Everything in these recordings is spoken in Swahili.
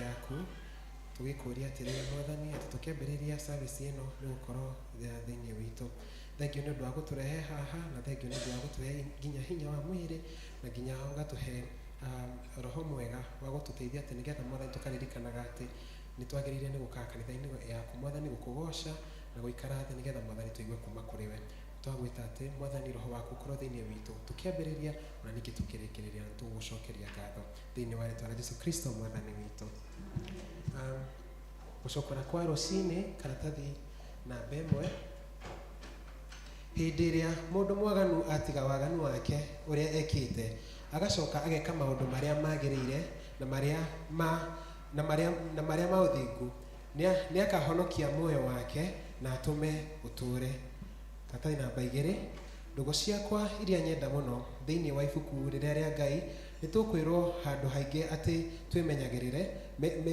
yaku tugikuria atiriri mwathani ati tukiambiriria service ino ni gukorwo thiini witu. Thank you nundu wa guturehe haha na thank you nundu wa gutuhe nginya hinya wa mwiri na nginya ugatuhe roho mwega wa gututeithia ati nigetha mwathani tukaririkanaga ati nitwagirire ni gukaa kanitha-ini yaku mwathani gukugoca na guikara thi nigetha mwathani tuigue kuma kuri we. Twagwita ati mwathani roho waku ukorwo thiini witu tukiambiriria na ningi tukirikiriria tugucokeria ngatho thiini wa ritwa rĩa Jesu Kristo mwathani witu. Gucokora kwa rucini karatathi namba 1 hindi iria mundu mwaganu atiga waganu wake uria ekite agacoka ageka maundu maria magirire na maria mauthingu ni akahonokia muoyo wake na atume uture. Karatathi namba 2 ndugu ciakwa iria nyenda muno thiini wa ibuku riria ria Ngai nitukwirwo handu haingi ati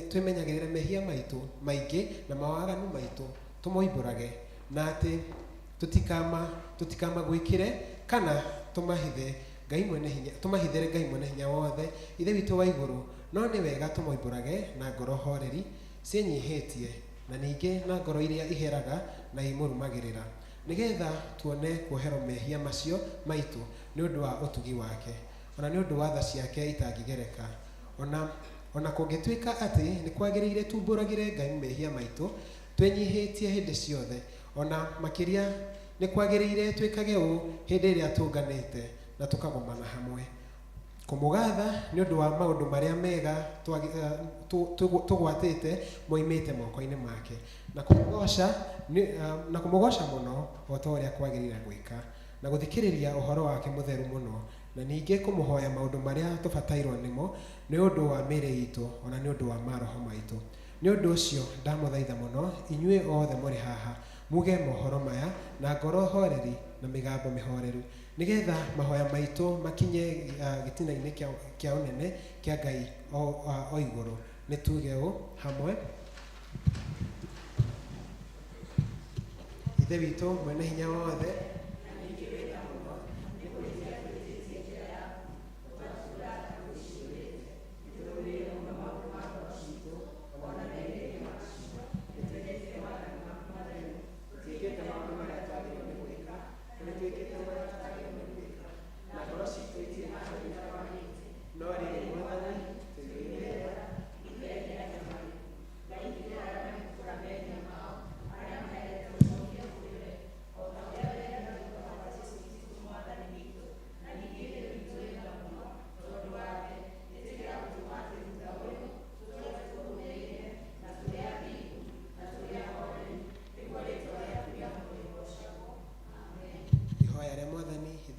twimenyagirire mehia maitu maingi na mawaganu maitu tumoimburage na ati tutikama gwikire kana tumahithire Ngai mwene hinya wothe ithe witu wa iguru, no ni wega tumoimburage na ngoro horeri cinyihitie na ningi na ngoro iria iheraga na imurumagirira nigetha tuone kuoherwo mehia macio maitu ni undu wa utugi wake ona ni undu wa tha ciake itangigereka. Ona kungituika ati ni kwagirire tumburagire Ngai mehia maitu twenyihitie hindi ciothe, ona makiria ni kwagirire twikage u hindi iria tunganite na tukagomana hamwe kumugatha ni undu wa maundu maria mega tugwatite moimite moko-ini make na kumugoca muno o ta uria kwagirire gwika na guthikiriria uhoro wake mutheru muno na ningi kumuhoya maundu maria tubatairwo nimo ni undu wa miri itu ona ni undu wa maroho maitu. Ni undu ucio ndamuthaitha muno inyue othe muri haha muge mohoro maya na ngoro horeri na migambo mihoreru nigetha mahoya maitu makinye gitina-ini kia unene kia Ngai o iguru. Ni tuge u hamwe. Ithe witu mwene hinya wothe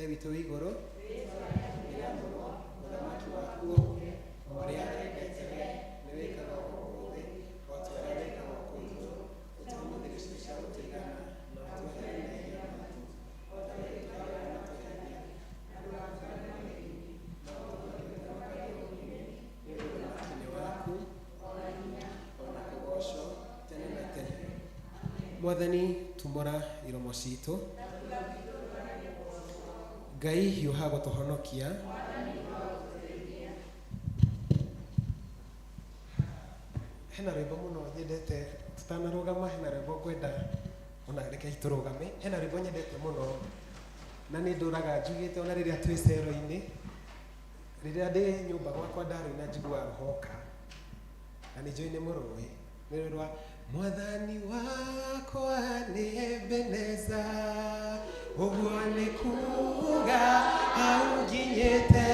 witu iguru muthamaki waku uria endete ni wikaga ukuthi watu aria wikaga ukuthi utamuthirisha utigana na tuhereire mwathani tumora iromo citu Ngai hiuha gutuhonokia hena rwimbo muno nyendete tutanarugama hena rwimbo ngwenda ona reke turugame hena rwimbo nyendete muno na ni nduraga njugite ona riria twi cero-ini riria ndi nyumba gwakwa ndaruina njiguaga rũhoka na ni njui ni mũrũi ni rwa mwathani wakwa ni Ebeneza uguo ni kuga auginyite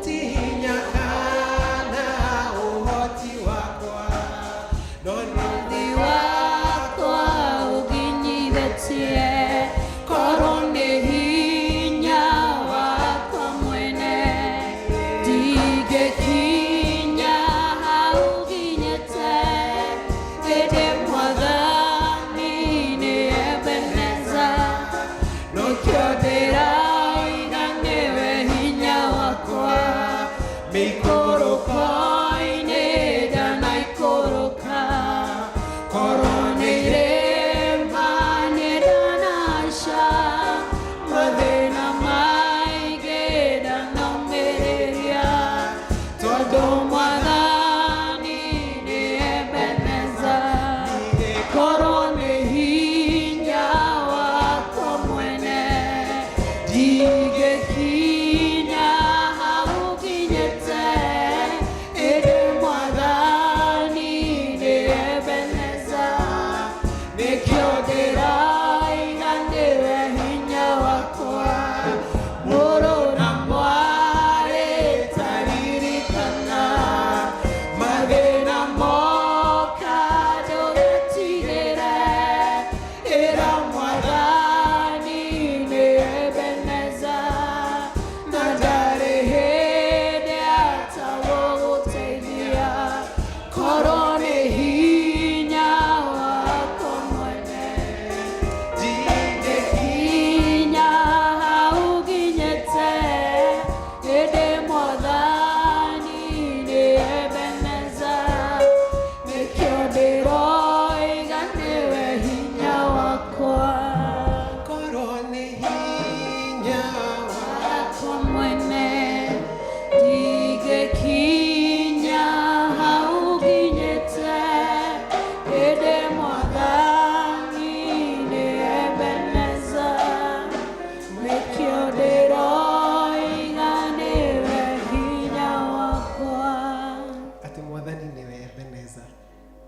tihinya kana uhoti wakwa no ni wakwa uginyithetie korwo ni hinya wakwa mwene ndingikinya hau nginyite ĩndĩ mwathani nĩ Ebeneza no kĩo ndĩraiga nĩwe hinya wakwa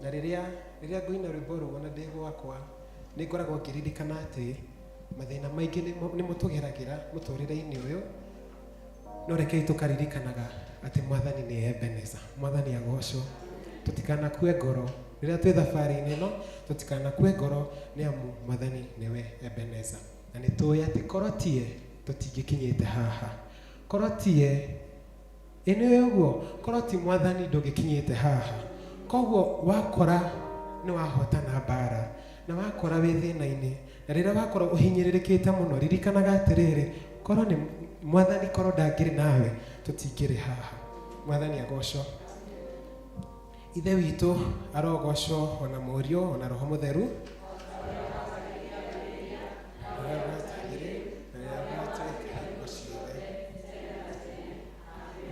na rĩrĩa ngũina rwĩmbo rũu ona ndĩ gwakwa nĩ ngoragwo ngĩririkana atĩ mathĩna maingĩ nĩ mũtũgeragĩra mũtũrĩre-inĩ ũyũ, no rekei tũkaririkanaga atĩ Mwathani nĩ Ebeneza. Mwathani agocwo. Tũtikanakue ngoro rĩrĩa twĩ thabarĩ-inĩ ĩno, tũtikanakue ngoro nĩ amu Mwathani nĩwe Ebeneza, na nĩ tũĩ atĩ korwo tiye tũtingĩkinyĩte haha, korwo tiye nĩ ũguo, korwo ti Mwathani ndũngĩkinyĩte haha. Koguo wakora nĩ wahotana mbara na wakora wĩ thĩna-inĩ, na rĩrĩa wakorwo ũhinyĩrĩrĩkĩte mũno, ririkanaga atĩrĩrĩ, korwo nĩ Mwathani, korwo ndangĩrĩ nawe tũtingĩrĩ haha. Mwathani agocwo. Ithe witũ arogocwo, ona Mũriũ, ona Roho Mũtheru.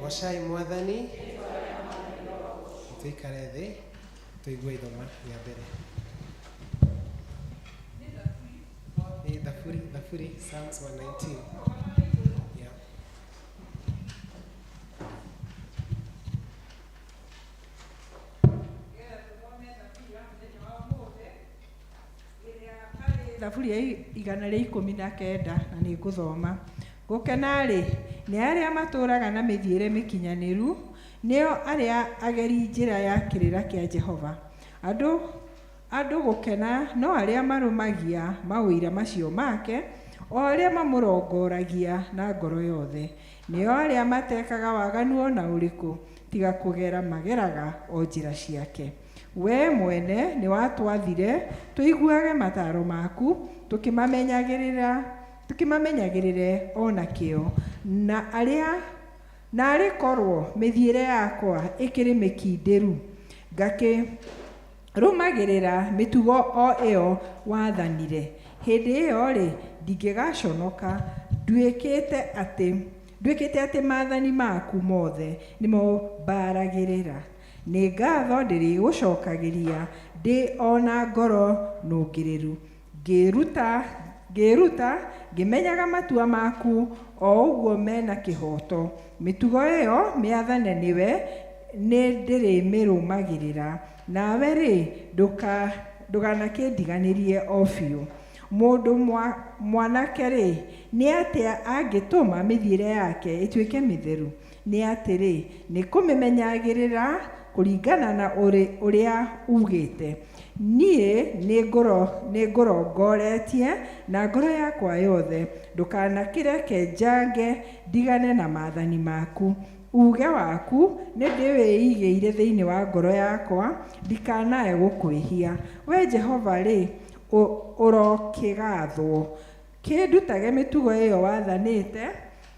Gocai Mwathani. Tuikare thĩ tũigue ithoma rĩa mbere. Thaburi Psalms 119. Yeah. Thaburi ya 119 na nĩ ngũthoma. Gũkena-rĩ nĩ arĩa matũũraga na mĩthiĩre mĩkinyanĩru, nĩo arĩa ageri njĩra ya kĩrĩra kĩa Jehova. Andũ gũkena no arĩa marũmagia maũira macio make, o arĩa mamũrongoragia na ngoro yothe. Nĩo arĩa matekaga waganu ona ũrĩkũ, tiga kũgera mageraga o njĩra ciake. We mwene nĩ watwathire tũiguage mataro maku, tũkĩmamenyagĩrĩre ona kĩo, na arĩkorwo mĩthiĩre yakwa ĩkĩrĩ mĩkindĩru, ngakĩrũmagĩrĩra mĩtugo o ĩyo wathanire. Hĩndĩ ĩyo-rĩ ndingĩgaconoka, nduĩkĩte atĩ maathani maku mothe nĩmo mbaragĩrĩra. Nĩ ngatho ndĩrĩgũcokagĩria ndĩ ona ngoro nũngĩrĩru, ngĩruta ngĩmenyaga matua maku o ũguo mena kĩhoto. Mĩtugo ĩyo mĩathane nĩwe nĩ ndĩrĩmĩrũmagĩrĩra, nawe-rĩ ndũganakĩndiganĩrie o biũ. Mũndũ mwanake-rĩ nĩ atĩa angĩtũma mĩthiĩre yake ĩtuĩke mĩtheru? Nĩ atĩrĩ, nĩ kũmĩmenyagĩrĩra kũringana na ũrĩa ugĩte. Niĩ nĩ ngũrongoretie na ngoro yakwa yothe, ndũkanakĩreke njange ndigane na maathani maku. Uge waku nĩ ndĩwĩigĩire thĩinĩ wa ngoro yakwa, ndikanae gũkwĩhia. We Jehova-rĩ, ũrokĩgathwo. Kĩndutage mĩtugo ĩyo wathanĩte.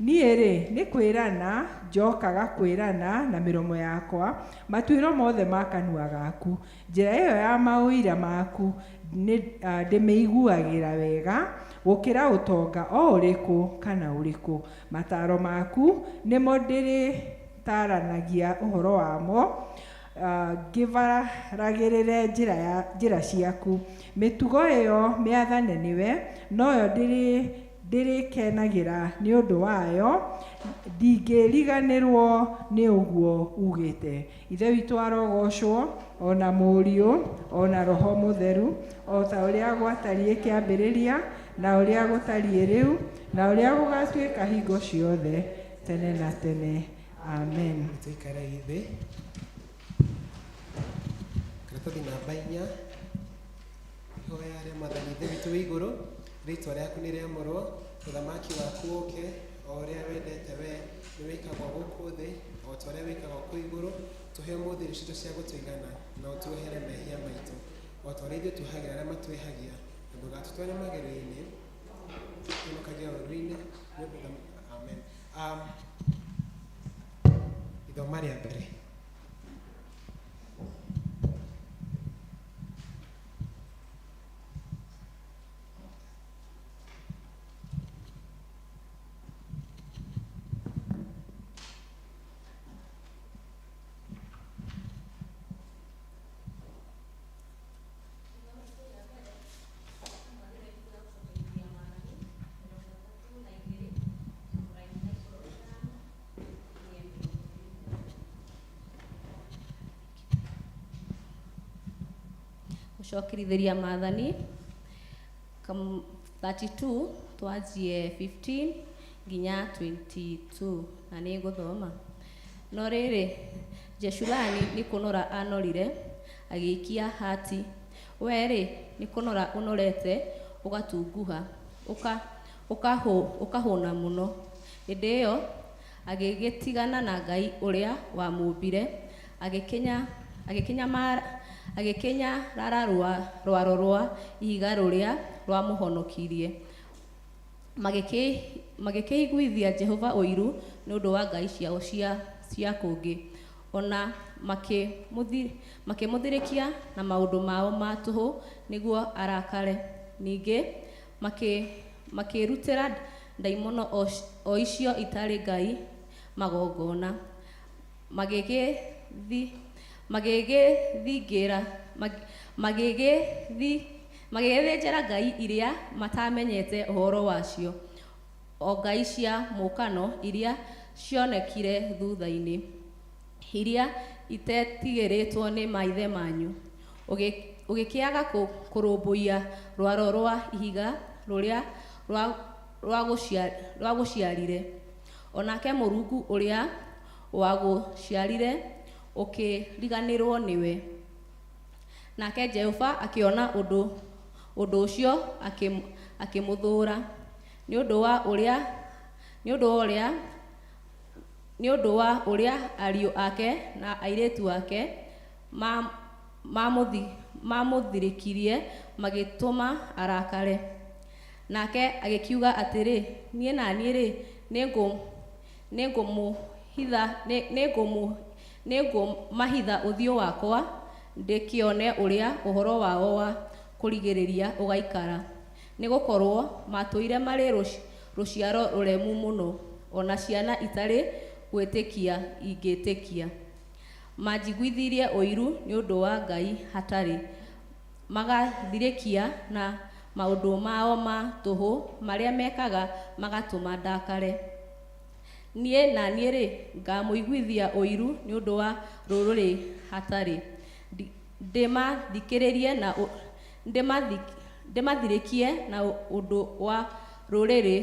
Niĩ-rĩ nĩ kwĩrana njokaga kwĩrana na mĩromo yakwa matuĩro mothe ma kanua gaku. Njĩra ĩyo ya maũira maku ndĩmĩiguagĩra wega gũkĩra ũtonga o ũrĩkũ kana ũrĩkũ. Mataro maku nĩmo ndĩrĩtaranagia ũhoro wamo, ngĩvaragĩrĩre njĩra ciaku. Mĩtugo ĩyo mĩathane nĩwe, noyo ndĩrĩkenagĩra nĩ ũndũ wayo, ndingĩriganĩrwo nĩ ũguo ugĩte. Ithe witũ arogocwo, ona Mũriũ, ona Roho Mũtheru, o ta ũrĩa gwatariĩ kĩambĩrĩria, na ũrĩa gũtariĩ rĩu, na ũrĩa gũgatuĩka hingo ciothe, tene na tene. Amen. Tuikare thĩ. Karatathi namba 4. Ihoya rĩa Mwathani. Ithe witũ wĩ igũrũ, rĩĩtwa rĩaku nĩ rĩamũrwo, ũthamaki waku ũũke, o ũrĩa wendete we nĩ wĩkagwo gũkũ thĩ, o ta ũrĩa wĩkagwo kũu igũrũ. Tũhe ũmũthĩ irio citũ cia gũtũigana, na ũtuohere mehia maitũ, o ta ũrĩa ithuĩ tuohagĩra arĩa matwĩhagia, na ndũgatũtware magerio-inĩ, tũhonokagie ũũru-inĩ. Amen. Ithoma rĩa mbere. gũcokerithiria maathani 32 twanjie 15 nginya 22 na nĩ ngũthoma. No rĩrĩ Jeshurani nĩ kũnora anorire agĩikia hati, we-rĩ nĩ kũnora ũnorete ũgatunguha ũkahũna mũno. Hĩndĩ ĩyo agĩgĩtigana na Ngai ũrĩa wamũmbire, agĩkinya rara rwaro rwa ihiga rũrĩa rwamũhonokirie. Magĩkĩiguithia Jehova ũiru nĩ ũndũ wa ngai ciao cia kũngĩ, ona makĩmũthirĩkia na maũndũ mao ma tũhũ nĩguo arakare. Ningĩ makĩrutĩra ndaimono o icio itarĩ ngai magongona, magĩgĩthĩnjĩra ngai iria matamenyete ũhoro wacio, o ngai cia mũkano iria cionekire thutha-inĩ, iria itetigĩrĩtwo nĩ maithe manyu. Ũgĩkĩaga kũrũmbũiya rwaro rwa ihiga rũrĩa rwagũciarire, onake Mũrungu ũrĩa wagũciarire ũkĩriganĩrwo nĩwe. Nake Jehova akĩona ũndũ ũcio akĩmũthũũra nĩ ũndũ wa ũrĩa ariũ ake na airĩtu ake mamũthirĩkirie magĩtũma arakare. Nake agĩkiuga atĩrĩ, niĩ na niĩ-rĩ nĩngũmahitha ũthiũ wakwa ndĩkĩone ũrĩa ũhoro wao wa kũrigĩrĩria ũgaikara, nĩgũkorwo matũire marĩ rũciaro rũremu mũno, ona ciana itarĩ gwĩtĩkia ingĩtĩkia. Manjiguithirie ũiru nĩ ũndũ wa ngai hatarĩ, magathirĩkia na maũndũ mao ma tũhũ marĩa mekaga magatũma ndakare. Niĩ na niĩ-rĩ ngamũiguithia ũiru nĩ ũndũ wa rũrĩrĩ hatarĩ, ndĩmathirĩkie na ũndũ wa rũrĩrĩ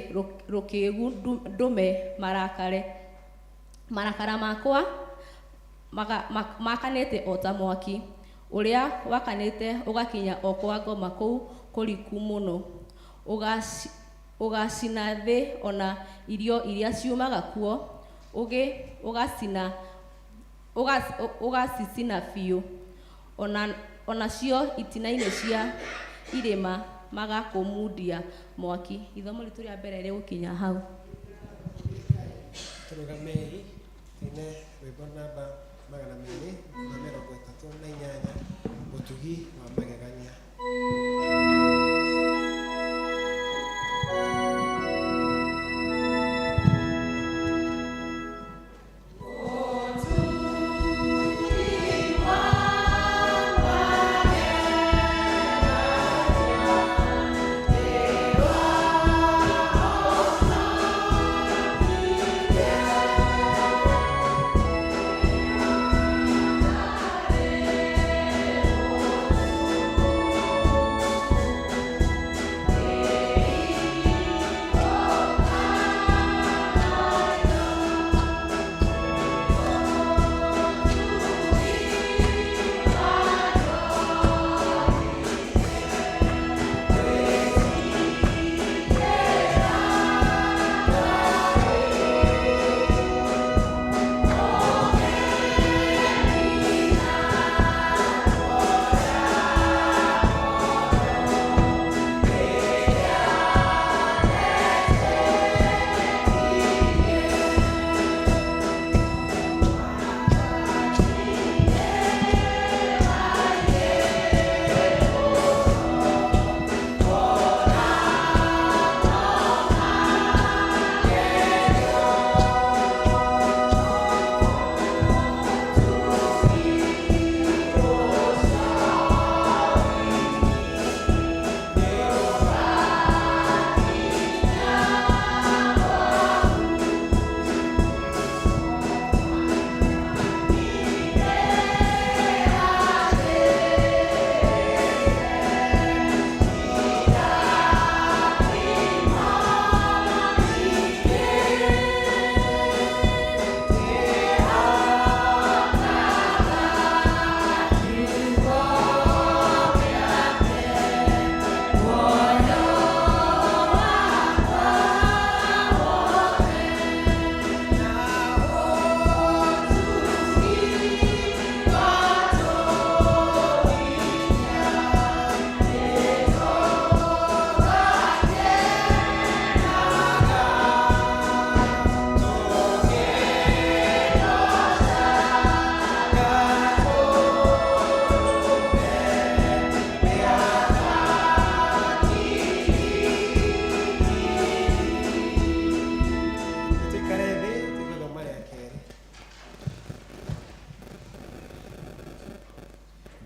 rũkĩĩgu ndũme marakare. Marakara makwa makanĩte o ta mwaki ũrĩa wakanĩte ũgakinya o kwa ngoma kũu kũriku mũno, ũgacina thĩ ona irio iria ciumaga kuo, ũgacicina biũ, onacio itina-inĩ cia irĩma magakũmundia mwaki. Ithomo ritũ rĩa mbere rĩgũkinya hau. Tũrũgamei ine rwĩmbo namba 238 ũtugi wa magegania. Oh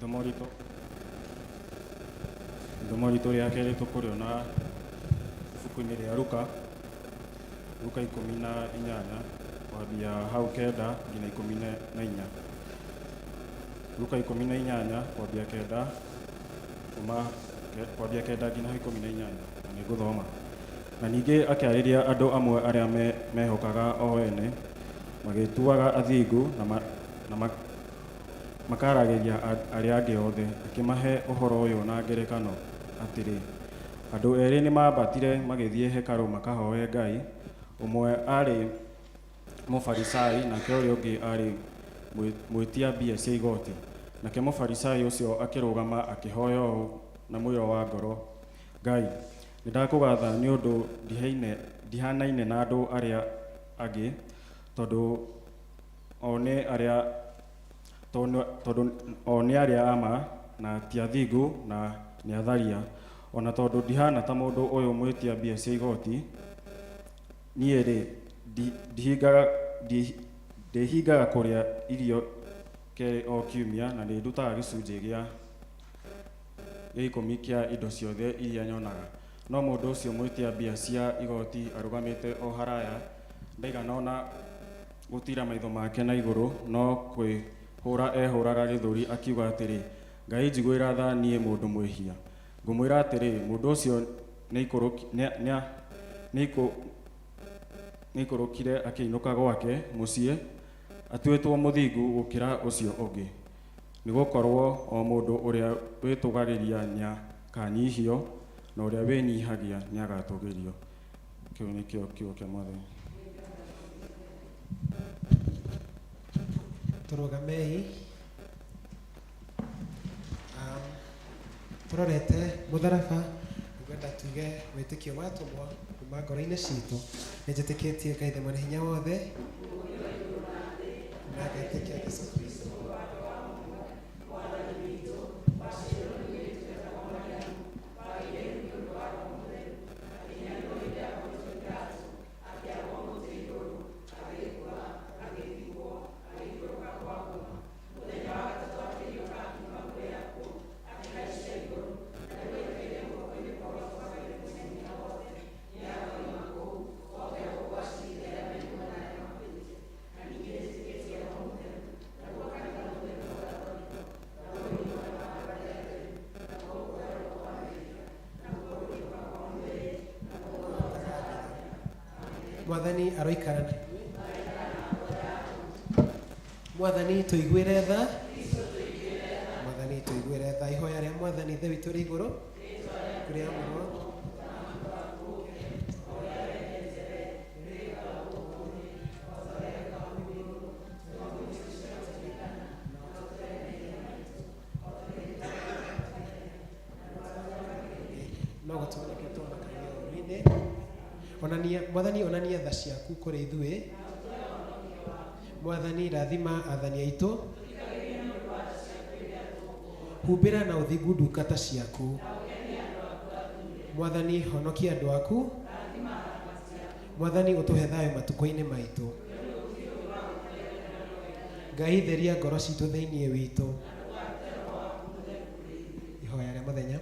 ithomo ritũ rĩa kerĩ tũkũrĩona ibuku-inĩ rĩa Luka 18 kwambia hau 9 nginya 14. Luka 18 kwambia 9 kwambia 9 nginya 18 na nĩngũthoma. Na ningĩ akĩarĩria andũ amwe arĩa mehokaga o ene magĩtuaga athingu na makaragĩria arĩa angĩ othe, akĩmahe ũhoro ũyũ na ngerekano atĩrĩ, andũ erĩ nĩ mambatire magĩthiĩ hekarũ makahoe Ngai, ũmwe arĩ mũfarisai nake ũrĩa ũngĩ arĩ mwĩtia mbia cia igoti. Nake mũfarisai ũcio akĩrũgama akĩhoya ũũ na mũiro wa ngoro, Ngai, nĩndakũgatha nĩ ũndũ ndihanaine na andũ arĩa angĩ, tondũ o nĩ arĩa ama na ti athingu na nĩ atharia, ona tondũ ndihana ta mũndũ ũyũ mwĩtia mbia cia igoti. Niĩ-rĩ ndĩhingaga kũrĩa irio kerĩ o kiumia na nĩndutaga gĩcunjĩ gĩa 10 kĩa indo ciothe iria nyonaga. No mũndũ ũcio mwĩtia mbia cia igoti arũgamĩte o haraya ndaigana ona gũtira maitho make na igũrũ, no kwĩhũra ehũraga gĩthũri akiuga atĩrĩ, Ngai njiguĩra tha niĩ mũndũ mwĩhia. Ngũmwĩra atĩrĩ, mũndũ ũcio nĩaikũrũkire akĩinũka gwake mũciĩ atuĩtwo mũthingu gũkĩra ũcio ũngĩ. Nĩgũkorwo o mũndũ ũrĩa wĩtũgagĩria nĩakanyihio na ũrĩa wĩnyihagia nĩagatũgĩrio. Kĩu nĩkĩo kiugo kĩa Mwathani. Tũrũgamei. Tũrorete mũtharaba, ngwenda tuge wĩtĩkio watũmwo kuma ngoro-inĩ citũ. Nĩnjĩtĩkĩtie Ngai Mwene Hinya Wothe na ngetĩkia Jesũ Kristo Mwathani aroikara na Mwathani tũiguĩre tha, Mwathani tũiguĩre tha. Ihoya rĩa Mwathani Ithe witũ rĩ igũrũ kũrĩa mũno no gũtũoneke tũmakania ũru-inĩ. Mwathani onania tha ciaku kũrĩ ithuĩ. Mwathani rathima athani aitũ, humbĩra na ũthingu ndungata ciaku. Mwathani honokia andũ aku. Mwathani ũtũhe thayũ matukũ-inĩ maitũ. Ngai theria ngoro citũ thĩinĩ witũ. Ihoya rĩa mũthenya.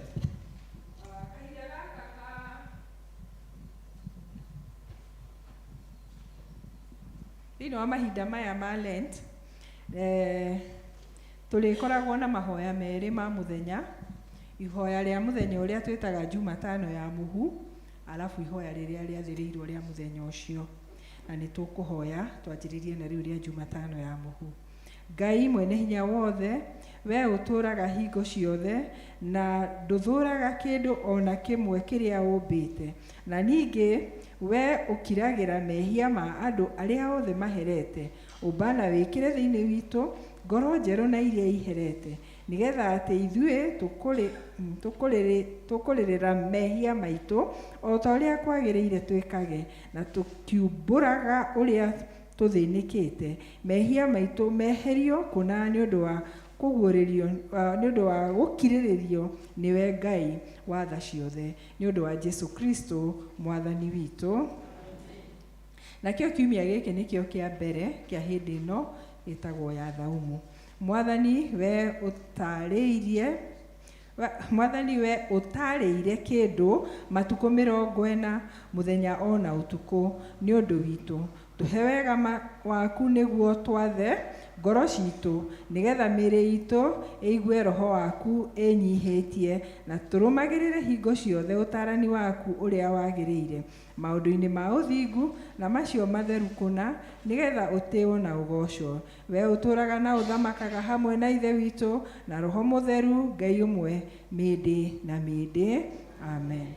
Thĩinĩ wa mahinda maya ma Lent, tũrĩkoragwo na mahoya merĩ ma mũthenya. Ihoya rĩa mũthenya ũrĩa twĩtaga Jumatano ya mũhu, alafu ihoya rĩrĩa rĩathĩrĩirwo rĩa mũthenya ũcio. Na nĩ tũkũhoya twanjĩrĩrie na rĩu rĩa Jumatano ya mũhu. Ngai Mwene Hinya Wothe, we ũtũũraga hingo ciothe na ndũthũraga kĩndũ ona kĩmwe kĩrĩa ũmbĩte, na ningĩ we ũkiragĩra mehia ma andũ arĩa othe maherete, ũmbana wĩkĩre thĩinĩ witũ ngoro njerũ na iria iherete, nĩgetha atĩ ithuĩ tũkũrĩrĩra mehia maitũ o ta ũrĩa kwagĩrĩire twĩkage, na tũkiumbũraga ũrĩa tũthĩnĩkĩte, mehia maitũ meherio kũna nĩ ũndũ wa kũguũrĩrio, nĩ ũndũ wa gũkirĩrĩrio nĩwe Ngai wa tha ciothe, nĩ ũndũ wa Jesũ Kristo Mwathani witũ. Nakĩo kiumia gĩkĩ nĩkĩo kĩa mbere kĩa hĩndĩ ĩno ĩtagwo ya thaumu. Mwathani we ũtarĩire kĩndũ matukũ 40 mũthenya ona ũtukũ nĩ ũndũ witũ. Tũhe wega waku nĩguo twathe ngoro citũ, nĩgetha mĩĩrĩ itũ ĩigue roho waku ĩnyihĩtie, na tũrũmagĩrĩre hingo ciothe ũtaarani waku ũrĩa wagĩrĩire maũndũ-inĩ ma ũthingu na macio matheru kũna, nĩgetha ũtĩĩo na ũgocwo. We ũtũũraga na ũthamakaga hamwe na Ithe witũ na Roho Mũtheru, Ngai ũmwe mĩĩndĩ na mĩĩndĩ. Amen.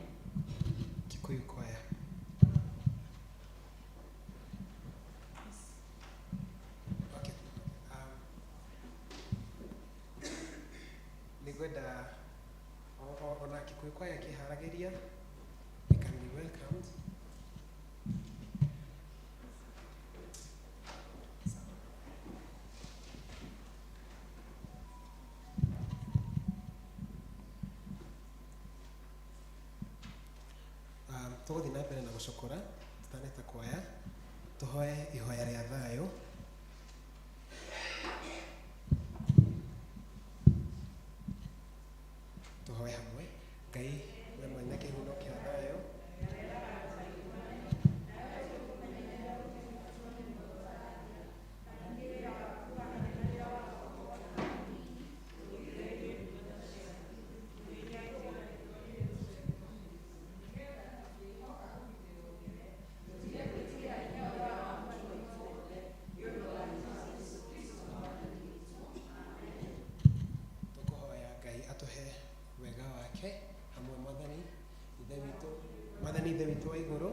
Kikuyu Choir. Okay. Nĩngwenda ona Kikuyu Choir kĩharagĩria, we can be welcomed. Tũgũthiĩ na mbere na gũcokora tũtanĩte kwaya, tũhoe ihoya rĩa thayũ. Tũhoe hamwe. Ngai we mwene kĩhuno kĩa thayũ, Mwathani Ithe witũ wa igũrũ,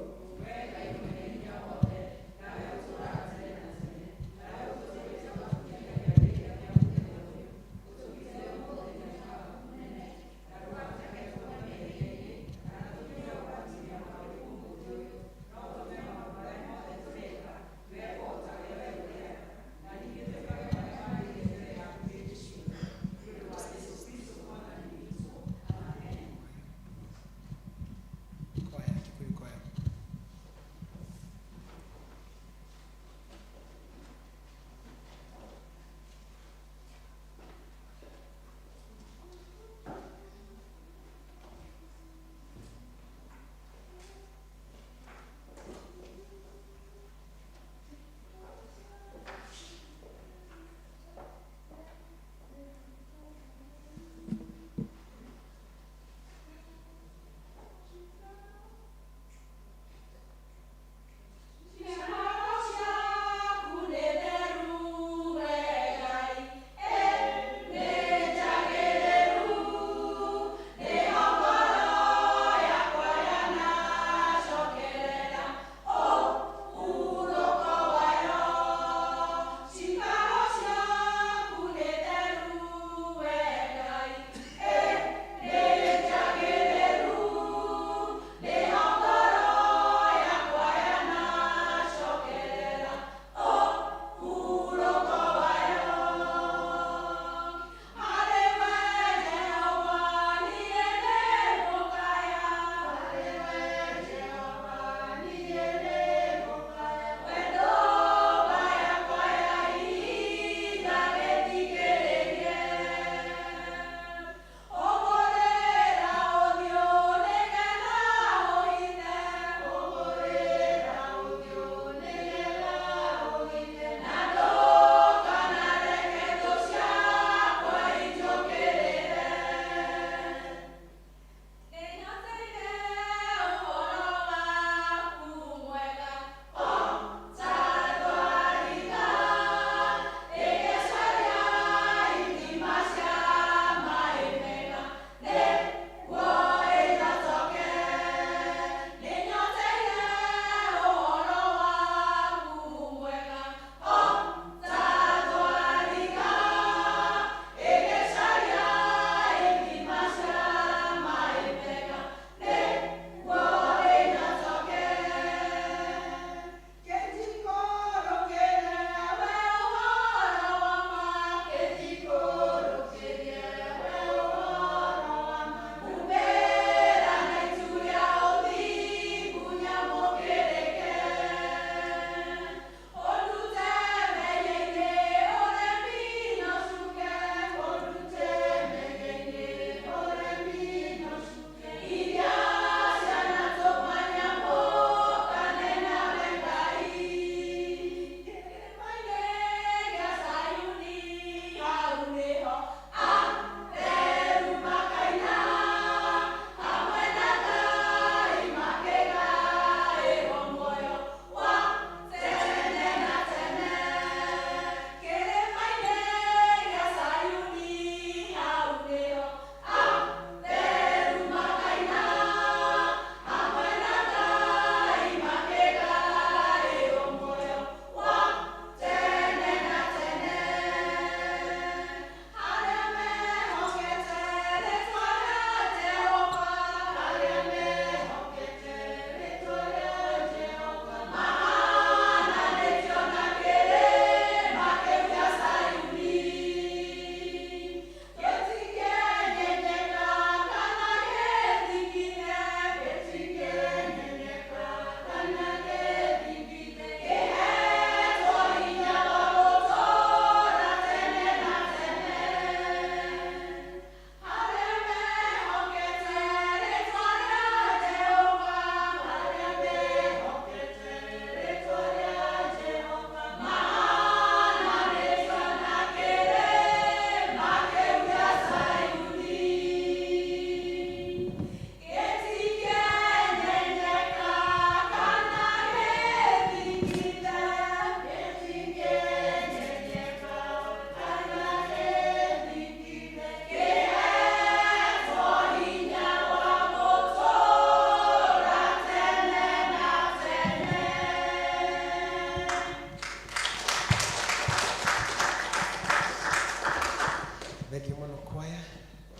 kuhoya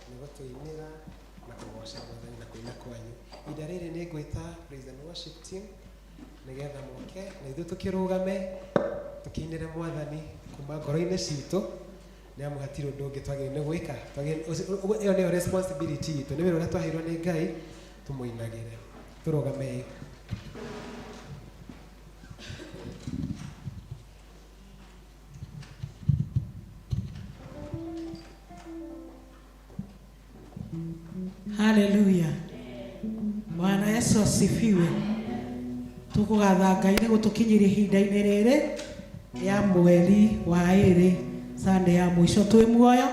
nĩ gũtũinĩra na kũgoca Mwathani na kũina kwanyu. Ihinda rĩrĩ nĩ ngwĩta praise and worship team nĩgetha moke na ithuĩ tũkĩrũgame tũkĩinĩre Mwathani kuma ngoro-inĩ citũ, nĩ amu hatirĩ ũndũ ũngĩ twagĩrĩirwo nĩ gwĩka. Ĩyo nĩyo responsibility itũ, nĩ wĩra ũrĩa twaheirwo nĩ Ngai, tũmũinagĩre. Tũrũgame. Haleluya. Bwana Yesu asifiwe. Tukugatha Ngai nĩ gũtũkinyĩria ihinda-inĩ rĩrĩ ya mweri wa ĩrĩ, Sunday ya mũico twĩ muoyo,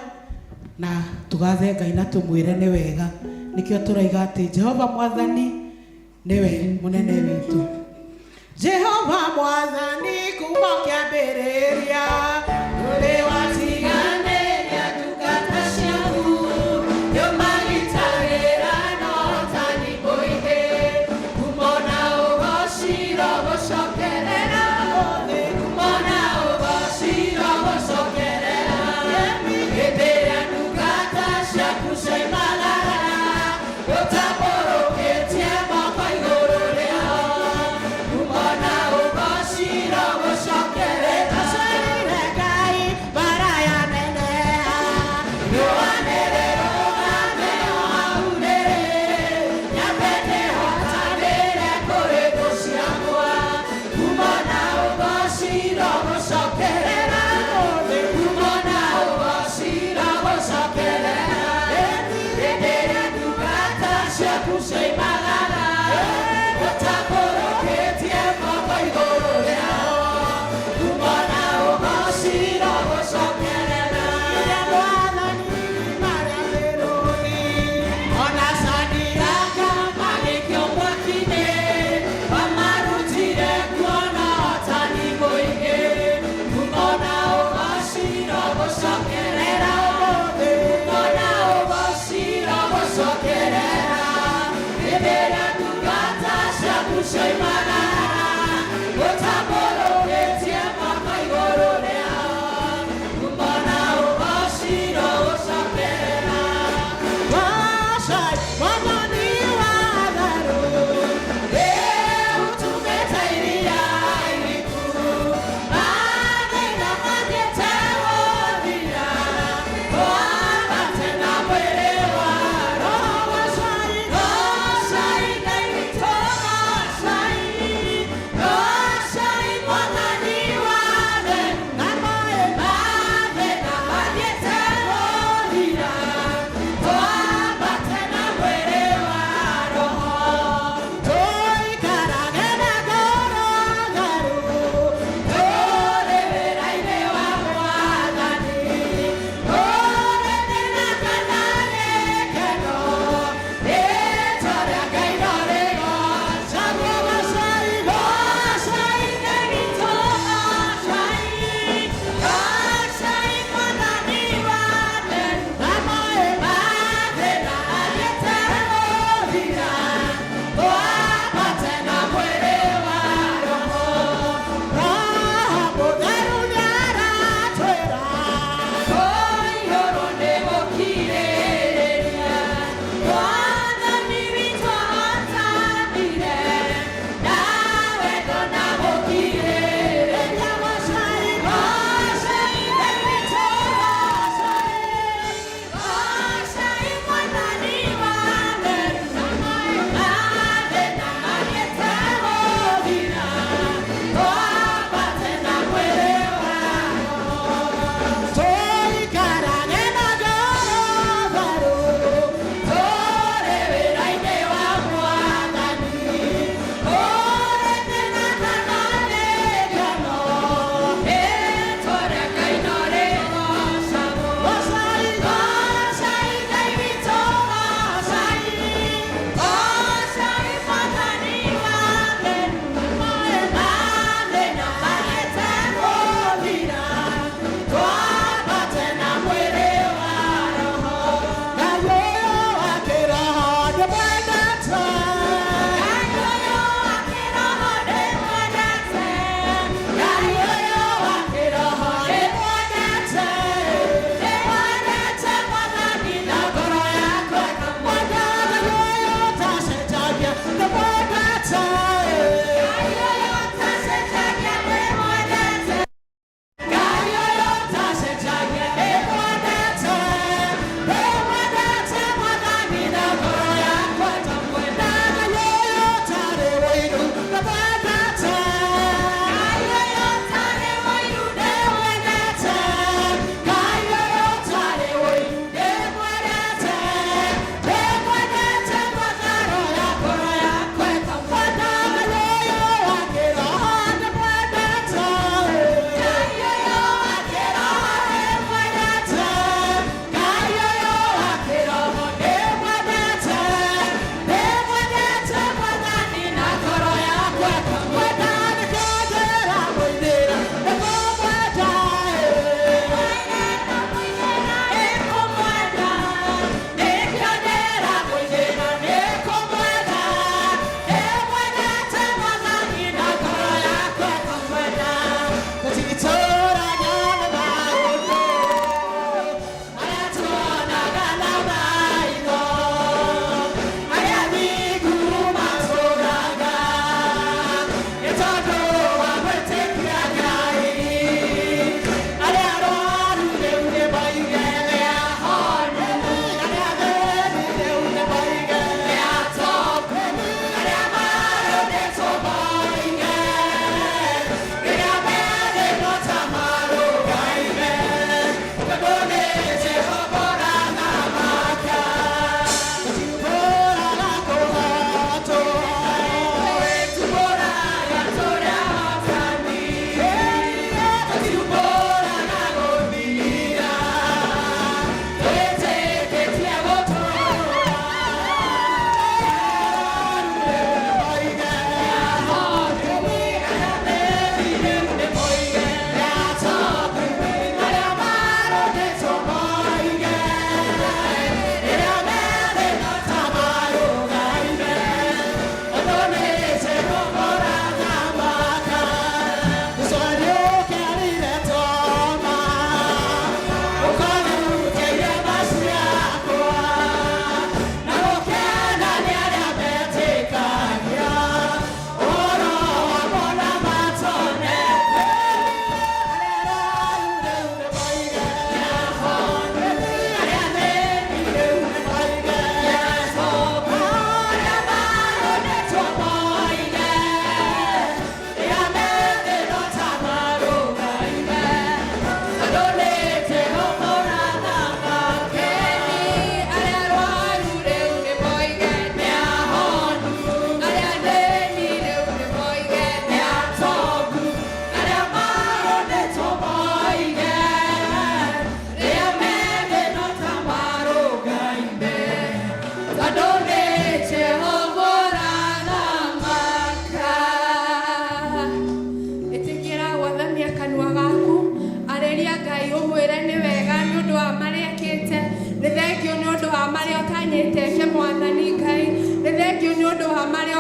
na tugathe Ngai na tũmwĩre nĩ wega. Nĩkĩo tũraiga atĩ Jehova Mwathani nĩwe mũnene witũ. Jehova Mwathani kuma kĩambĩrĩria ũrĩ watiganĩria ndungata ciaku, yũmagitagĩra no tani mũingĩ, kumona ũgociro gũcokerera thĩ, kumona ũgociro gũcokerera hĩndĩ ĩrĩa ndungata ciaku cioimagara, ũtambũrũkĩtie moko igũrũ rĩao, kumona ũgociro gũcokerera. Acerire Ngai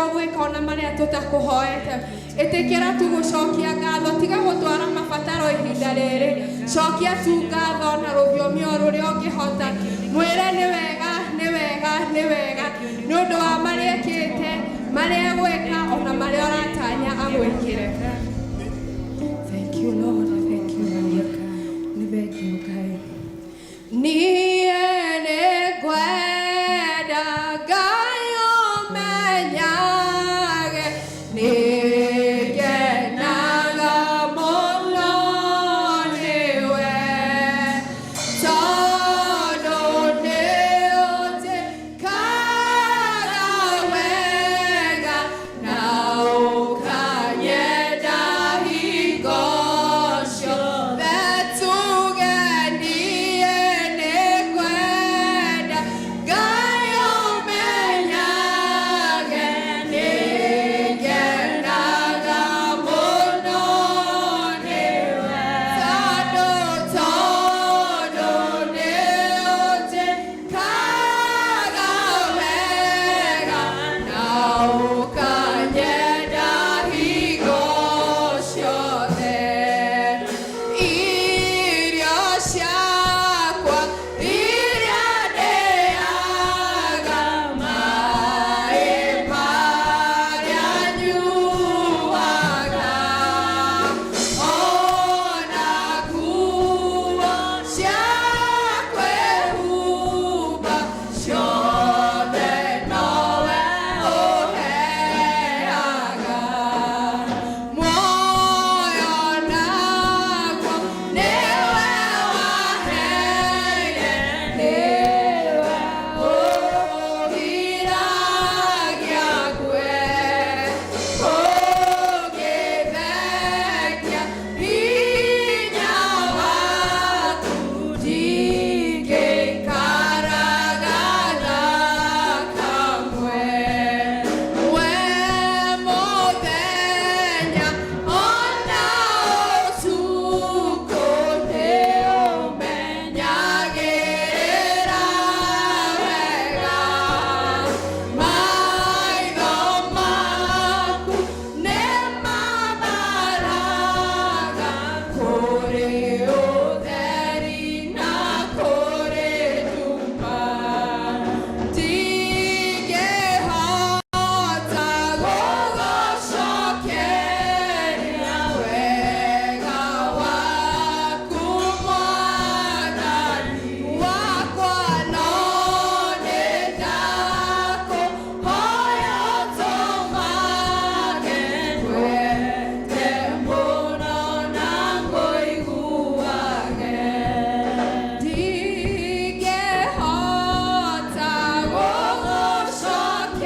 ũgwĩka ona marĩa tũtakũhoete. Ĩtĩkĩra tu gũcokia ngatho, tiga gũtwara mabataro ihinda rĩrĩ. Cokia tu ngatho na rũthiomi o rũrĩa ũngĩhota. Mwĩre nĩ wega, nĩ wega, nĩ wega. Nĩ ũndũ wa marĩa ekĩte, marĩa egwĩka ona marĩa aratanya agwĩkĩre. Thank you Lord, thank you Lord. Nĩ thank you Ngai. Niĩ nĩngwenda Ngai ũmenyage, nĩngenaga mũno nĩwe, tondũ nĩũnjĩkaga wega na ũkanyenda hingo ciothe. Tuge niĩ nĩngwenda Ngai ũmenyage, nĩngenaga mũno nĩwe, tondũ nĩũnjĩkaga wega na ũkanyenda hingo ciothe. Irio ciakwa iria ndĩaga, maĩ marĩa nyuaga, ona nguo cia kwĩhumba, ciothe nowe ũheaga. Muoyo naguo nĩwe waheire, nĩwe ũgiragia ngwe, ũngĩthekia hinya waku, ndingĩikaraga thakamwe. We mũthenya ona ũtukũ nĩũmenyagĩrĩra wega, maitho maku nĩmamaraga kũrĩ ũtheri na kũrĩ nduma. Ndingĩhota gũgũcokeria wega waku Mwathani wakwa, no nĩndakũhoya ũtũmage ngwende mũno na ngũiguage. Ndingĩhota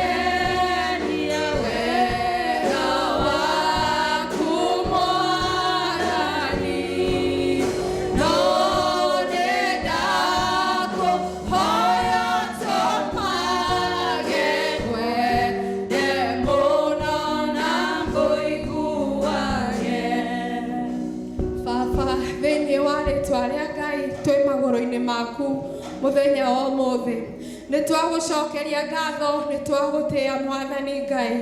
gũgũcokeria wega waku Mwathani, no nĩndakũhoya ũtũmage ngwende mũno na ngũiguage. Baba, thĩinĩ wa rĩtwa rĩa Ngai twĩ magũrũ-inĩ maku mũthenya wa ũmũthĩ, nĩtwagũcokeria ngatho, nĩtwagũtĩĩa Mwathani Ngai.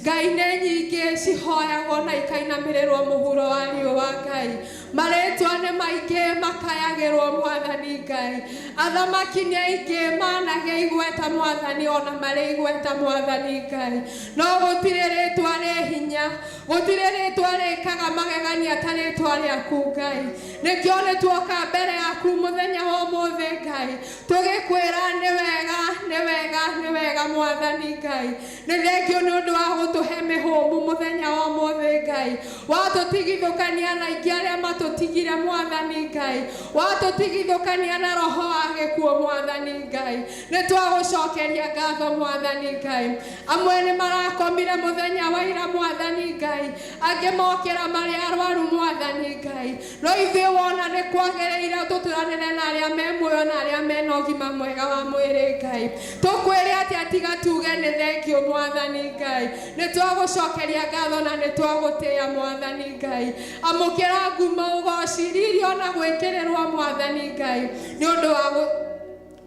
Ngai nĩ nyingĩ cihoyagwo na ikainamĩrĩrwo mũhuro wa riũa Ngai. Marĩtwa nĩ maingĩ makayagĩrwo Mwathani Ngai. Athamaki nĩ aingĩ managia igweta Mwathani, ona marĩ igweta Mwathani Ngai, no gũtirĩ rĩtwa rĩ hinya, gũtirĩ rĩtwa rĩkaga magegania ta rĩtwa rĩaku Ngai. Nĩkĩo nĩtuoka mbere yaku mũthenya wa ũmũthĩ Ngai, tũgĩkwĩra nĩ wega, nĩ wega, nĩ wega Mwathani Ngai. Nĩ thengio nĩ ũndũ wa gũtũhe mĩhũmũ mũthenya wa ũmũthĩ Ngai, watũtigithũkania na aingĩ arĩa matũtigire Mwathani Ngai, watũtigithũkania na roho wa gĩkuũ Mwathani Ngai. Nĩtwagũcokeria ngatho Mwathani Ngai. Amwe nĩ marakomire mũthenya wa ira Mwathani Ngai, angĩ mokĩra marĩ arwaru Mwathani Ngai, no ithuĩ wona nĩ kwagĩrĩire tũtũranĩre na arĩa me muoyo na arĩa mena ũgima mwega wa mwĩrĩ Ngai. Tũkwĩre atĩ atiga tuge nĩ thengio Mwathani Ngai. Nĩtwagũcokeria ngatho na nĩtwagũtĩĩa Mwathani Ngai. Amũkĩra ngumo, ũgociririo na gwĩkĩrĩrwo Mwathani Ngai, nĩ ũndũ wa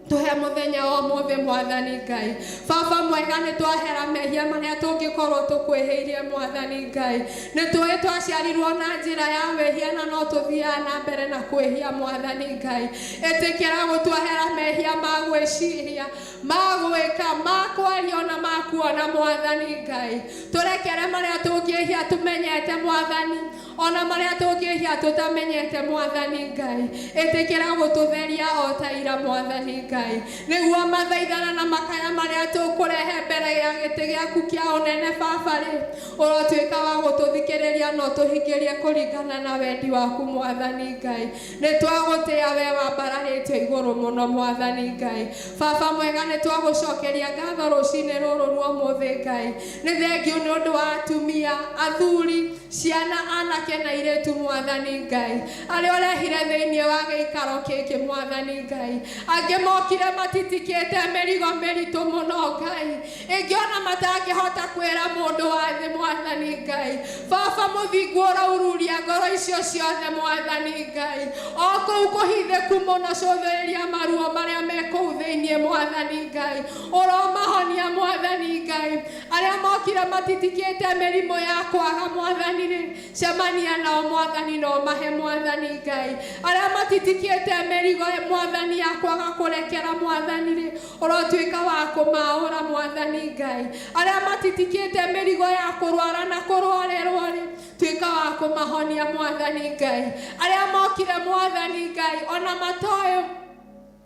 tuhe muthenya wa mothe mwathani Ngai. Baba mwega nĩ twahera mehia marĩa tũngĩkorwo tũkwĩhĩirie mwathani Ngai. Nĩ tũĩ twaciarirwo na njĩra ya wĩhia na no tũthiaga na mbere na kwĩhia mwathani Ngai. Ĩtĩkĩra gũtwehera mehia ma gwĩciria, ma gwĩka, ma kwaria na ma kuona mwathani Ngai. Tũrekere marĩa tũngĩhia tũmenyete mwathani, ona marĩa tũngĩhia tũtamenyete mwathani Ngai. Ĩtĩkĩra gũtũtheria o ta ira mwathani Ngai, nĩguo mathaithana na makaya marĩa tũkũrehe mbere ya gĩtĩ gĩaku kĩa ũnene Baba rĩ, ũrotuĩka wa gũtũthikĩrĩria no tũhingĩrie kũringana na wendi waku mwathani Ngai. Nĩ twagũtĩa we wambararĩtio igũrũ mũno mwathani Ngai. Baba mwega nĩ twagũcokeria ngatho rũcinĩ rũrũ rwa ũmũthĩ Ngai. Nĩ thengiũ nĩ ũndũ wa atumia, athuri, ciana, anake na airĩtu mwathani Ngai, arĩa ũrehire thĩinĩ wa gĩikaro gĩkĩ mwathani Ngai. Angĩ mokire matitikĩte mĩrigo mĩritũ mũno Ngai, ĩngĩ ona matangĩhota kwĩra mũndũ wa thĩ mwathani Ngai. Baba mũthingu ũraururia ngoro icio ciothe mwathani Ngai, o kũu kũhithĩku mũno cũthĩrĩria maruo marĩa me kũu thĩinĩ mwathani Ngai, ũromahonia mwathani Ngai. Arĩa mokire matitikĩte mĩrimũ ya kwaga mwathani rĩ, cemania nao mwathani no mahe mwathani Ngai. Arĩa matitikĩte mĩrigo mwathani ya kwaga kũrekera mwathani rĩ, ũrotuĩka wa kũmaũra mwathani Ngai. Arĩa matitikĩte mĩrigo ya kũrwara na kũrwarĩrwo rĩ, tuĩka wa kũmahonia mwathani Ngai. Arĩa mokire mwathani Ngai ona matoe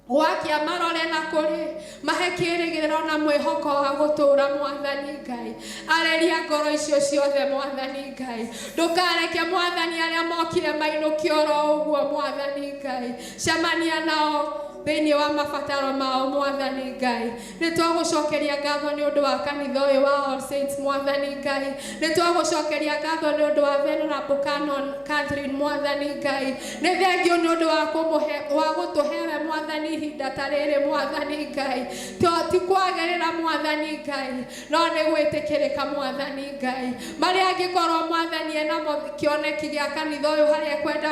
wakia marore na kũrĩ, mahe kĩĩrĩgĩrĩro na mwĩhoko wa gũtũũra mwathani Ngai. Areria ngoro icio ciothe mwathani Ngai. Ndũkareke mwathani arĩa mokire mainũkio oro ũguo mwathani Ngai, cemania nao thĩinĩ wa mabataro mao mwathani Ngai. Nĩ twagũcokeria ngatho nĩ ũndũ wa kanitha ũyũ wa All Saints mwathani Ngai. Nĩ twagũcokeria ngatho nĩ ũndũ wa Venerable Canon Catherine mwathani Ngai. Nĩ thengiũ nĩ ũndũ wa gũtũhe mwathani ihinda ta rĩrĩ mwathani Ngai. Ti kwagĩrĩra mwathani Ngai, no nĩ gwĩtĩkĩrĩka mwathani Ngai. Marĩa angĩkorwo mwathani ena kĩoneki gĩa kanitha ũyũ harĩa kwenda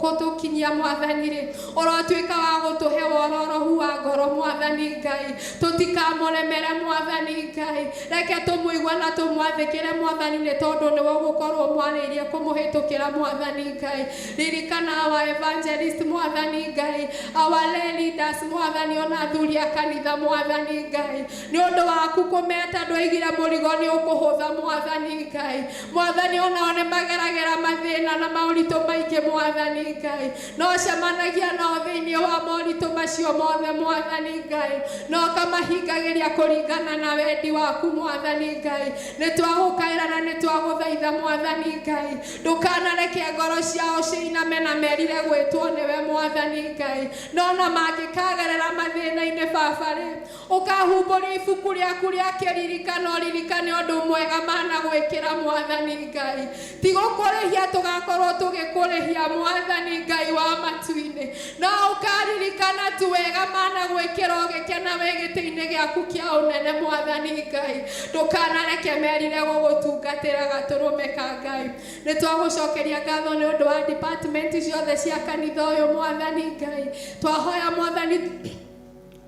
gũtũkinyia mwathani rĩ, ũrotuĩka wa gũtũhe wororohu wa ngoro mwathani Ngai. Tũtikamũremere mwathani Ngai, reke tũmũigua na tũmwathĩkĩre mwathani nĩ tondũ nĩwe ũgũkorwo mwarĩirie kũmũhĩtũkĩra mwathani Ngai. Ririkana our evangelist mwathani Ngai, our lay leaders mwathani, ona athuri a kanitha mwathani Ngai. Nĩ ũndũ waku kũmeta ndũigire mũrigo nĩ ũkũhũtha mwathani Ngai. Mwathani onao nĩ mageragĩra mathĩna na maũritũ maingĩ mwathani Ngai, no cemanagia nao thĩinĩ wa moritũ macio mothe mwathani Ngai, no kamahingagĩria kũringana na wendi waku mwathani Ngai. Nĩ twagũkaĩra na nĩ twagũthaitha mwathani Ngai, ndũkanareke ngoro ciao ciiname na merire gwĩtwo nĩwe mwathani Ngai. No na mangĩkagerera mathĩna-inĩ Baba rĩ, ũkahumbũria ibuku rĩaku rĩa kĩririkano, ririkane ũndũ mwega managwĩkĩra mwathani Ngai. Ti gũkũrĩhia tũgakorwo tũgĩkũrĩhia mwathani Ngai wa matu-inĩ, no ũkaririkana tu wega managwĩkĩra ũgĩkena wĩ gĩtĩ-inĩ gĩaku kĩa ũnene mwathani Ngai. Ndũkanareke merire gũgũtungatĩra gatũrũme ka Ngai. Nĩ twagũcokeria ngatho nĩ ũndũ wa department ciothe cia kanitha ũyũ mwathani Ngai. Twahoya mwathani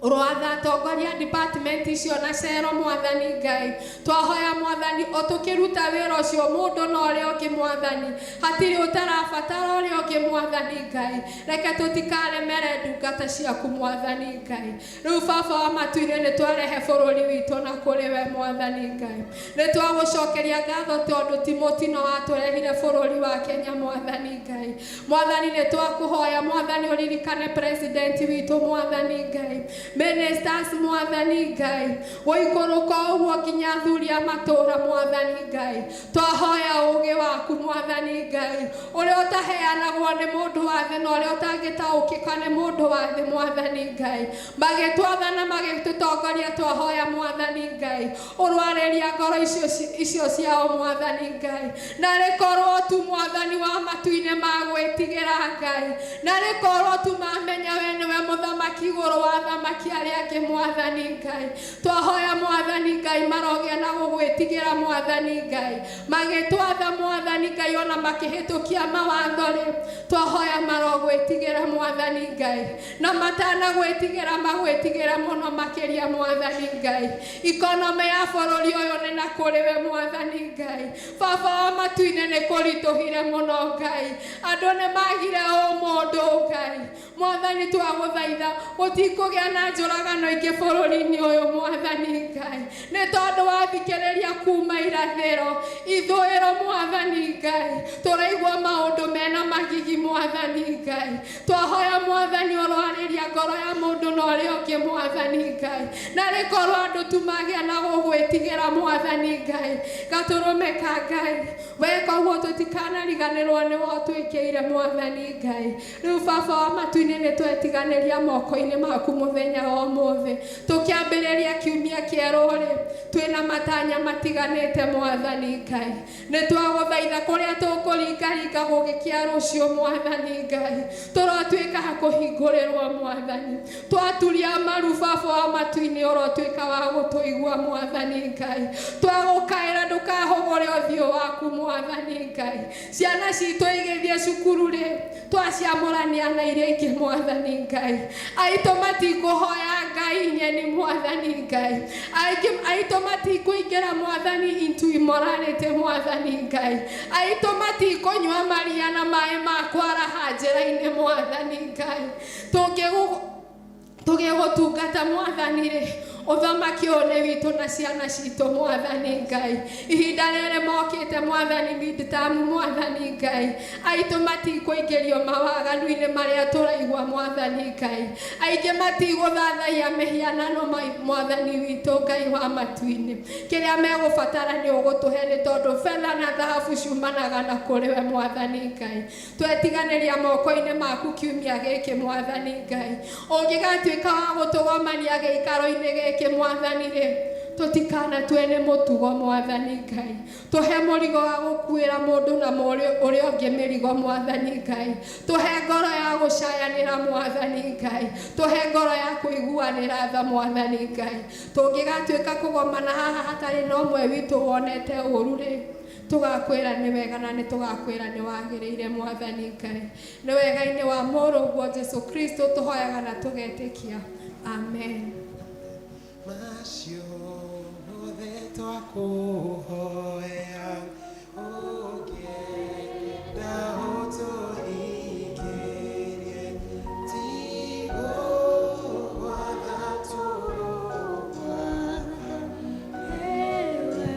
Rwatha atongoria department icio na cero mwathani Ngai. Twahoya mwathani o tũkĩruta wĩra ũcio mũndũ na ũrĩa ũngĩ mwathani, hatirĩ ũtarabatara ũrĩa ũngĩ mwathani Ngai. Reke tũtikaremere ndungata ciaku mwathani Ngai. Rĩu Baba wa matu-inĩ nĩ twarehe bũrũri witũ na kũrĩ we mwathani Ngai. Nĩ twagũcokeria ngatho tondũ ti mũtino watũrehire bũrũri wa Kenya mwathani Ngai. Mwathani nĩ twakũhoya mwathani ũririkane president witũ mwathani Ngai, ministers mwathani Ngai, gũikũrũka ũguo nginya athuri a matũũra mwathani Ngai. Twahoya ũũgĩ waku mwathani Ngai, ũrĩa ũtaheanagwo nĩ mũndũ wa thĩ na ũrĩa ũtangĩtaũkĩka nĩ mũndũ wa thĩ mwathani Ngai. Magĩtwatha na magĩtũ magĩtũtongoria twahoya Mwathani Ngai ũrwareria ngoro icio ciao Mwathani Ngai na rĩkorwo tu Mwathani wa matu-inĩ magwĩtigĩra Ngai na rĩkorwo tu mamenya we nĩwe mũthamaki igũrũ wa thamaki arĩa angĩ Mwathani Ngai twahoya Mwathani Ngai marogĩa na gũgwĩtigĩra Mwathani Ngai magĩtwatha Mwathani Ngai ona makĩhĩtũkia mawatho rĩ twahoya marogwĩtigĩra Mwathani Ngai na matanagwĩtigĩra magwĩtigĩra mũno makĩria Mwathani Ngai ikonomi ya bũrũri ũyũ nĩ na kũrĩ we Mwathani Ngai baba wa matu-inĩ nĩ kũritũhire mũno Ngai andũ nĩ magire ũmũndũ Ngai Mwathani twagũthaitha gũtikũgĩa na njũragano ingĩ bũrũri-inĩ ũyũ Mwathani Ngai nĩ tondũ wathikĩrĩria kuma irathĩro ithũĩro Mwathani Ngai tũraigua maũndũ mena magigi Mwathani Ngai twahoya Mwathani ũrwarĩria ngoro ya mũndũ na ũrĩa ũngĩ Mwathani Ngai na rĩkorwo andũ tu magĩa na gũgwĩtigĩra Mwathani Ngai gatũrũme ka Ngai weka ũguo tũtikanariganĩrwo nĩ wo twĩkĩire Mwathani Ngai rĩu baba wa matu-inĩ nĩ twetiganĩria moko-inĩ maku mũthenya wa ũmũthĩ tũkĩambĩrĩria kiumia kĩerũ rĩ twĩna matanya matiganĩte Mwathani Ngai nĩ twagũthaitha kũrĩa tũkũringaringa gũgĩkĩa rũciũ Mwathani Ngai tũrotuĩka hakũhingũrĩrwo Mwathani twaturia maru baba wa matu-inĩ ũrotuĩka wa gũtũigua Mwathani Ngai twagũkaĩra ndũkahũgũre ũthiũ waku Mwathani Ngai ciana citũ igĩthiĩ cukuru rĩ twaciamũrania na iria ingĩ Mwathani Ngai aitũ matikũhoya Ngai nyeni Mwathani Ngai aitũ matikũingĩra Mwathani into immorality Mwathani Ngai aitũ matikũnyua maria na maĩ ma kwaraha njĩra-inĩ Mwathani Ngai tũgĩgũtungata Mwathani rĩ ũthamaki ũyũ nĩ witũ na ciana citũ Mwathani Ngai ihinda rĩrĩ mokĩte Mwathani midterm Mwathani Ngai aitũ matikũingĩrio mawaganu-inĩ marĩa tũraigua Mwathani Ngai aingĩ matigũthathaia mĩhianano Mwathani witũ Ngai wa matu-inĩ kĩrĩa megũbatara nĩ ũgũtũhe nĩ tondũ betha na thahabu ciumanaga na kũrĩ we Mwathani Ngai twetiganĩria moko-inĩ maku kiumia gĩkĩ Mwathani Ngai ũngĩgatuĩka wa gũtũgomania gĩikaro-inĩ gĩkĩ Mwathani rĩ tutikana twene mũtugo Mwathani Ngai tuhe mũrigo wa gũkuĩra mũndũ na ũrĩa ũngĩ mĩrigo Mwathani Ngai tuhe ngoro ya gũcayanĩra Mwathani Ngai tuhe ngoro ya kũiguanĩra tha Mwathani Ngai tũngĩgatuĩka kũgomana haha hatarĩ na ũmwe witũ wonete ũru rĩ tugakwĩra nĩ wega na nĩ tugakwĩra nĩ wagĩrĩire Mwathani Ngai nĩ wega-inĩ wa mũrũguo Jesũ Kristo tũhoyaga na tũgetĩkia amen macio mothe twakũhoya ũngĩenda ũtũhingĩrie tigũgwatha tũrũgama ewe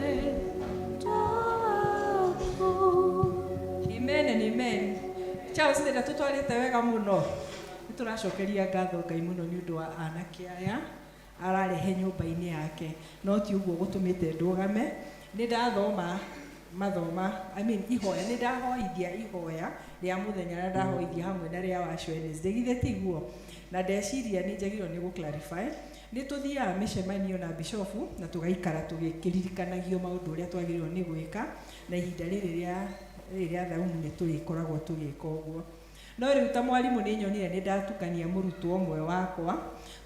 ndogo amen and amen Charles nĩ tũtwarĩte wega mũno nĩ tũracokeria ngatho Ngai mũno nĩ ũndũ wa anake aya ararehe nyũmba-inĩ yake no ti ũguo gũtũmĩte ndũgame nĩ ndathoma ihoya nĩ ndahoithia ihoya rĩa mũthenya na ndahoithia hamwe na rĩa wa Wednesday githĩ tiguo na ndeciria nĩ njagĩrĩirwo nĩ gũclarify nĩ tũthiaga mĩcemanio na bishofu na tũgaikara tũgĩkĩririkanagio maũndũ ũrĩa twagĩrĩirwo nĩ gwĩka na ihinda rĩrĩ rĩa thaumu nĩ tũrĩkoragwo tũgĩka ũguo no rĩu ta mwarimũ nĩ nyonire nĩ ndatukania mũrutwo ũmwe wakwa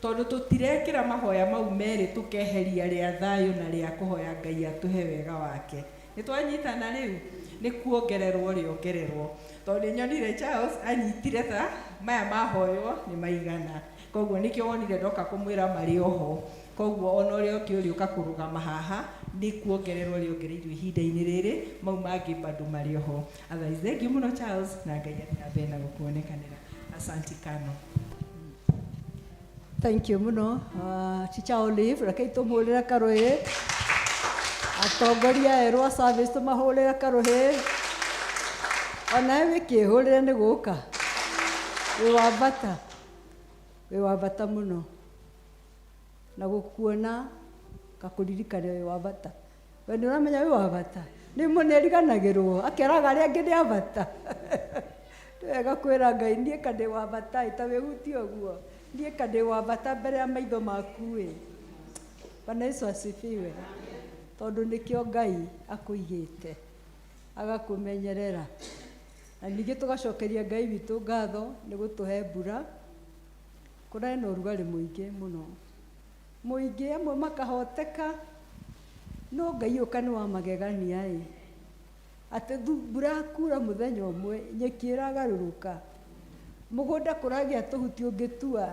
tondũ tũtirekĩra mahoya mau merĩ tũkeheria rĩa thayũ na rĩa kũhoya Ngai atũhe wega wake nĩ twanyitana rĩu nĩ kuongererwo rĩongererwo tondũ nĩ nyonire Charles anyitire ta maya mahoywo nĩ maigana koguo nĩkĩo wonire ndoka kũmwĩra marĩ oho koguo ona ũrĩa ũngĩ ũrĩũka kũrũgama haha nĩ kuongererwo rĩongereirwo ihinda-inĩ rĩrĩ mau mangĩ bado marĩ oho otherwise thank you mũno Charles na Ngai atambe na gũkuonekanĩra asanti kano thank you mũno Chicha Olive reke tũmũhũrĩre karũhĩ atongoria erũ a service tũmahũrĩre karũhĩ ona wĩkĩhũrĩre nĩ gũka wĩ wa bata mũno na gũkuona gakũririkane wĩ wa bata we nĩ ũramenya wĩ wa bata nĩ mũneriganagĩrwo akeraga arĩa angĩ nĩ a bata wega kwĩra Ngai niĩ ka ndĩ wa bata ĩtawĩhutia ũguo niĩ ka ndĩ wa bata mbere ya maitho maku ĩ Bwana Yesu asifiwe. Tondu nikio Ngai akuigite agakumenyerera, na ningĩ tugacokeria Ngai witũ ngatho nĩ gũtũhe mbura. Kũrarĩ na ũrugarĩ mũingĩ mũno, mũingĩ, amwe makahoteka, no Ngai ũka nĩ wa magegania atĩ mbura kura mũthenya ũmwe, nyeki ĩragarũrũka, mũgũnda kũragĩa tũhuti ũngĩtua.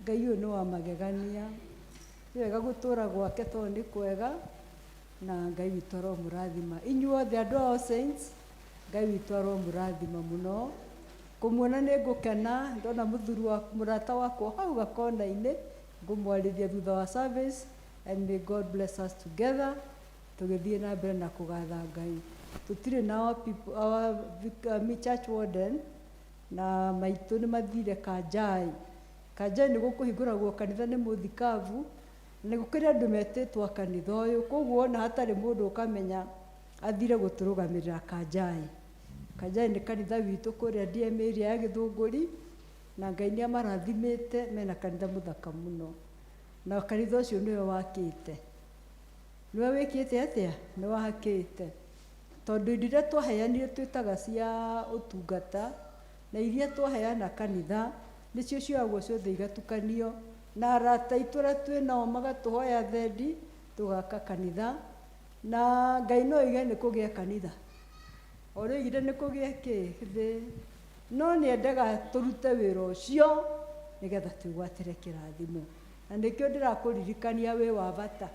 Ngai ũyũ nĩ wa magegania, nĩ wega gũtũra gwake tondũ nĩ kwega, na Ngai witũ aromũrathima. Inyuothe andũ a All Saints, Ngai witũ aromũrathima mũno. Kũmuona nĩ ngũkena, ndona mũrata wakwa hau gakona-inĩ, ngũmwarĩria thutha wa service, and may God bless us together, tũgĩthiĩ na mbere na kũgatha Ngai. Tũtirĩ na our church warden, na maitũ nĩ mathire Kanjai. Kanjai nĩ gũkũhingũragwo kanitha nĩ mũthikabu, nĩ gũkĩrĩ andũ metĩtwo kanitha ũyũ, koguo ona hatarĩ mũndũ ũkamenya athire gũtũrũgamĩrĩra Kanjai. Kanjai nĩ kanitha witũ kũrĩa DMA ĩrĩa ya Gĩthũngũri, na Ngai nĩ amarathimĩte, mena kanitha mũthaka mũno, na kanitha ũcio nĩwe wakĩte. Nĩwe wĩkĩte atĩa? Nĩ wakĩte, tondũ indo iria twaheanire twĩtaga cia ũtungata, na iria twaheana kanitha nĩcio cioagwo ciothe igatukanio, na arata itũ arĩa twĩnao magatũhoya thendi, tũgaka kanitha, na Ngai no oige nĩ kũgĩa kanitha. Oro oigire nĩ kũgĩa kĩ? No nĩ endaga tũrute wĩra ũcio nĩgetha twĩgwatĩre kĩrathimo, na nĩkĩo ndĩrakũririkania wĩ wa bata.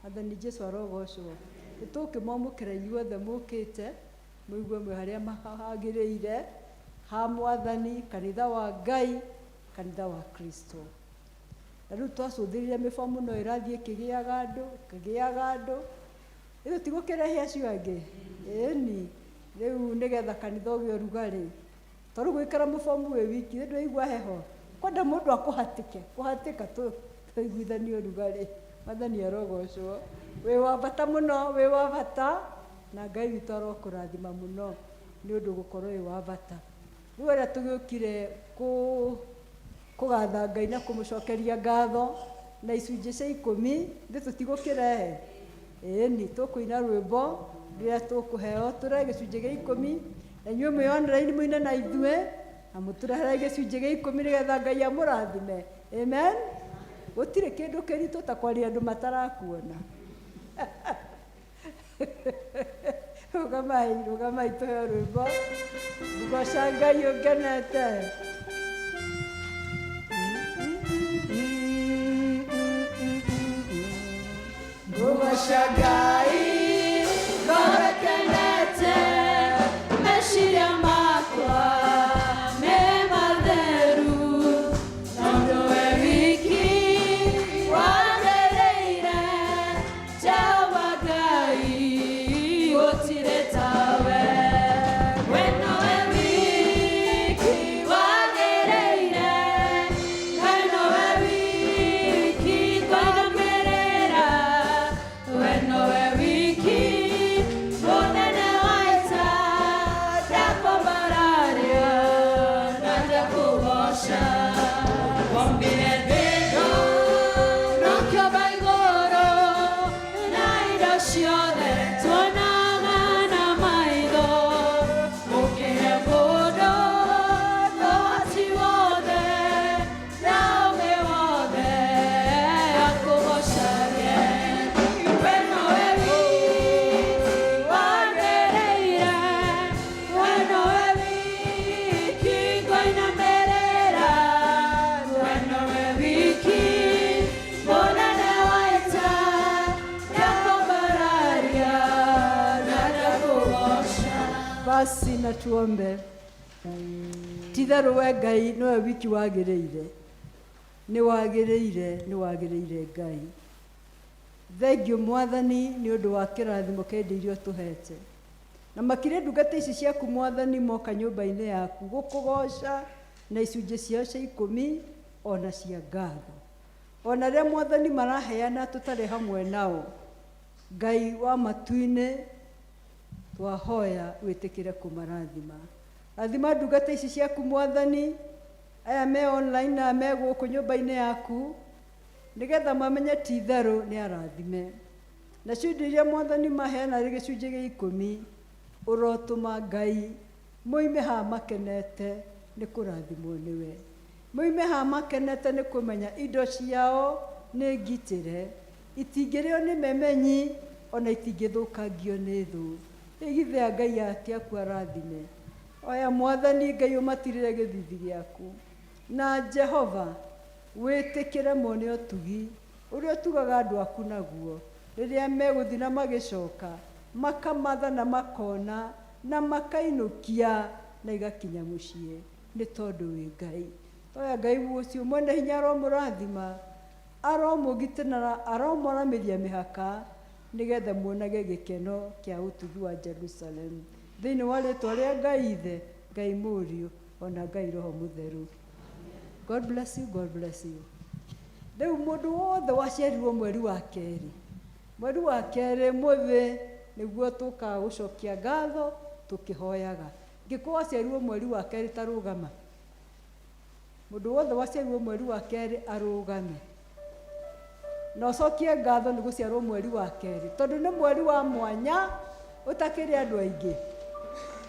Mwathani Jesũ arogocwo. Nĩ tũkĩmwamũkĩra inyuothe mũkĩte, mũigue mwĩ harĩa mahagĩrĩire ha Mwathani, kanitha wa Ngai, kanitha wa Kristo. Na rĩu twacũthĩrĩria mĩbomu no ĩrathiĩ ĩkĩgĩaga andũ, rĩu tigũkĩrehe acio angĩ. Ĩni, rĩu nĩgetha kanitha ũgĩe ũrugarĩ, tondũ gwĩkĩra mũbomu wĩ wiki, ndũigua heho, kwenda mũndũ akũhatĩke, kũhatĩka tũiguithanie ũrugarĩ. Mwathani arogocwo. Wĩ wa bata mũno, wĩ wa bata, na Ngai witũ arokũrathima mũno nĩ ũndũ gũkorwo wĩ wa bata. Rĩu arĩa tũgĩũkire kũgatha Ngai na kũmũcokeria ngatho na icunjĩ cia 10, ithuĩ tũtigũkĩrehe. Ĩni, tũkũina rwĩmbo rĩrĩa tũkũheo, tũrehe gĩcunjĩ gĩa 10, na inyuĩ mwĩ online mũine na ithuĩ, na mũtũrehere gĩcunjĩ gĩa 10 nĩgetha Ngai amũrathime. Amen. Gũtirĩ kĩndũ kĩritũ ta kwaria andũ matarakuona. Rũgamai tũheo rwĩmbo, ngũgoca Ngai ũngenete. Ngũgoca Ngai ngũkenete, meciria makwa me matheru, tondũ we wiki wagĩrĩire, Jehova Ngai gũtirĩ tawe. We nowe wiki wagĩrĩire, we nowe wiki twainamĩrĩra, we nowe wiki mũnene wa ita, ndakwambararia na ndakũgoca. Wombire thĩ na ũkĩũmba igũrũ na indo ciothe tuonaga na maitho, ũkĩhe mũndũ ũhoti wothe na ũũgĩ wothe akũgocage. We nowe wiki wagĩrĩire, we nowe wiki ngũinamĩrĩra, we nowe wiki mũnene wa ita, ndakwambararia na ndakũgoca. Basi na tuombe. Ti-itherũ we Ngai nowe wiki wagĩrĩire, nĩ wagĩrĩire Ngai. Thengiũ Mwathani nĩ ũndũ wa kĩrathimo kĩndĩ iria ũtũhete, na makĩria ndungata ici ciaku Mwathani moka nyũmba-inĩ yaku gũkũgoca na icunjĩ ciao cia 10 ona cia ngatho, ona rĩrĩa Mwathani maraheana tũtarĩ hamwe nao. Ngai wa matu-inĩ twahoya wĩtĩkĩre kũmarathima. Rathima ndungata ici ciaku Mwathani, aya me online na me gũkũ nyũmba-inĩ yaku, nigetha mamenye ti itherũ nĩ arathime. Nacio indo iria Mwathani maheana rĩ gĩcunjĩ gĩa 10 ũrotũma Ngai moime haha makenete nĩ kũrathimwo nĩwe. Moime haha makenete nĩ kũmenya indo ciao nĩ ngitĩre, itingĩrĩo nĩ memenyi ona itingĩthũkangio nĩ thũ. Igithia Ngai atiaku arathime. Oya Mwathani Ngai ũmatirĩre gĩthithi gĩaku. Na Jehova wĩtĩkĩre mone ũtugi ũrĩa ũtugaga andũ aku naguo rĩrĩa megũthiĩ na magĩcoka makamatha na makona na makainũkia na igakinya mũciĩ nĩ tondũ wĩ Ngai. Oya Ngai ũcio mwene hinya aromũrathima, aromũgitĩra, aromoramĩria mĩhaka nĩgetha muonage gĩkeno kĩa ũtugi wa Jerusalem. Thĩinĩ wa rĩtwa rĩa Ngai Ithe, Ngai Mũriũ, ona Ngai Roho Mũtheru. God bless you, God bless you. Rĩu mũndũ wothe waciarirwo mweri wa kerĩ. Mweri wa kerĩ mũthĩ nĩguo tũkaga gũcokia ngatho tũkĩhoyaga. Ngĩkorwo waciarirwo mweri wa kerĩ ta rũgama. Mũndũ wothe waciarirwo mweri wa kerĩ arũgame. Na ũcokie ngatho nĩ gũciarwo mweri wa kerĩ. Tondũ nĩ mweri wa mwanya ũtakĩrĩ andũ aingĩ.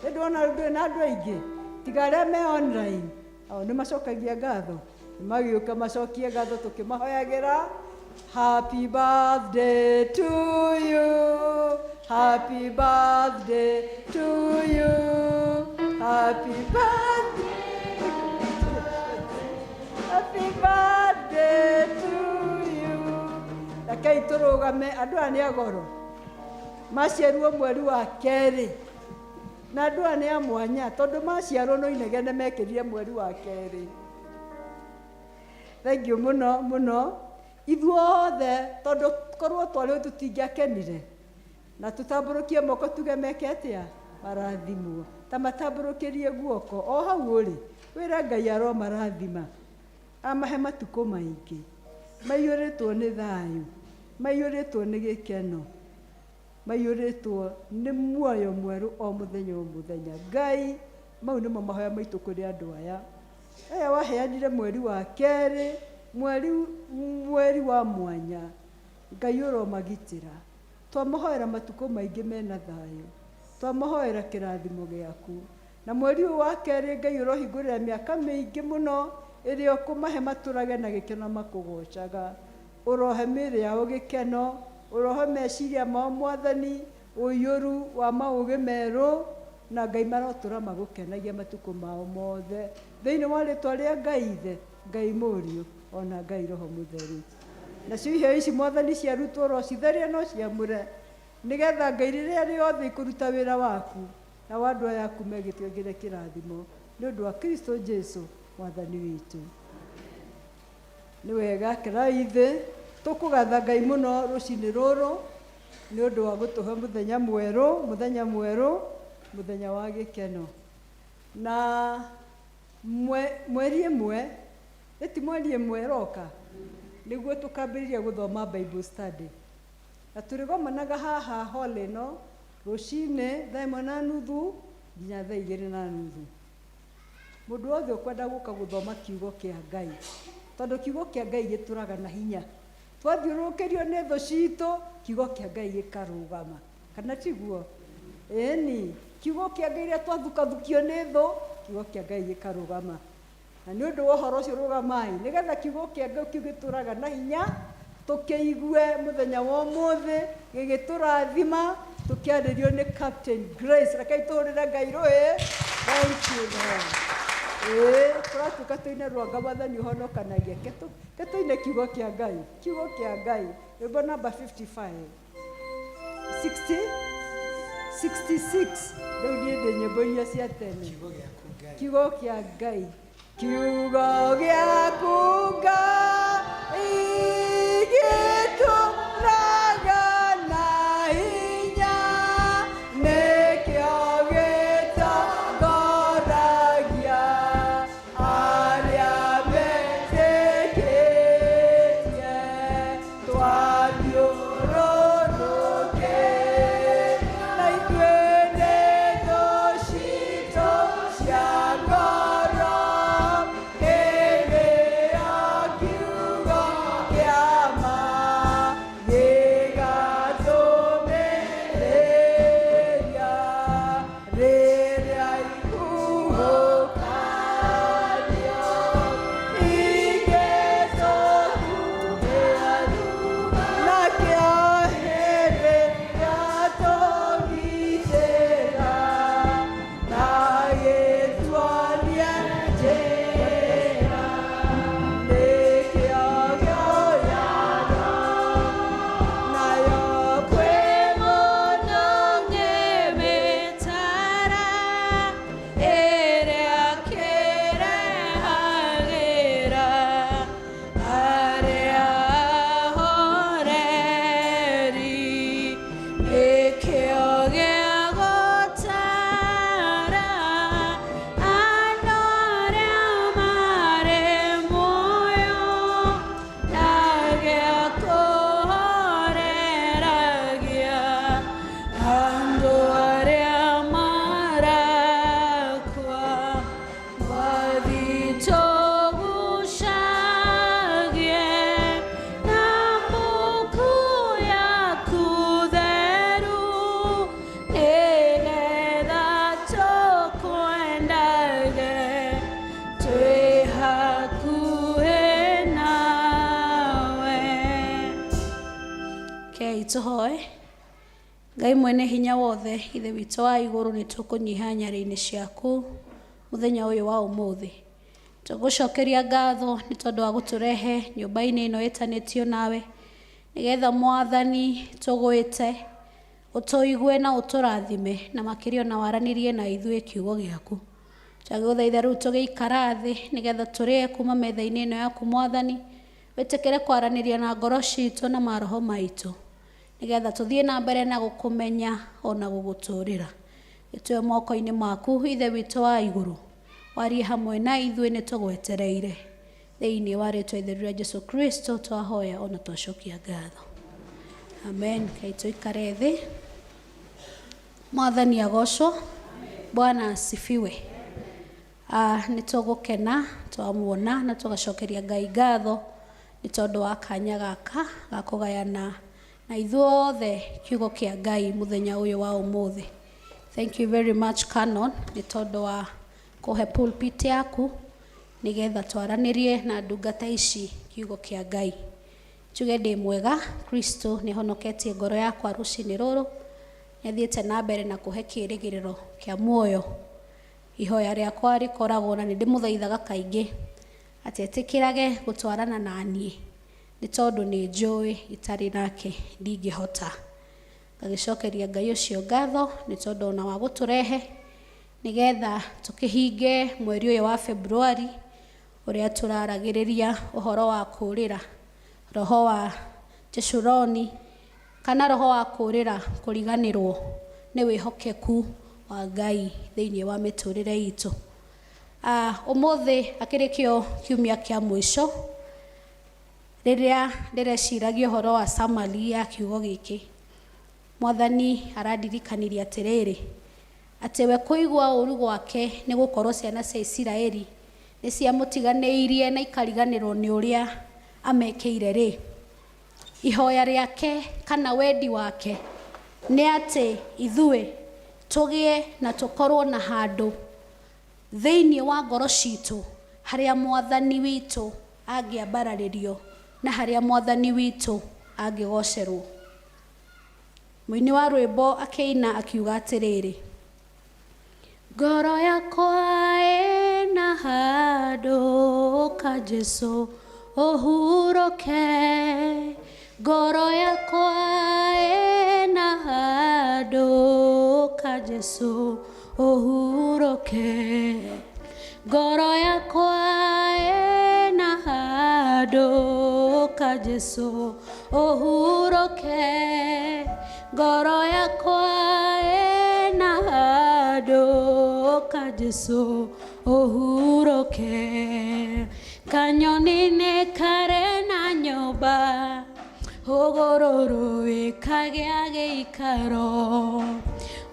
Ndĩrona ndĩ na andũ aingĩ. Tiga arĩa me online. Ao nĩ macokagia ngatho. Magĩũka macokie ngatho tũkĩmahoyagĩra. Happy birthday to you. Happy birthday to you. Happy birthday. Happy birthday to you. Lakini tũrũgame andũ aya nĩ agoro. Maciarirwo mweri wa kerĩ. Na andũ aya nĩ a mwanya tondũ maciarwo no inegene mekĩrire mweri wa kerĩ. Thank you mũno mũno. Ithuothe tondũ korwo twarĩ tũtingĩakenire na tũtambũrũkie moko tuge meke atĩa marathimwo ta matambũrũkĩrie guoko o hau ũrĩ wĩra Ngai aromarathima amahe matukũ maingĩ maiyũrĩtwo nĩ thayũ, maiyũrĩtwo nĩ gĩkeno, maiyũrĩtwo nĩ muoyo mwerũ o mũthenya o mũthenya. Ngai mau nĩmo mahoya maitũ kũrĩ andũ aya. Aya waheanire mweri wa kerĩ, mweri wa mwanya. Ngai ũromagitĩra. Twamahoera matukũ maingĩ mena thayũ. Twamahoera kĩrathimo gĩaku. Na mweri wa kerĩ Ngai ũrohingũrĩra mĩaka mĩingĩ mũno ĩrĩa ũkũmahe matũrage na gĩkeno makũgocaga. Ũrohe mĩĩrĩ yao gĩkeno, ũrohe meciria mao Mwathani ũiyũru wa maũgĩ merũ na Ngai marotũra magũkenagia matukũ mao mothe. Thĩinĩ wa rĩtwa rĩa Ngai Ithe, Ngai Mũriũ, ona Ngai Roho Mũtheru. Nacio iheo ici Mwathani ciarutwo rocitheria no ciamũre nĩgetha Ngai rĩrĩa rĩothe ikũruta wĩra waku na wa andũ aya aku megĩtuĩngĩre kĩrathimo nĩ ũndũ wa Kristo Jesũ Mwathani witũ. Nĩ wega kĩraithĩ tũkũgatha Ngai mũno rũcinĩ rũrũ nĩ ũndũ wa gũtũhe mũthenya mwerũ, mũthenya wa gĩkeno. Na mweri ĩmwe, ti mweri ĩmwe roka nĩguo tũkambĩrĩria gũthoma Bible study. Na tũrĩgomanaga haha hall ĩno rũcinĩ thaa 1:30 nginya thaa 2:30. Mũndũ wothe ũkwenda gũka gũthoma kiugo kĩa Ngai tondũ kiugo kĩa Ngai gĩtũraga na hinya. Twathiũrũrũkĩrio nĩ thũ citũ, kiugo kĩa Ngai gĩkarũgama. Kana tiguo? Ĩni, kiugo kĩa Ngai rĩrĩa twathukathukio nĩ thũ, kiugo kĩa Ngai gĩkarũgama. Na nĩ ũndũ wa ũhoro ũcio rũgamai nĩgetha kiugo kĩa Ngai kiu gĩtũraga na hinya tũkĩigue mũthenya wa ũmũthĩ gĩgĩtũrathima tũkĩarĩrio nĩ Captain Grace. Rekei tũhũrĩre Ngai rũĩ. Thank you Lord. Tũratuĩka tũine rwanga Mwathani ũhonokanagia. Ketũine kiugo kĩa Ngai. Kiugo kĩa Ngai. Rwĩmbo namba 55. 66. Rĩu niĩ ndĩ nyĩmbo iria cia tene. Kiugo kĩa Ngai. Kiugo gĩaku Ngai gĩtũraga na hinya nĩkĩo gĩtongoragia arĩa metĩkĩtie twathiũrũrũkĩria na ithuĩ nĩ thũ citũ cia ngoro. Kiugo Kei tuhoe. Ngai mwene hinya wothe ithe witũ wa igũrũ nĩ tũkũnyiha nyarĩ-inĩ ciaku mũthenya ũyũ wa ũmũthĩ. Tũgũcokeria ngatho nĩ tondũ wa gũtũrehe nyũmba-inĩ ĩno ĩtanĩtio nawe, nĩgetha Mwathani tũgwĩte ũtũigue na ũtũrathime na makĩria na waranĩrie na ithuĩ kiugo gĩaku. Twagũthaitha rĩu tũgĩikara thĩ nĩgetha tũrĩe kuma metha-inĩ ĩno yaku Mwathani, wĩtĩkĩre kwaranĩria na ngoro citũ na maroho maitũ, nĩgetha tũthiĩ na mbere na gũkũmenya ona gũgũtũũrĩra. Gĩtũe moko-inĩ maku ithe witũ wa igũrũ, warie hamwe na ithuĩ nĩ tũgwetereire. Thĩinĩ wa rĩĩtwa itheru rĩa Jesũ Kristo twahoya ona twacokia ngatho. Amen. Kei tũikare thĩ. Mwathani agocwo. Bwana asifiwe. Nĩ tũgũkena twamuona na tũgacokeria Ngai ngatho nĩ tondũ wa kanya gaka ga kũgayana na ithuothe kiugo kĩa Ngai mũthenya ũyũ wa ũmũthĩ. Thank you very much Canon nĩ tondũ wa kũhe pulpit yaku nĩgetha twaranĩrie na ndungata ici kiugo kĩa Ngai. Njuge ndĩ mwega, Kristo nĩ honoketie ngoro yakwa rũcinĩ rũrũ, nĩ athiĩte na mbere na kũhe kĩĩrĩgĩrĩro kĩa muoyo. Ihoya rĩakwa rĩkoragwo na nĩ ndĩmũthaithaga kaingĩ atĩ etĩkĩrage gũtwarana na niĩ nĩ tondũ nĩ njũĩ itarĩ nake ndingĩhota. Ngagĩcokeria Ngai ũcio ngatho nĩ tondũ ona wa gũtũrehe nĩgetha tũkĩhinge mweri ũyũ wa Februari ũrĩa tũraragĩrĩria ũhoro wa kũũrĩra roho wa Jeshuruni, kana roho wa kũũrĩra kũriganĩrwo nĩ wĩhokeku wa Ngai thĩinĩ wa mĩtũrĩre itũ. Ũmũthĩ akĩrĩkĩo kiumia kĩa mũico rĩrĩa ndĩreciragia ũhoro wa summary ya kiugo gĩkĩ. Mwathani arandirikanirie atĩrĩrĩ, atĩ we kũigua ũũru gwake nĩ gũkorwo ciana cia Isiraeli nĩ ciamũtiganĩirie na ikariganĩrwo nĩ ũrĩa amekĩire rĩ. Ihoya rĩake kana wendi wake nĩ atĩ ithuĩ tũgĩe na tũkorwo na handũ thĩinĩ wa ngoro citũ harĩa Mwathani witũ angĩambararĩrio na harĩa Mwathani witũ angĩgocerwo. Mũini wa rwĩmbo akĩina akiuga atĩrĩrĩ, ngoro yakwa ĩna handũ ka Jesũ ũhurũke, ngoro yakwa ĩna handũ ka Jesũ ũhurũke, ngoro yakwa ĩna handũ ka Jesũ ũhurũke, ngoro yakwa ĩna handũ ka Jesũ ũhurũke. Kanyoni nĩ karĩ na nyũmba, ũgũrũrũ kagĩa gĩikaro,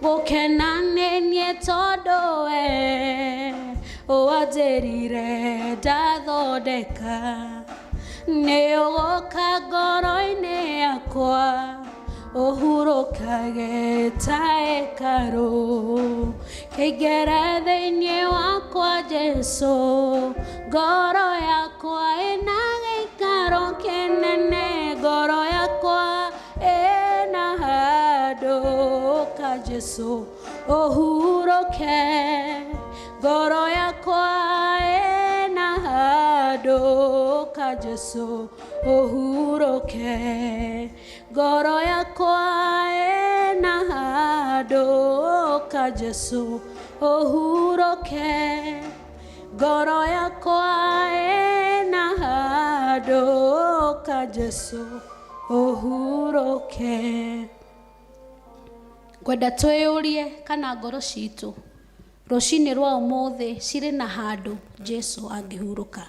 gũkena nĩ niĩ tondũ we wanjĩrire ndathondeka, nĩ ũgũka ngoro-inĩ yakwa ũhurũkage ta hekarũ, kĩingĩre thĩinĩ wakwa Jesũ, ngoro yakwa ĩna gĩikaro kĩnene, ngoro yakwa ĩna handũ ka Jesũ ũhurũke, ngoro yakwa ĩna handũ ka Jesũ ũhurũke, ngoro yakwa ĩna handũ ka Jesũ ũhurũke, ngoro yakwa ĩna handũ ka Jesũ ũhurũke. Ngwenda twĩyũrie kana ngoro citũ rũcinĩ rwa ũmũthĩ cirĩ na handũ Jesũ angĩhurũka.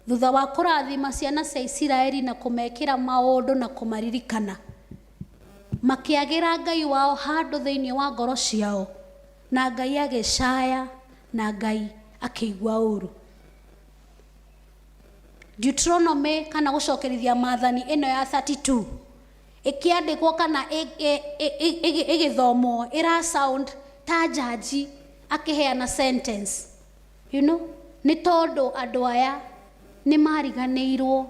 Thutha wa kũrathima ciana cia Isiraeli na kũmekĩra maũndũ na kũmaririkana, makĩagĩra Ngai wao handũ thĩinĩ wa ngoro ciao, na Ngai agĩcaya na Ngai akĩigua ũũru. Deuteronomy kana gũcokerithia Maathani ĩno ya 32 ĩkĩandĩkwo kana ĩgĩthomwo ĩra sound ta jaji akĩheana sentence, nĩ tondũ andũ aya nĩ mariganĩirwo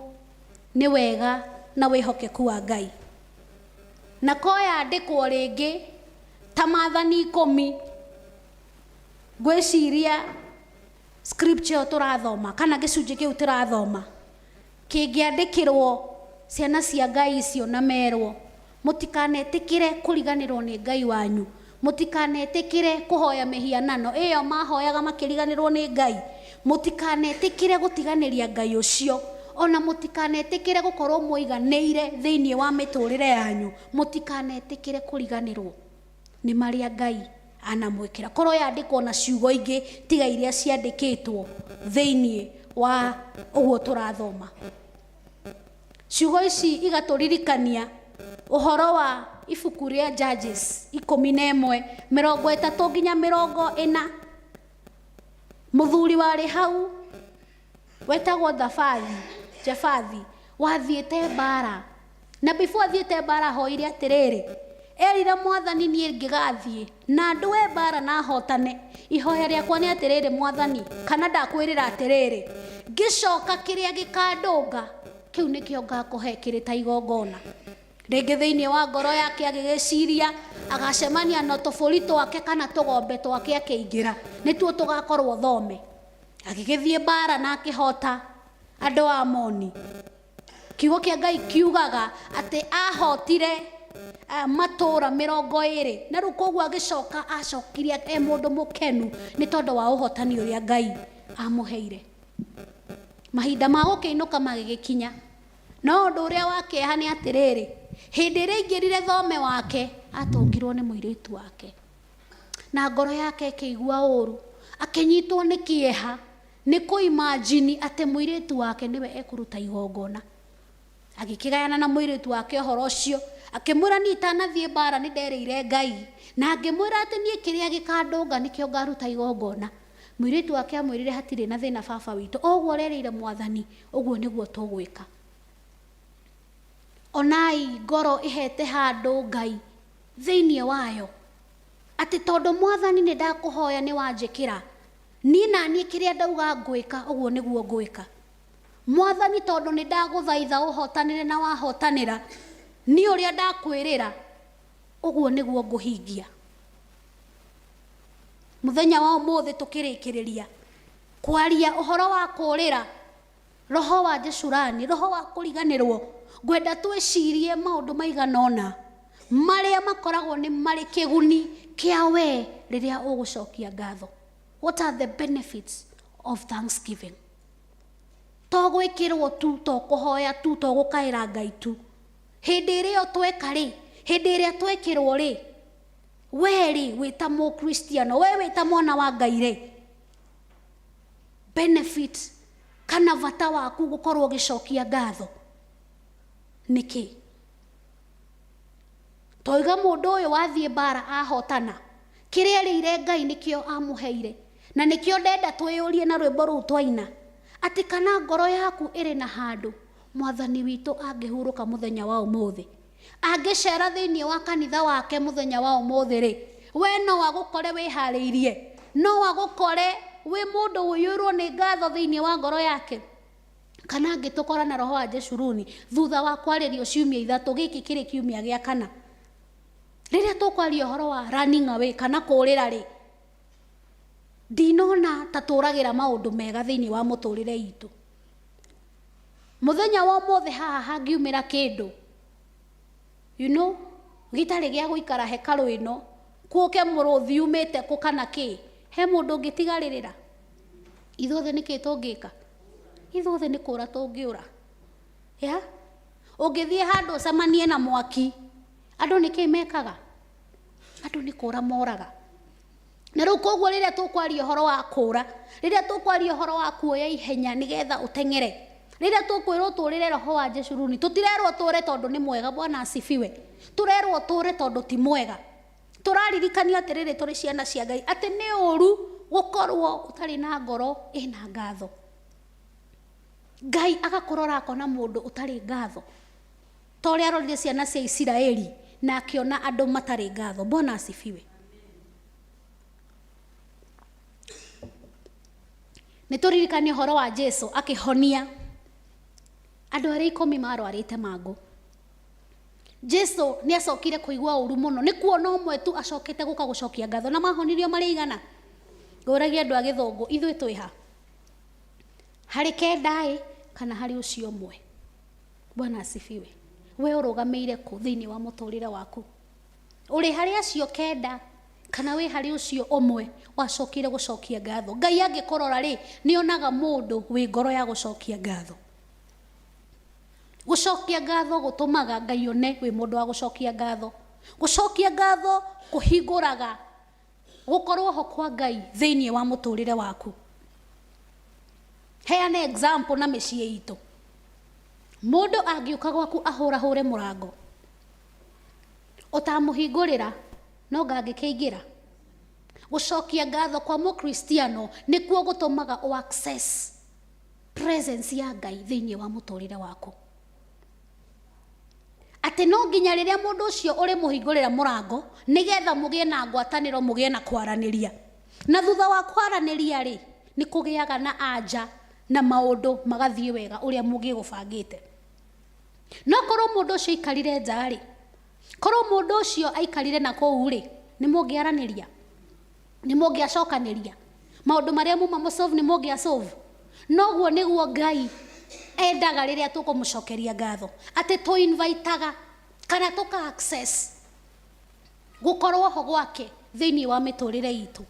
nĩ wega na wĩhokeku wa Ngai. na koya ndikwo ringi ta Maathani 10 gwiciria scripture turathoma kana gicunji kiu turathoma kingiandikirwo ciana cia Ngai icio na merwo mutikanetikire kuriganirwo ni Ngai wanyu, mutikanetikire kuhoya mihianano iyo mahoyaga makiriganirwo ni Ngai, mutikanetikire gutiganiria Ngai ucio, ona mutikanetikire gukorwo muiganeire thiini wa miturire yanyu, mutikanetikire kuriganirwo ni maria Ngai anamwikira. Korwo yandikwo na ciugo ingi tiga iria ciandikitwo thiini wa uguo turathoma. Ciugo ici igaturirikania uhoro wa ibuku ria Judges 11:30 nginya 40. Muthuri hau wetagwo Jefathi wathiete mbara, na before athiete mbara hoire atiriri, erire Mwathani nie ngigathie na ndue mbara na hotane, ihoya riakwa ni atiriri Mwathani, kana ndakwirira atiriri ngicoka kiria gikandunga kiu nikio ngakuhe kirita igongona. Ringi thiini wa ngoro yake agigiciria agacemania na tuburi twake kana tugombe twake akiingira nituo tugakorwo thome. Agigithie mbara na akihota andu a Amoni. Kiugo kia Ngai kiugaga ati ahotire matura 20 na riu koguo agicoka acokirie e mundu mukenu ni tondu wa uhotani uria Ngai amuheire. Mahinda ma gukiinuka magigikinya, no undu uria wakeha ni atiriri, hindi iria ingirire thome wake atungirwo ni muiritu wake, na ngoro yake ikigua uru, akinyitwo ni kieha ni kuimagine ati muiritu wake niwe ekuruta igongona. Agikigayana na muiritu wake uhoro ucio, akimwira ni itanathie mbara ni nderire Ngai, na ngimwira ati nie kiria gikandunga nikio ngaruta igongona. Muiritu wake amwirire hatire na thina baba witu, oguo rereire Mwathani oguo niguo tugwika. Onai ngoro ihete handu Ngai thiini wayo ati tondu Mwathani ni ndakuhoya ni wanjikira, ni na nie kiria ndauga ngwika oguo niguo ngwika. Mwathani tondu ni ndaguthaitha uhotanire na wahotanira, ni uria ndakwirira oguo niguo nguhingia. Muthenya wa umuthi tukirikiriria kwaria uhoro wa kurira, roho wa Jeshurani, roho wa kuriganirwo, ngwenda twicirie maundu maiganona maria makoragwo ni mari kiguni kia we riria ugucokia ngatho. What are the benefits of thanksgiving? To gwikirwo tu, to kuhoya tu, to gukaira Ngai tu. Hindi iria tweka ri, hindi iria twekirwo ri, weri wita mu Kristiano, we wita mwana wa Ngai ri, benefit kana vata waku gukorwo gicokia ngatho niki? Toiga mundu uyu wathie mbara ahotana, kiria rire Ngai nikio amuheire, na nikio ndenda twiyurie na rwimbo ru twaina ati kana ngoro yaku iri na handu Mwathani witu angihuruka muthenya wa umuthi, angicera thiini wa kanitha wake muthenya wa umuthi ri, we no agukore wihariirie, no agukore we mundu uyurwo ni ngatho thiini wa ngoro yake, kana angitukora na roho wa Jeshuruni thutha wa kwaririo ciumia ithatu, giki kiri kiumia gia kana, riria tukwaria horo wa running away kana kurira ri, dinona taturagira maundu mega thiini wa muturire itu. Muthenya wa umuthi haha hangiumira kindu, gitari gia guikara hekalu ino kuoke muruthi umite ku kana ki, he mundu ngitigaririra? Ithuothe niki tungika? Ithuothe ni kura tungiura ya ungithie handu samanie na mwaki, andu niki mekaga? Andu ni kura moraga. Na riu koguo riria tukwaria horo wa kura, riria tukwaria horo wa kuoya ihenya nigetha utengere, riria tukwirwo turire roho wa Jeshuruni, tutirerwo ture tondu ni mwega. Bwana asifiwe. Turerwo ture tondu ti mwega. Turaririkanio atiriri turi ciana cia Ngai ati ni uru gukorwo utari na ngoro ina ngatho. Ngai agakurora akona mundu utari ngatho, tori arorire ciana cia Isiraeli na akiona andu matari ngatho. Bwana asifiwe. Nituririkanie horo wa Jesu akihonia andu aria 10 marwarite mangu, Jesu nĩ acokire kũigua ũru mũno nĩ kuona ũmwe tu acokete gũka gũcokia ngatho na mahonirio marĩ igana. Ngũragia andũ a Gĩthũngũ ithuĩ twĩ ha? Harĩ kenda kana harĩ ũcio ũmwe? Bwana asifiwe. We ũrũgamĩire kũ thĩinĩ wa mũtũrĩre waku? Ũrĩ harĩ acio kenda kana we harĩ ũcio ũmwe wacokire gũcokia ngatho? Ngai angĩkũrora rĩ nĩonaga mũndũ wĩ ngoro ya gũcokia ngatho. Gũcokia ngatho gũtũmaga Ngai one wĩ mũndũ wa gũcokia ngatho. Gũcokia ngatho kũhingũraga gũkorwo ho kwa Ngai thĩinĩ wa mũtũrĩre waku. Heana example na mĩciĩ itũ. Mũndũ angĩũka gwaku ahũrahũre mũrango ũtamũhingũrĩra no ngangĩkĩingĩra. Gũcokia ngatho kwa mũkristiano nĩkuo gũtũmaga o access presence ya Ngai thĩinĩ wa mũtũrĩre waku. Atĩ no nginya rĩrĩa mũndũ ũcio ũrĩ mũhingũrĩra mũrango nĩgetha mũgĩe na ngwatanĩro mũgĩe na kwaranĩria. Na thutha wa kwaranĩria rĩ nĩ kũgĩaga na anja na maũndũ magathiĩ wega ũrĩa mũngĩgũbangĩte. No korwo mũndũ ũcio aikarire nja rĩ, korwo mũndũ ũcio aikarire na kũu rĩ, nĩ mũngĩaranĩria, nĩ mũngĩacokanĩria maũndũ marĩa muma mũsolve, nĩ mũngĩasolve. Noguo nĩguo Ngai endaga rĩrĩa tũkũmũcokeria ngatho, atĩ tũinvitaga kana tũka access gũkorwo ho gwake thĩinĩ wa mĩtũrĩre itũ.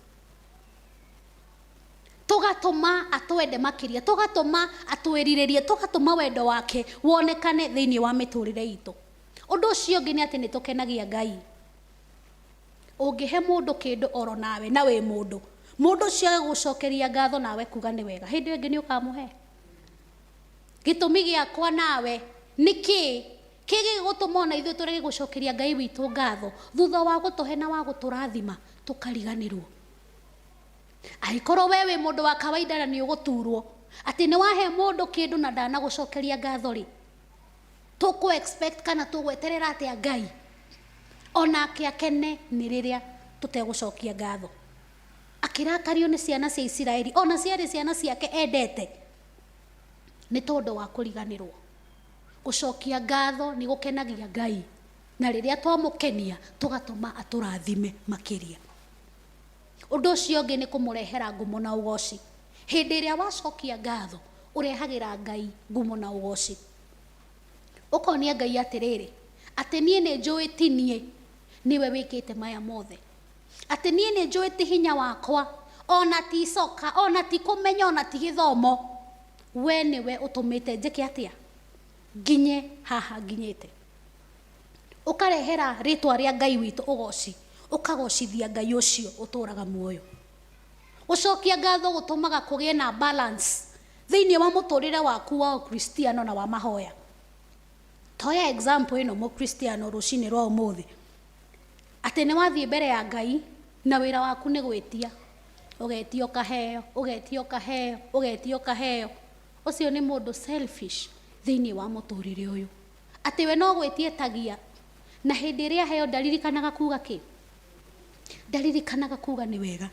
Tũgatũma atwende makĩria, tũgatũma atwĩrirĩrie, tũgatũma wendo wake wonekane thĩinĩ wa mĩtũrĩre itũ. Ũndũ ũcio ũngĩ nĩ atĩ nĩ tũkenagia Ngai. Ũngĩhe mũndũ kĩndũ oro nawe na wĩ mũndũ, mũndũ ũcio agũcokeria ngatho nawe kuga nĩ wega, hĩndĩ ĩyo ĩngĩ nĩ ũkamũhe. Gĩtũmi gĩakwa nawe nĩkĩ gĩgũtũma ona ithuĩ tũrege gũcokeria Ngai witũ ngatho thutha wa gũtũhe na wa gũtũrathima tũkariganĩrwo? Angĩkorwo we wĩ mũndũ wa kawaida na nĩ ũgũturwo atĩ nĩ wahe mũndũ kĩndũ na ndanagũcokeria ngatho rĩ, tũkũ expect kana tũgweterera atĩa Ngai onake akene nĩ rĩrĩa tũtegũcokia ngatho? Akĩrakario nĩ ciana cia Isiraeli, ona ciarĩ ciana ciake endete, nĩ tondũ wa kũriganĩrwo. Gũcokia ngatho nĩ gũkenagia Ngai, na rĩrĩa twamũkenia tũgatũma atũrathime makĩria. Ũndũ ũcio ũngĩ nĩ kũmũrehera ngumo na ũgoci. Hĩndĩ ĩrĩa wacokia ngatho ũrehagĩra Ngai ngumo na ũgoci. Ũkonia Ngai atĩrĩrĩ, atĩ niĩ nĩ njũĩ ti niĩ niwe wĩkĩte maya mothe, atĩ niĩ nĩ njũĩ ti hinya wakwa, ona ti icoka, ona ti kũmenya, ona ti gĩthomo, we nĩwe ũtũmĩte njĩke atĩa nginye haha nginyĩte. Ũkarehera rĩtwa rĩa Ngai witũ ũgoci, ũkagocithia Ngai ũcio ũtũraga muoyo. Gũcokia ngatho gũtũmaga kũgĩe na balance thĩinĩ wa mũtũrĩre waku wa ũkristiano na wa mahoya. Toya example ĩno mũkristiano rũcinĩ rwa ũmũthĩ, atĩ nĩ wathiĩ mbere ya Ngai na wĩra waku nĩ gwĩtia, ũgetio kaheo, ũgetio kaheo, ũgetio kaheo. Ũcio nĩ mũndũ selfish thĩinĩ wa mũtũrĩre ũyũ, atĩ we no gwĩtietagia, na hĩndĩ ĩrĩa heo ndaririkanaga kuga kĩ? Ndaririkanaga kuga nĩ wega.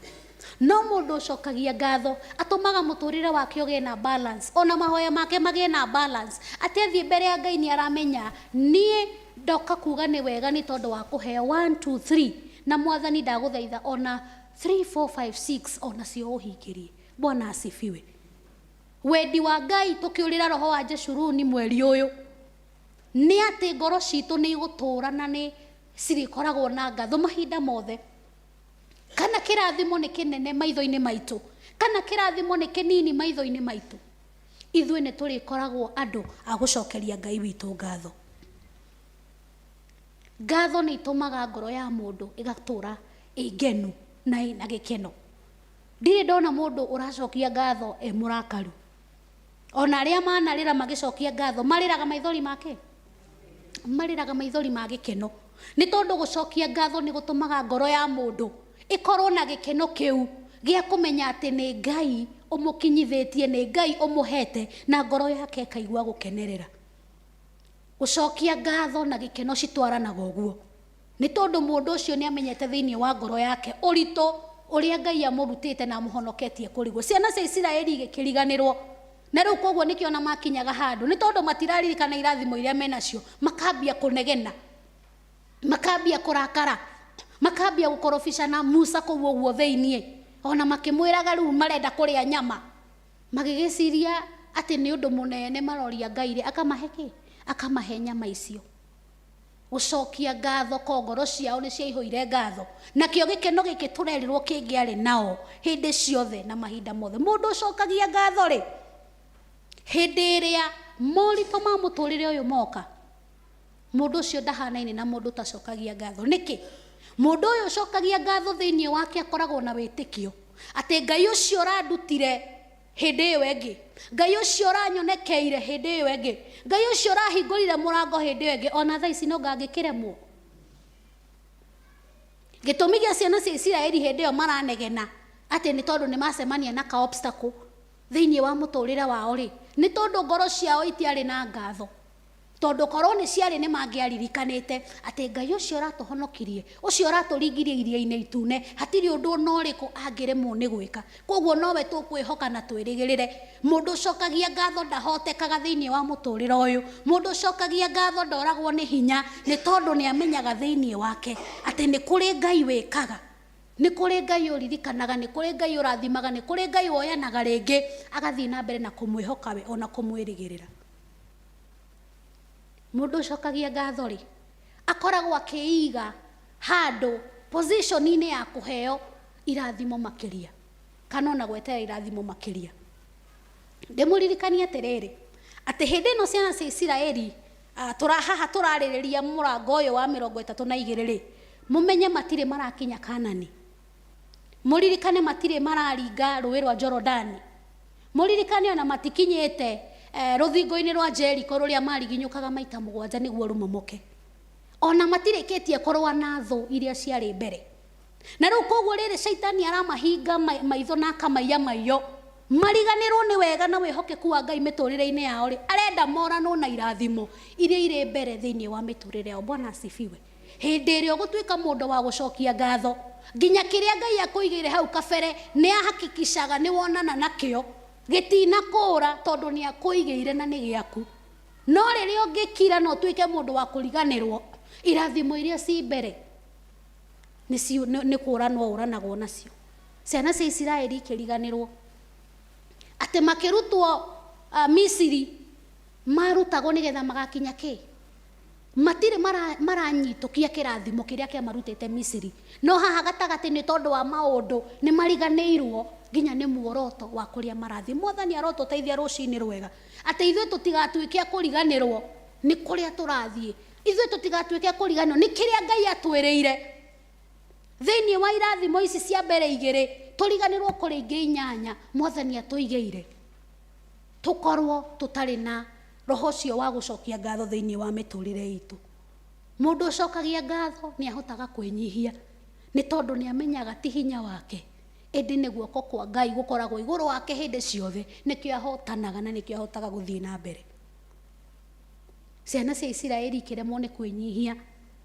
No mũndũ ũcokagia ngatho atũmaga mũtũrĩre wake ũgĩe na balance, ona mahoya make magĩe na balance, atĩ athiĩ mbere ya Ngai nĩ aramenya niĩ ndoka kuga nĩ wega nĩ tondũ wa kũheo 1 2 3, na Mwathani ndagũthaitha ona 3 4 5 6 ona cio ũhingĩrie. Bwana asifiwe. Wendi wa Ngai tũkĩũrĩra roho wa Jeshuruni mweri ũyũ nĩ atĩ ngoro citũ nĩ igũtũra na nĩ cirĩkoragwo na ngatho mahinda mothe. Kana kĩrathimo nĩ kĩnene maitho-inĩ maitũ, kana kĩrathimo nĩ kĩnini maitho-inĩ maitũ, ithuĩ nĩ tũrĩkoragwo andũ a gũcokeria Ngai witũ ngatho. Ngatho nĩ itũmaga ngoro ya mũndũ ĩgatũra ĩngenu na ĩna gĩkeno. Ndirĩ ndona mũndũ ũracokia ngatho mũrakaru. Ona arĩa manarĩra magĩcokia ngatho marĩraga maithori make, marĩraga maithori ma gĩkeno, nĩ tondũ gũcokia ngatho nĩ gũtũmaga ngoro ya mũndũ ĩkorwo na gĩkeno kĩu gĩa kũmenya atĩ nĩ Ngai ũmũkinyithĩtie, nĩ Ngai ũmũhete, na ngoro yake ĩkaigua gũkenerera. Gũcokia ngatho na gĩkeno citwaranaga ũguo, nĩ tondũ mũndũ ũcio nĩ amenyete thĩinĩ wa ngoro yake ũritũ ũrĩa Ngai amũrutĩte na amũhonoketie kũrigwo. Ciana cia Isiraeli igĩkĩriganĩrwo, na rĩu koguo nĩkĩo ona makinyaga handũ, nĩ tondũ matiraririkana irathimo iria menacio, makambia kũnegena, makambia kurakara, makambia gukorofishana Musa kũu ũguo thĩiniĩ, ona makĩmwĩraga rĩu marenda kũrĩa nyama, magĩgĩciria atĩ nĩ ũndũ mũnene maroria Ngai, akamahe kĩ? Akamahe nyama icio. Gũcokia ngatho ko ngoro ciao nĩ ciaihũire ngatho, nakĩo gĩkeno gĩkĩ tũrerirwo kĩngĩarĩ nao hĩndĩ ciothe na mahinda mothe. Mũndũ ũcokagia ngatho rĩ, hĩndĩ ĩrĩa moritũ ma mũtũrĩre ũyũ moka, mũndũ ũcio ndahanaine na mũndũ ũtacokagia ngatho. Nĩkĩ? Mũndũ ũyũ ũcokagia ngatho thĩiniĩ wake akoragwo na wĩtĩkio atĩ Ngai ũcio ũrandutire hĩndĩ ĩyo ĩngĩ, Ngai ũcio ũranyonekeire hĩndĩ ĩyo ĩngĩ, Ngai ũcio ũrahingũrire mũrango hĩndĩ ĩyo ĩngĩ, ona thaa ici no ngangĩkĩremwo. Gĩtũmi gĩa ciana cia Isiraeli hĩndĩ ĩyo maranegena atĩ nĩ tondũ nĩ macemania na ka obstacle thĩiniĩ wa mũtũrĩre wao rĩ, nĩ tondũ ngoro ciao itiarĩ na ngatho. Tondũ korwo nĩ ciarĩ nĩ mangĩaririkanĩte atĩ Ngai ũcio ũratũhonokirie, ũcio ũratũringirie iria-inĩ itune, hatirĩ ũndũ ona ũrĩkũ angĩremwo nĩ gwĩka. Koguo nowe tũkwĩhoka na twĩrĩgĩrĩre. Mũndũ ũcokagia ngatho ndahotekaga thĩiniĩ wa mũtũrĩre ũyũ. Mũndũ ũcokagia ngatho ndoragwo nĩ hinya, nĩ tondũ nĩ amenyaga thĩiniĩ wake atĩ nĩ kũrĩ Ngai wĩkaga, nĩ kũrĩ Ngai ũririkanaga, nĩ kũrĩ Ngai ũrathimaga, nĩ kũrĩ Ngai woyanaga rĩngĩ agathiĩ na mbere na kũmwĩhoka we ona kũmwĩrĩgĩrĩra. Mũndũ ũcokagia ngatho rĩ, akoragwo akĩiga handũ position-inĩ ya kũheo irathimo makĩria, kana ona gweterera irathimo makĩria. Ndĩmũririkanie atĩrĩrĩ, atĩ hĩndĩ ĩno ciana cia Isiraeli haha tũrarĩrĩria mũrango ũyũ wa 32 rĩ, mũmenye matirĩ marakinya Kanani. Mũririkane matirĩ mararinga rũĩ rwa Jorodani. Mũririkane ona matikinyĩte rũthingo-inĩ rwa Jeriko rũrĩa mariginyũkaga maita 7 nĩguo rũmomoke. Ona matirĩkĩtie kũrũa na thũ iria ciarĩ mbere. Na rĩu koguo rĩrĩ Shaitani aramahinga maitho na akamaiya maiyo, mariganĩrwo nĩ wega na wĩhokeku wa Ngai mĩtũrĩre-inĩ yao rĩ, arenda moranwo na irathimo iria irĩ mbere thĩiniĩ wa mĩtũrĩre yao. Bwana asifiwe. Hĩndĩ ĩrĩa ũgũtuĩka mũndũ wa gũcokia ngatho, nginya kĩrĩa Ngai akũigĩire hau kabere nĩ ahakikishaga nĩ wonana nakĩo, gĩtina kũra tondũ nĩ akũigĩire na nĩ gĩaku. No rĩrĩa ũngĩkira no tuĩke mũndũ wa kũriganĩrwo, irathimo iria ci mbere nĩ kũranwo ũranagwo nacio. Ciana cia Isiraeli ikĩriganĩrwo atĩ makĩrutwo Misiri marutagwo nĩgetha magakinya kĩ? Matirĩ maranyitũkia kĩrathimo kĩrĩa kĩamarutĩte Misiri. No haha gatagatĩ nĩ tondũ wa maũndũ nĩ mariganĩirwo nginya nĩ muoroto wa kũrĩa marathi. Mwathani arotũteithia rũcinĩ rwega atĩ ithuĩ tũtigatuĩke kũriganĩrwo nĩ kũrĩa tũrathiĩ, ithuĩ tũtigatuĩke kũriganĩrwo nĩ kĩrĩa Ngai atwĩrĩire thĩiniĩ wa irathimo ici cia mbere 2, tũriganĩrwo kũrĩ ingĩ 8 Mwathani atũigĩire. Tũkorwo tũtarĩ na roho ũcio wa gũcokia ngatho thĩiniĩ wa mĩtũrĩre itũ. Mũndũ ũcokagia ngatho nĩ ahotaga kwĩnyihia, nĩ tondũ nĩ amenyaga ti hinya wake, ĩndĩ nĩ guoko kwa Ngai gũkoragwo igũrũ wake hĩndĩ ciothe, nĩkĩo ahotanaga na nĩkĩo ahotaga gũthiĩ na mbere. Ciana cia Isiraeli ikĩremwo nĩ kwĩnyihia,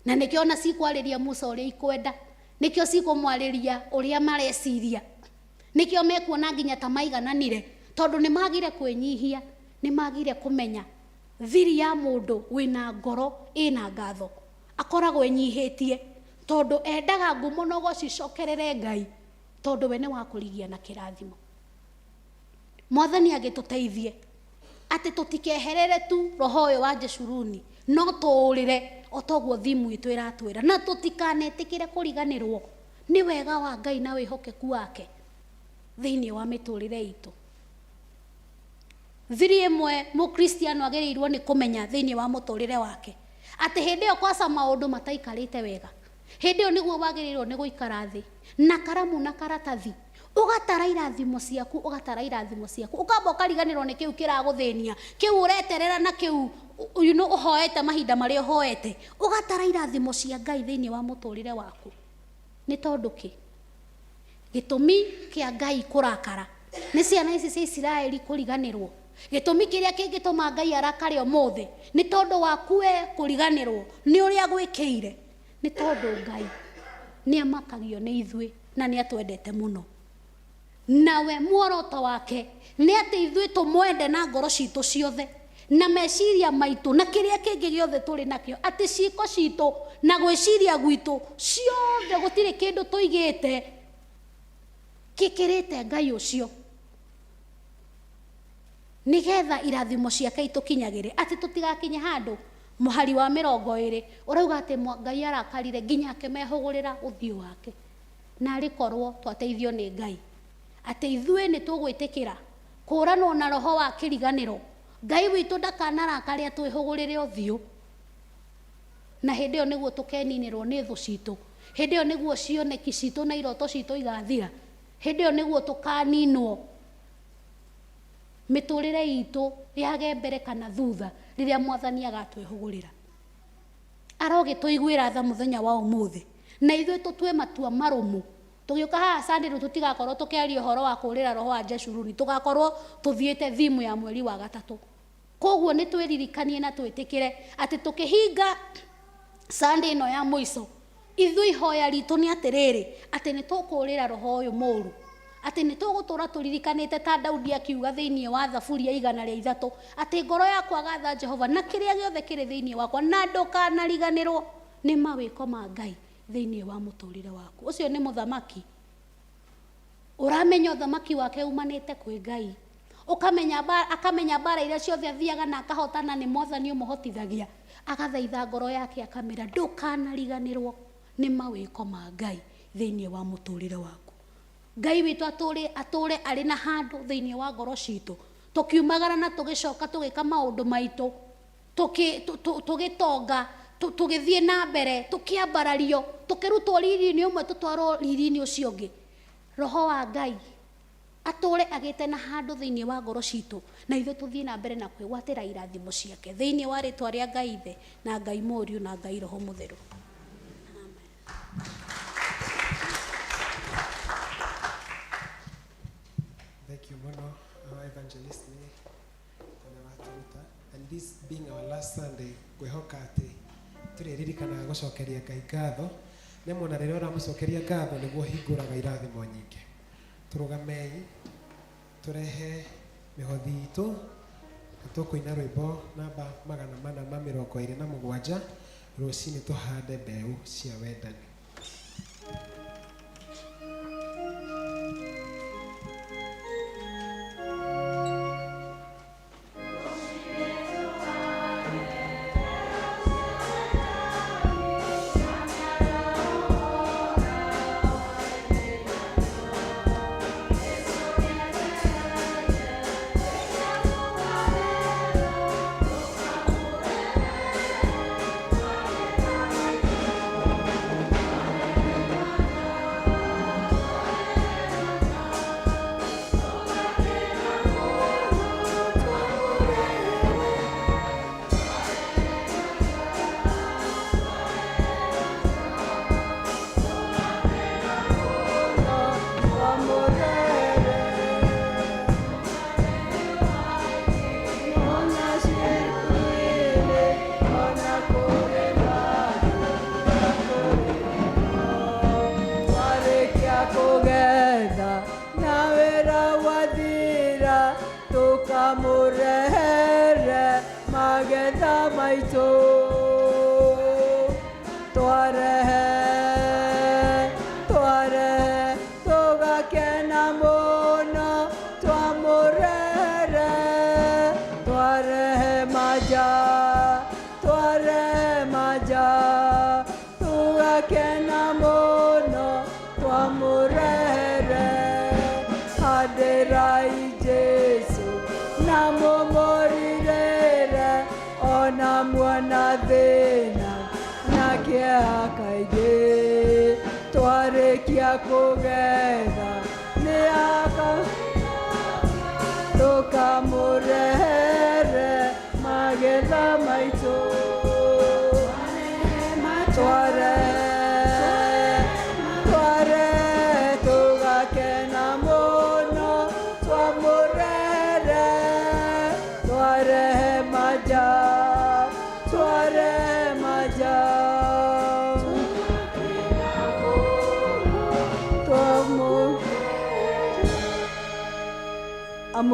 na nĩkĩo ona cikwarĩria Musa ũrĩa ikwenda, nĩkĩo cikũmwarĩria ũrĩa mareciria, nĩkĩo mekuona nginya ta maigananire, tondũ nĩ magire kwĩnyihia, nĩ magire kũmenya thiri ya mũndũ wĩna ngoro ĩna ngatho akoragwo enyihĩtie, tondũ endaga ngumo no gũcicokerere Ngai, tondũ we nĩ wa kũrigia na kĩrathimo. Mwathani agĩtũteithie atĩ tũtikeherere tu roho ũyũ wa Jeshuruni, no tũũrĩre o toguo thimu itũ ĩratwĩra, na tũtikanetĩkĩre kũriganĩrwo nĩ wega wa Ngai na wĩhokeku wake thĩiniĩ wa mĩtũrĩre itũ. Thiri ĩmwe mũkristiano agĩrĩirwo nĩ kũmenya thĩiniĩ wa mũtũrĩre wake atĩ hĩndĩ ĩyo kwaca maũndũ mataikarĩte wega, hĩndĩ ĩyo nĩguo wagĩrĩirwo nĩ gũikara thĩ na karamu na karatathi, ũgatara irathimo ciaku, ũgatara irathimo ciaku, ũkamba ũkariganĩrwo nĩ kĩu kĩragũthĩnia, kĩu ũreterera na kĩu ũhoete mahinda marĩa ũhoete, ũgatara irathimo cia Ngai thĩiniĩ wa mũtũrĩre waku. Nĩ tondũ kĩ? Gĩtũmi kĩa Ngai kũrakara nĩ ciana ici cia Isiraeli kũriganĩrwo. Gĩtũmi kĩrĩa kĩngĩtũma Ngai arakare ũmũthĩ nĩ tondũ waku we kũriganĩrwo nĩ ũrĩa gwĩkĩire, nĩ tondũ Ngai nĩ amakagio nĩ ithuĩ na nĩ atwendete mũno. Nawe muoroto wake nĩ atĩ ithuĩ tũmwende na ngoro citũ ciothe, na meciria maitũ na kĩrĩa kĩngĩ gĩothe tũrĩ nakĩo, atĩ ciĩko citũ na gwĩciria gwitũ ciothe gũtirĩ kĩndũ tũigĩte kĩkĩrĩte Ngai ũcio, nigetha irathimo ciake itũkinyagĩre, atĩ tũtigakinye handũ mũhari wa 20 ũrauga atĩ Ngai arakarire nginya akĩmehũgũrĩra ũthiũ wake. Na arĩkorwo twateithio nĩ Ngai atĩ ithuĩ nĩ tũgwĩtĩkĩra kũranwo na roho wa kĩriganĩro, Ngai witũ ndakanarakare atwĩhũgũrĩre ũthiũ, na hĩndĩ ĩyo nĩguo tũkeninĩrwo nĩ thũ citũ, hĩndĩ ĩyo nĩguo cioneki citũ na iroto citũ igathira, hĩndĩ ĩyo nĩguo tũkaninwo mĩtũrĩre itũ yage mbere kana thutha rĩrĩa Mwathani agatwĩhũgũrĩra. Arogĩtũiguĩra tha mũthenya wa ũmũthĩ, na ithuĩ tũtue matua marũmu. Tũgĩũka haha Sunday tũtigakorwo tũkĩaria ũhoro wa kũrĩra roho wa Jeshuruni, tũgakorwo tũthiĩte thimu ya mweri wa gatatũ. Koguo nĩ twĩririkanie na twĩtĩkĩre atĩ tũkĩhinga Sunday ĩno ya mũico, ithuĩ ihoya ritũ nĩ atĩrĩrĩ, atĩ nĩ tũkũrĩra roho ũyũ mũru, atĩ nĩ tũgũtũra tũririkanĩte ta Daudi akiuga thĩinĩ wa Thaburi ya 103, atĩ ngoro yakwa gatha Jehova na kĩrĩa gĩothe kĩrĩ thĩinĩ wakwa, na ndũkanariganĩrwo nĩ mawĩko ma Ngai thĩinĩ wa mũtũrĩre waku. Ũcio nĩ mũthamaki ũramenya ũthamaki wake umanĩte kwĩ Ngai, akamenya mbara iria ciothe athiaga na akahotana nĩ Mwathani ũmũhotithagia, agathaitha ngoro yake akamĩra ndũkanariganĩrwo nĩ mawĩko ma Ngai thĩinĩ wa mũtũrĩre waku. Ngai witũ atũre arĩ na handũ thĩinĩ wa ngoro citũ, tũkiumagara na tũgĩcoka tũgĩka maũndũ maitũ, tũgĩtonga, tũgĩthiĩ na mbere, tũkĩambarario, tũkĩrutwo riri-inĩ ũmwe tũtwarwo riri-inĩ ũcio ũngĩ. Roho wa Ngai atũre agĩte na handũ thĩinĩ wa ngoro citũ, na ithuĩ tũthiĩ na mbere na kwĩgwatĩra irathimo ciake thĩinĩ wa rĩtwa rĩa Ngai Ithe na Ngai Mũriũ na Ngai Roho Mũtheru. Thank you, Mono, our evangelist. And this being our last Sunday, ngwĩhoka atĩ tũrĩririkanaga gũcokeria Ngai ngatho, nĩ mona rĩrĩa ũramũcokeria ngatho nĩguo hingũraga irathimo nyingĩ. Tũrũgamei, tũrehe mĩhothi itũ, tũkũina rwĩmbo namba 427 rũcinĩ tũhande mbeũ cia wendani.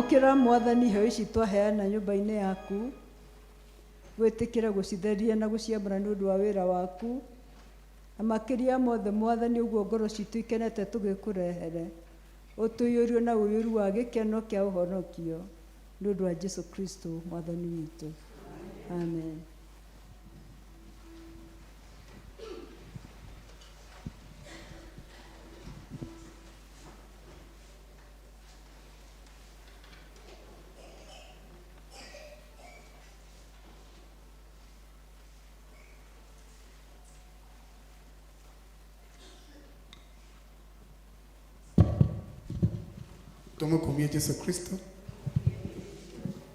kwamũkĩra Mwathani heo ici twaheana nyũmba-inĩ yaku, gwĩtĩkĩra gũcitheria na gũciamũra nĩ ũndũ wa wĩra waku, na makĩria mothe Mwathani, ũguo ngoro citũ ikenete tũgĩkũrehere, ũtũiyũrio na ũiyũru wa gĩkeno kĩa ũhonokio nĩ ũndũ wa Jesũ Kristo Mwathani witũ. Amen. Tumukumie Jesũ Kristo.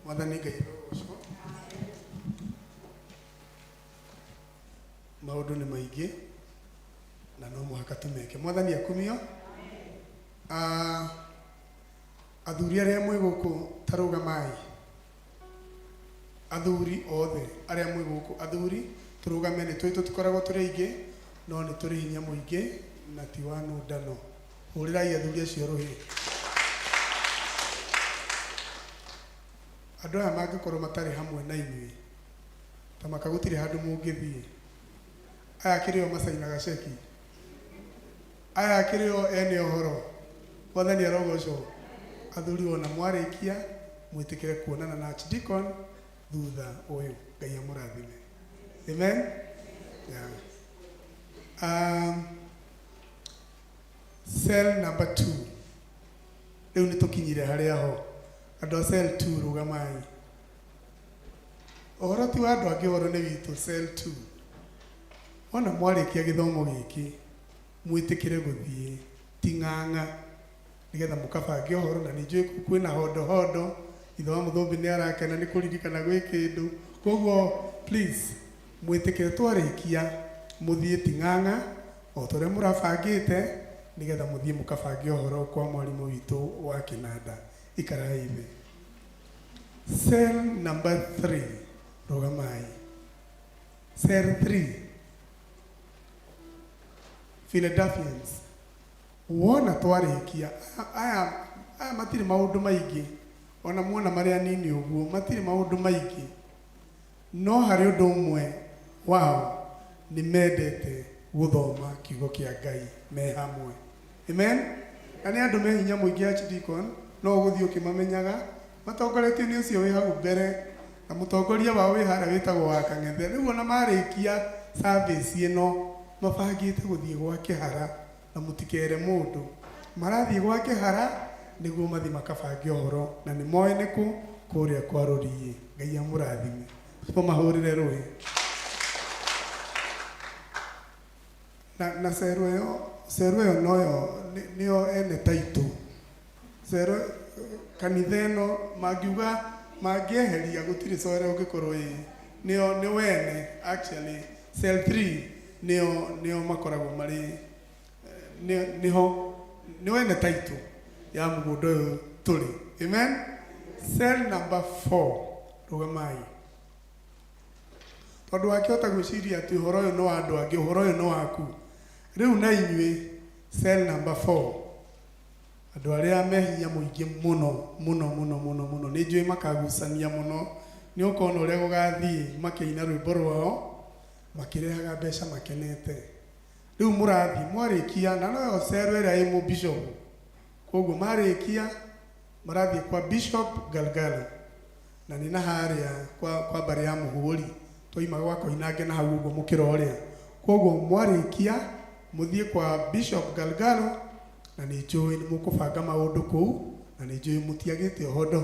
Mwathani Ngai ũcio. Maũndũ nĩ maingĩ na no mũhaka tũmeke. Mwathani akumio. Athuri arĩa mwĩ gũkũ tarũgamai. Athuri othe arĩa mwĩ gũkũ, athuri tũrũgame, nĩ tũĩ tũtikoragwo tũrĩ aingĩ no nĩ tũrĩ hinya mũingĩ na ti wa nũndano. Hũrĩrai athuri acio rũhĩ. Andũ aya mangĩkorwo matarĩ hamwe na inyuĩ, ta makagũtirĩ handũ mũngĩthiĩ, aya akĩrĩ o macainaga ceki, aya akĩrĩ o ene ũhoro, Mwathani arogocwo. Athuri ona mwarĩkia mwĩtĩkĩre kuonana na Archdeacon thutha ũyũ. Ngai amũrathime. Amen. Cell number 2. Rĩu nĩ tũkinyire harĩa ho. Andũ a cell 2 rũgamai. Ũhoro ti wa andũ angĩ, ũhoro nĩ witũ cell 2. Ona mwarĩkia gĩthomo gĩkĩ mwĩtĩkĩre gũthiĩ ti ng'ang'a nĩgetha mũkabange ũhoro, na nĩ njũĩ kwĩna hondo ithe wa mũthũmbi nĩ arakena nĩ kũririkana gwĩ kĩndũ. Koguo please mwĩtĩkĩre twarĩkia mũthiĩ ti ng'ang'a o ta ũrĩa mũrabangĩte nĩgetha mũthiĩ mũkabange ũhoro kwa mwarimũ witũ wa kĩnanda. Ikarai thĩ. Cell number 3 rũgamai. Cell 3 Philadelphians. Wona twarĩkia aya matirĩ maũndũ maingĩ, ona muona marĩa nini ũguo matirĩ maũndũ maingĩ, no harĩ ũndũ ũmwe wao nĩ mendete gũthoma kiugo kĩa Ngai me hamwe. Amen. Na nĩ andũ me hinya mũingĩ Archdeacon, no gũthiĩ ũkĩmamenyaga matongoretio nĩ ũcio wĩ hau mbere na mũtongoria wao wĩ harĩa wĩtagwo wa Kang'ethe. Rĩu ona marĩkia service ĩno mabangĩte gũthiĩ gwa kĩhara, na mũtikere mũndũ, marathiĩ gwa kĩhara nĩguo mathiĩ makabange ũhoro, na nĩ moĩ nĩ kũ kũrĩa kwa Rũriĩ. Ngai amũrathime. Mahũrĩre rũĩ. Na cero ĩyo nĩyo ene taitũ. Cero kanitha ĩno mangiuga mangĩeheria gũtirĩ cero ũngĩkorwo nĩ wene. Actually cell 3 nĩyo makoragwo marĩ nĩ wene taitũ ya mũgũnda ũyũ tũrĩ. Amen. Cell number 4 rũgamai. Tondũ wakĩhota gwĩciria atĩ ũhoro ũyũ nĩ wa andũ angĩ, ũhoro ũyũ nĩ waku, rĩu na inyuĩ cell number 4 andũ arĩa me hinya mũingĩ mũno nĩ njũĩ makagucania mũno. Nĩ ũkona ũrĩa gũgathiĩ makĩina rwĩmbo rwao makĩrehaga mbeca makenete. Rĩu mũrathiĩ mwarĩkia, na noyo cero ĩrĩa ĩ mũbishop, koguo marĩkia marathiĩ kwa Bishop Galgala, na nĩ na harĩa kwa mbarĩ ya mũhũri twaima gwa Koinange na hau ũguo mũkĩrorĩa. Koguo mwarĩkia mũthiĩ kwa Bishop Galgala, na nĩ njũĩ nĩ mũkũbanga maũndũ kũu, na nĩ njũĩ mũtiagĩte hondo,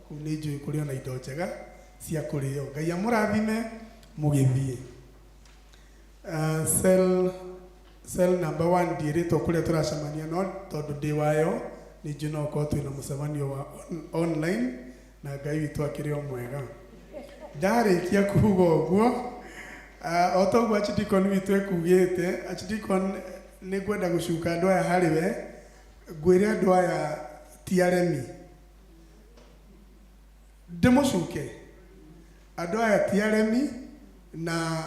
kũu nĩ njũĩ kũrĩ ona indo njega cia kũrĩo. Ngai amũrathime mũgĩthiĩ. Cell number 1 ndiĩrĩtwo kũrĩa tũracemania, no tondũ ndĩ wayo nĩ njũĩ no gũkorwo twĩna mũcemanio wa online, na Ngai witũ akĩrĩ o mwega. Ndarĩkia kuuga ũguo, o ta ũguo Archdeacon witũ ekugĩte, Archdeacon nĩ ngwenda gũcuka andũ aya harĩ we, ngwĩre andũ aya ti aremi. Ndĩmũcuke andũ aya ti aremi, na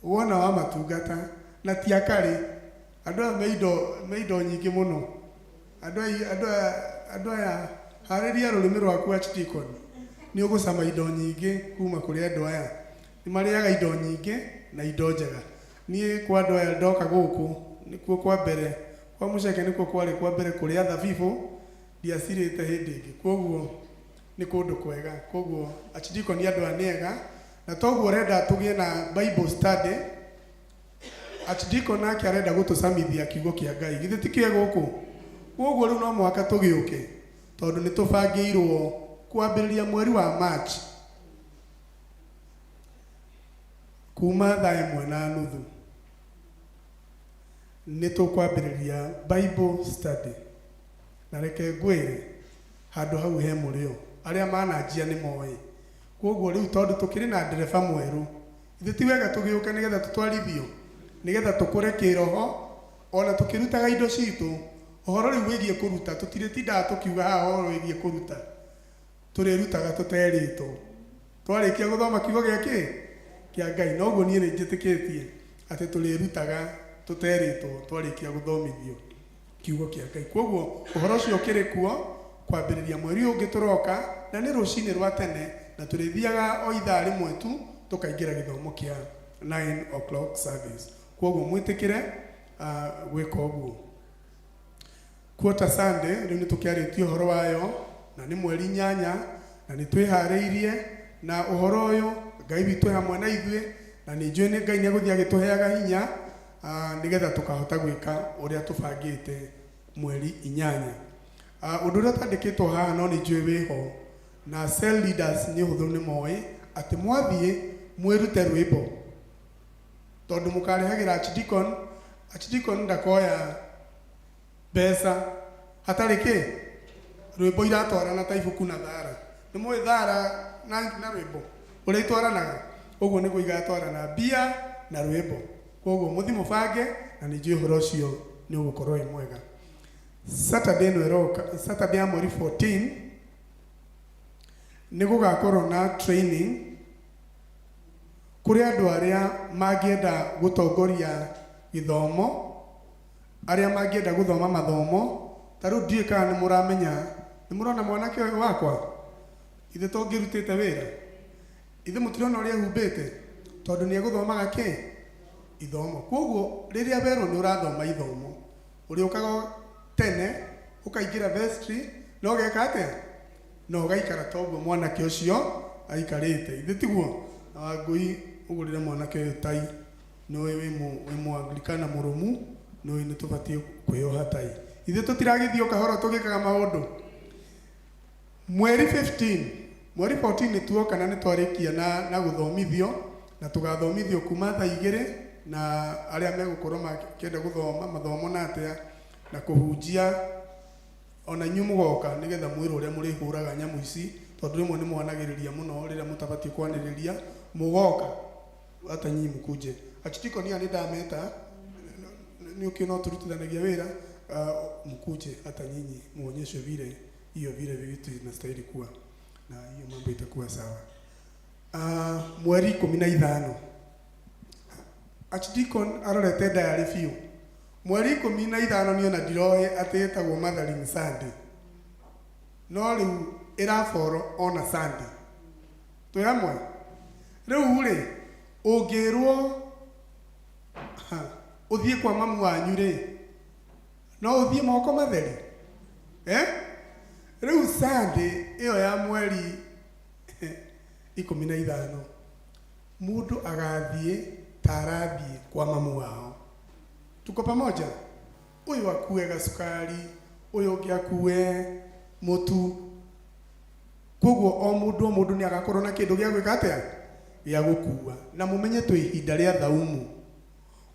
wona wa matungata na ti akarĩ. Andũ aya me indo nyingĩ mũno. Andũ aya harĩria rũrĩmĩ rwaku Archdeacon nĩ ũgũcama indo nyingĩ kuma kũrĩ andũ aya nĩ marĩaga indo nyingĩ na indo njega niĩ kwa andũ aya ndoka gũkũ nĩkuo kwa mbere kwa Mũceke nĩkuo kwarĩ kwa mbere kũrĩa thabibũ ndiacirĩte hĩndĩ ĩngĩ koguo nĩ kũndũ kwega koguo Archdeacon andũ aya nĩ ega na toguo ũrenda tũgĩe na Bible study Archdeacon nake arenda gũtũcamithia kiugo kĩa Ngai githĩ ti kĩega gũkũ koguo rĩu no mũhaka tũgĩũke tondũ nĩ tũbangĩirwo kwambĩrĩria mweri wa March kuma 1:30 nĩ tũkwambĩrĩria Bible study na reke ngwĩre handũ hau he mũrĩo arĩa mananjia nĩ moĩ koguo rĩu tondũ tũkĩrĩ na ndereba mwerũ ithe ti wega tũgĩũke nĩgetha tũtwarithio nĩgetha tũkũre kĩroho ona tũkĩrutaga indo citũ ũhoro rĩu wĩgiĩ kũruta tũtirĩtindaga tũkiuga haha ũhoro wĩgiĩ kũruta tũrĩrutaga tũterĩtwo twarĩkia gũthoma kiugo gĩkĩ kĩa Ngai na ũguo niĩ nĩ njĩtĩkĩtie atĩ tũrĩrutaga tũterĩtwo twarĩkia gũthomithio kiugo kĩa Ngai koguo ũhoro ũcio ũkĩrĩ kuo kwambĩrĩria mweri ũngĩ tũroka na nĩ rũcinĩ rwa tene na tũrĩthiaga o ithaa rĩmwe tu tũkaingĩra gĩthomo kĩa 9 service koguo mwĩtĩkĩre gwĩka ũguo Quarter Sunday rĩu nĩ tũkĩarĩtie ũhoro wayo na nĩ mweri 8 na nĩ twĩharĩirie na ũhoro ũyũ Ngai witũ hamwe na ithuĩ na nĩ njũĩ nĩ Ngai nĩ egũthiĩ agĩtũheaga hinya nĩgetha tũkahota gwĩka ũrĩa tũbangĩte mweri 8 ũndũ ũrĩa tandĩkĩtwo haha no nĩ njũĩ wĩho na cell leaders nĩ hũthũ nĩ moĩ atĩ mwathiĩ mwĩrute rwĩmbo tondũ mũkarehagĩra Archdeacon ndakoya mbeca hatarĩ kĩ rwĩmbo iratwarana ta ibuku na thara nĩ mũĩ thara na rwĩmbo ũrĩa itwaranaga ũguo nĩguo igatwarana mbia na rwĩmbo koguo mũthi mũbange na nĩ njũĩ ũhoro ũcio nĩ ũgũkorwo wĩ mwega Saturday no ĩroka Saturday ya mweri 14 nĩ gũgakorwo na training kũrĩ andũ arĩa mangĩenda gũtongoria gĩthomo arĩa mangĩenda gũthoma mathomo ta rĩu ndiĩ kana nĩ mũramenya nĩ mũrona mwanake ũyũ wakwa ithe tũngĩrutĩte wĩra ithe mũtirona ũrĩa humbĩte tondũ nĩ egũthomaga kĩ ithomo koguo rĩrĩa werwo nĩ ũrathoma ithomo ũrĩũkaga tene ũkaingĩra vestry na ũgeka atĩa na ũgaikara toguo mwanake ũcio aikarĩte ithe tiguo na Wangũi ũgũrĩre mwanake ũyũ tai nĩwe wĩ mũanglikana mũrũmu nĩwe nĩ tũbatiĩ kwĩyoha tai ithe tũtiragĩthiĩ kahora tũgĩkaga maũndũ mweri 15 mweri 14 nĩ tuoka na nĩ twarĩkia na gũthomithio na tũgathomithio kuma thaa 2 na arĩa megũkorwo makĩenda gũthoma mathomo na atĩa na kũhunjia ona inyuĩ mũgoka nĩgetha mwĩrĩ ũrĩa mũrĩhũraga nyamũ ici tondũ rĩmwe nĩ mwanagĩrĩria mũno rĩrĩa mũtabatiĩ kwanĩrĩria mũgoka hata nyinyi mkuje Archdeacon nĩ ndameta nĩ ũkĩ no tũrutithanagia wĩra mkuje hata nyinyi muonyeshe vile hiyo vile vitu vinastahili kuwa na hiyo mambo itakuwa sawa mweri 15 Archdeacon arorete diary biũ mweri 15 niĩ ona ndiroĩ atĩ ĩtagwo Mothering Sunday no rĩu ĩraboro ona Sunday twĩ hamwe rĩu rĩ ũngĩrwo ũthiĩ kwa mamu wanyu rĩ no ũthiĩ moko matheri rĩu Sunday ĩyo ya mweri 15 mũndũ agathiĩ tarathiĩ kwa mamu wao tuko pamoja ũyũ akue gacukari ũyũ ũngĩ akue mũtu koguo o mũndũ nĩ agakorwo na kĩndũ gĩa gwĩka atĩa gĩa gũkua na mũmenye twĩ ihinda rĩa thaumu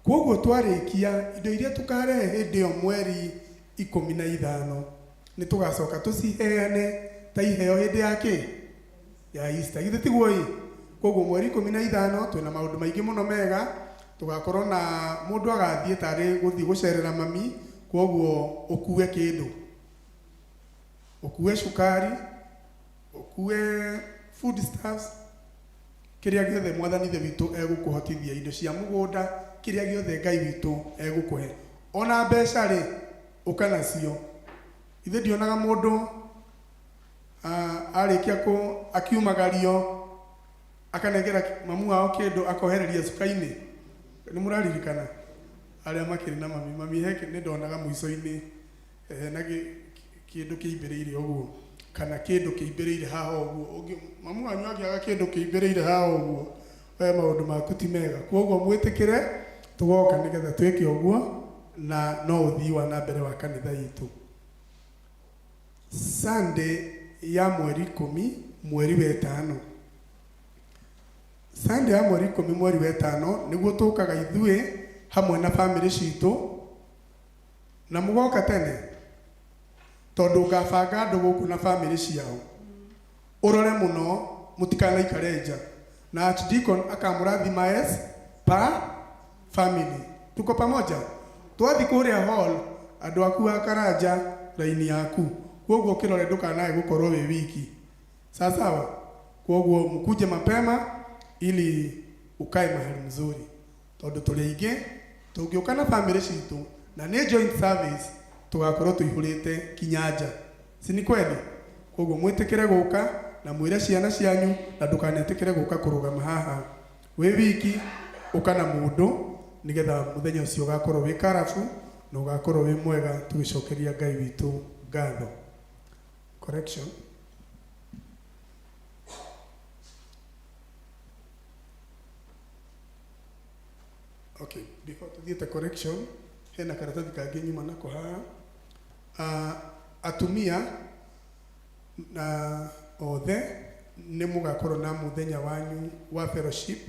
koguo twarĩkia indo iria tũkarehe hĩndĩ ĩyo mweri 15 nĩ tũgacoka tũciheane ta iheo hĩndĩ ya kĩ ya Easter githĩ tiguo koguo mweri 15 twĩna maũndũ maingĩ mũno mega tũgakorwo na mũndũ agathiĩ tarĩ gũthiĩ gũcerera mami koguo ũkue kĩndũ ũkue cukari ũkue food stuffs kĩrĩa gĩothe mwathani ithe witũ egũkũhotithia indo cia mũgũnda kĩrĩa gĩothe Ngai witũ egũkũhe ona mbeca rĩ ũka nacio ithe ndionaga mũndũ Arĩkia akiumagario akanengera mamu wao kĩndũ akohereria cuka-inĩ. Nĩ mũraririkana arĩa makĩrĩ na mami heke nĩ ndonaga mũico-inĩ na kĩndũ kĩimbĩrĩire ũguo kana kĩndũ kĩimbĩrĩire haha ũguo. Mamu wanyu angĩaga kĩndũ kĩimbĩrĩire haha ũguo, we maũndũ maku ti mega. Koguo mwĩtĩkĩre tũgoka nĩgetha twĩke ũguo na no ũthii wa na mbere wa kanitha itũ. Sunday ya mweri 10 mweri wa 5. Sunday ya mweri 10 mweri wa 5 nĩguo tũkaga ithuĩ hamwe na family citũ na mũgoka tene tondũ ngabanga andũ gũkũ na family ciao. Ũrore mũno mũtikanaikare nja na Archdeacon akamũrathima family. Tuko pamoja? Twathi kũrĩa hall andũ aku a Karanja raini yaku. Koguo kĩrore ndũkanae gũkorwo wĩ wiki. Sawa? Koguo mkuje mapema ili ukae mahali mzuri. Tondũ tũrĩ aingĩ tũngĩũka na family citũ na nĩ joint service tugakorwo tũihũrĩte kinyanja. Si ni kweli? Koguo mwĩtĩkĩre gũka na mwĩre ciana cianyu na ndũkanetĩkĩre gũka kũrũgama haha wĩ wiki ũka na mũndũ nĩgetha mũthenya ũcio ũgakorwo wĩ karabu na ũgakorwo wĩ mwega tũgĩcokeria Ngai witũ ngatho. Correction. Okay, before to get a correction, hena karatathi kangĩ nyuma nako haha. Atumia na othe nĩ mũgakorwo na mũthenya wanyu wa fellowship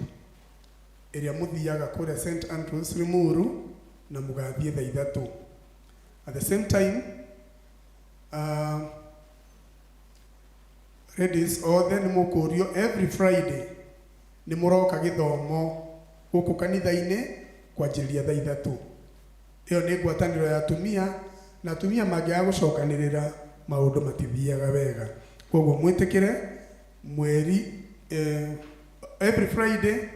ĩrĩa mũthiaga kũrĩa St Andrews Limuru na mũgathiĩ thaa 3. At the same time, ladies othe nĩ mũkũrio every Friday nĩ mũroka gĩthomo gũkũ kanitha-inĩ kwanjĩrĩria thaa 3. Ĩyo nĩ ngwatanĩro ya atumia na atumia mangĩaga gũcokanĩrĩra maũndũ matithiaga wega. Koguo mwĩtĩkĩre mweri every Friday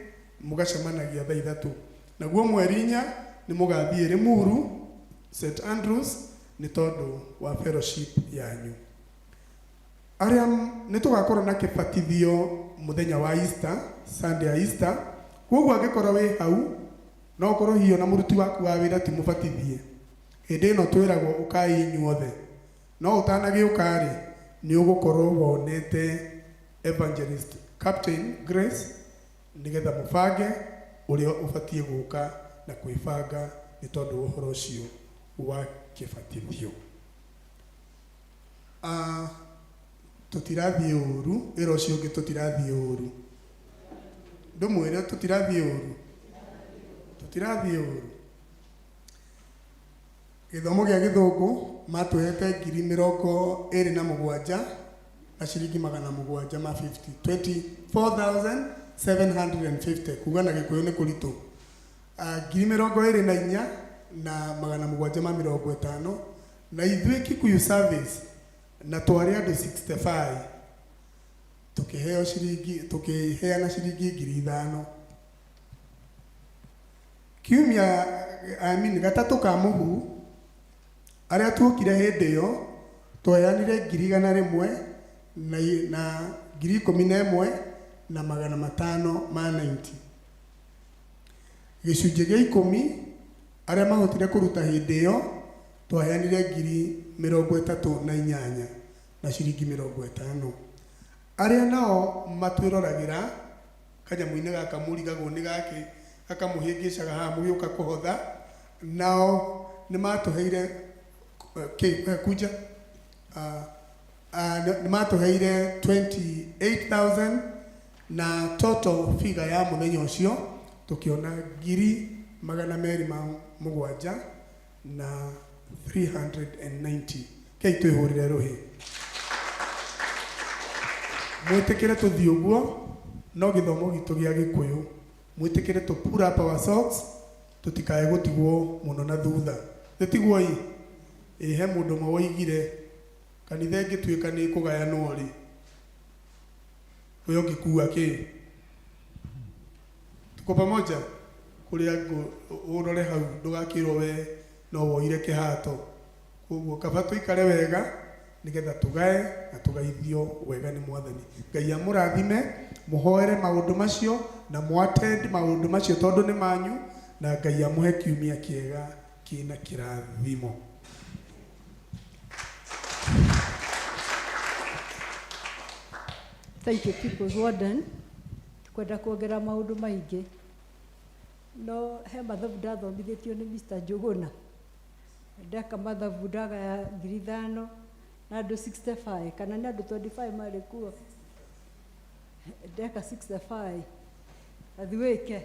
mũgacemanagia thaa 3. Naguo mweri 4 nĩ mũgathiĩ Limuru St Andrews nĩ tondũ wa fellowship yanyu. Arĩa nĩ tũgakorwo na kĩbatithio mũthenya wa Easter, Sunday ya Easter. Koguo angĩkorwo wĩ hau no ũkorwo hiyo na mũruti waku wa wĩra ti mũbatithie. Hĩndĩ ĩno twĩragwo ũkai inyuothe. No ũtanagĩũka-rĩ nĩ ũgũkorwo wonete Evangelist Captain Grace nĩgetha mũbange ũrĩa ũbatiĩ gũka na kwĩbanga nĩ tondũ ũhoro ũcio wa kĩbatithio. Tũtirathiĩ ũru, wĩra ũcio ũngĩ tũtirathiĩ ũru. Ndũmwĩre tũtirathiĩ ũru. Tũtirathiĩ ũru. Gĩthomo gĩa Gĩthũngũ matũhete 27,000 na ciringi 750. 24,750 kuga na Gĩkũyũ nĩ kũritũ. 24,000 na 750 na ithuĩ Kikuyu service na twarĩ andũ 65 tũkĩheana ciringi 5,000. Kiumia gatatũ ka mũhu arĩa tuokire hĩndĩ ĩyo tweanire 100,000 na 11,000 na 590. Gĩcunjĩ gĩa 10 arĩa mahotire kũruta hĩndĩ ĩyo twaheanire 38,000 na ciringi 50. Arĩa nao matwĩroragĩra kanyamũ-inĩ gaka mũrigagwo nĩ gake gakamũhĩngĩcaga haha mũgĩũka kũhotha, nao nĩ matũheire kunja nĩ matũheire 28,000 na total figure ya mũthenya ũcio tũkĩona 207,000 na 390. Kei twĩhũrĩre rũhĩ. Mwĩtĩkĩre tũthiĩ ũguo no gĩthomo gitũ gĩa Gĩkũyũ. Mwĩtĩkĩre tũ pull up our socks tũtikae gũtigwo mũno na thutha. Tũtigwo he mũndũ ũmwe woigire kanitha ĩngĩtuĩka nĩ kũgayanwo-rĩ ũyũ ũngĩkua kĩ? Tuko pamoja? Kũrĩa ũrore hau ndũgakĩrwo we no woire kĩhato. Koguo kaba tũikare wega nigetha tugae na tugaithio wega ni mwathani. Ngai amurathime, muhoere maundu macio na mwattend maundu macio tondu ni manyu, na Ngai amuhe kiumia kiega kina kirathimo. Thank you, People's Warden. Kwenda kuongera maundu maingi. No he mathabu ndathomithĩtio nĩ Mr. Njuguna. Ndeka mathabu ndagaya 5,000 na andũ 65 kana nĩ andũ 25 marĩ kuo. Ndeka 65 athiwĩke.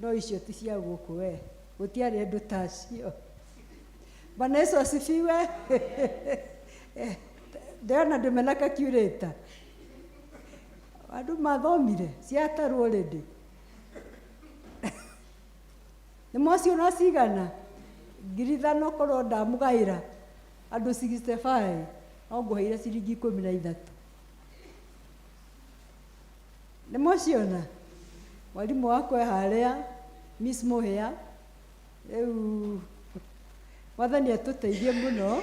No icio ti cia gũkũ we. Gũtiarĩ andũ tacio. Bwana Yesu asifiwe. Ndĩona ndĩmena calculator. Andũ mathomire ciatarwo rĩndĩ. Nĩ mocio no cigana 5,000 korwo ndamũgaĩra andũ 65 no ngũheire ciringi 13. Nĩ mociona mwarimũ wakwa harĩa Miss Mũhĩa rĩu Mwathani atũteithie mũno.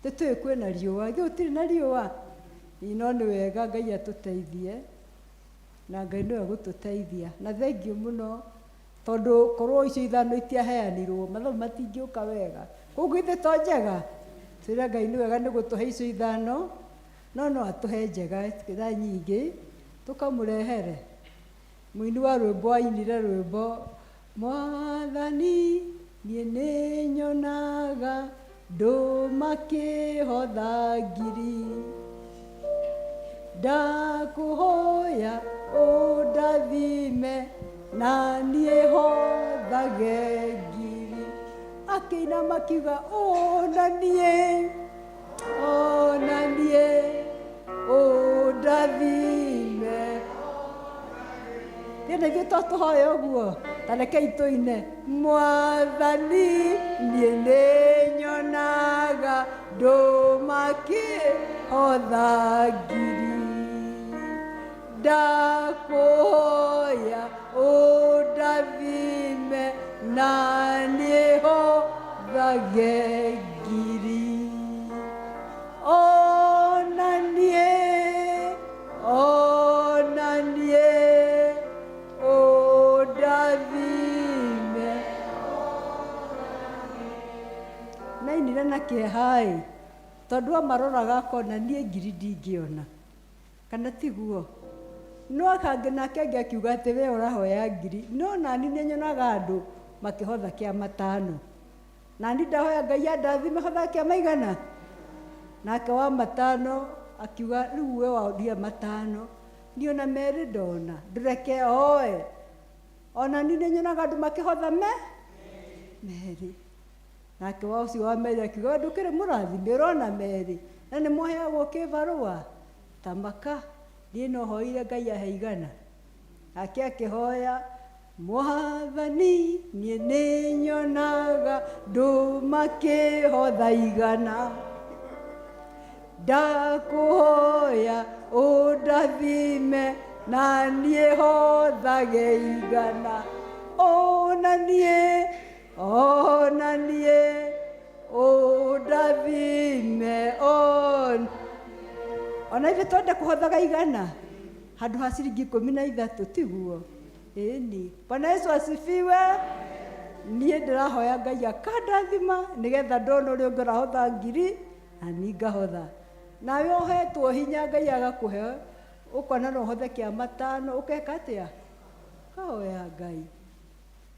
Tũtũĩ kwĩna riũa, gũtirĩ na riũa. Ino nĩ wega Ngai atũteithie na Ngai nĩwe gũtũteithia. Na thengiũ mũno tondũ korwo icio 5 itiaheanirwo mathabu matingĩũka wega. Koguo ithe to njega. Twĩre Ngai nĩ wega nĩ gũtũhe icio 5 no atũhe njega tikĩra nyingĩ tũkamũrehere. Mũini wa rwĩmbo ainire rwĩmbo Mwathani niĩ nĩ nyonaga ndũ makĩhotha ngiri, ndakũhoya ũndathime na niĩ hothage ngiri. Akĩinama akiuga ona niĩ ũndathime. Nĩ ithuĩ to tũhoe ũguo, ta rekei tũine Mwathani niĩ nĩ nyonaga ndũ makĩhotha ngiri, ndakũhoya ũndathime na niĩ hothage ngiri. Ona niĩ ũndathime. Nainire na kĩeha tondũ amaroraga akona niĩ ngiri ndingĩona kana tiguo. No akangĩ nake angĩ akiuga atĩ we ũrahoya ngiri, no nani nĩ nyonaga andũ makĩhotha kĩama 5. Nani ndahoya Ngai andathime hotha kĩama 100. Nake wa 5 akiuga rĩu we waũria 5 niĩ ona 2 ndona ndũreke oe. Ona niĩ nĩ nyonaga andũ makĩhotha 2. Nake wa ũcio wa 2 akiuga ndũkĩrĩ mũrathime ũrona 2 na nĩ mũheagwo kĩbarũa tamaka. Niĩ no hoire Ngai ahe 100. Nake akĩhoya Mwathani niĩ nĩ nyonaga ndũ makĩhotha 100, ndakũhoya ũndathime na niĩ hothage 100. Ona niĩ ũndathime. Ona ithuĩ twende kũhothaga 100 handũ ha ciringi 13 tiguo. Ĩni. Bwana Yesu asifiwe. Niĩ ndĩrahoya Ngai akandathima nĩgetha ndona ũrĩa ũngĩ ũrahotha ngiri na niĩ ngahotha. Nawe ũhetwo hinya Ngai agakũhe ũkona no ũhothe kĩama 5 ũkeka atĩa? Kahoya Ngai.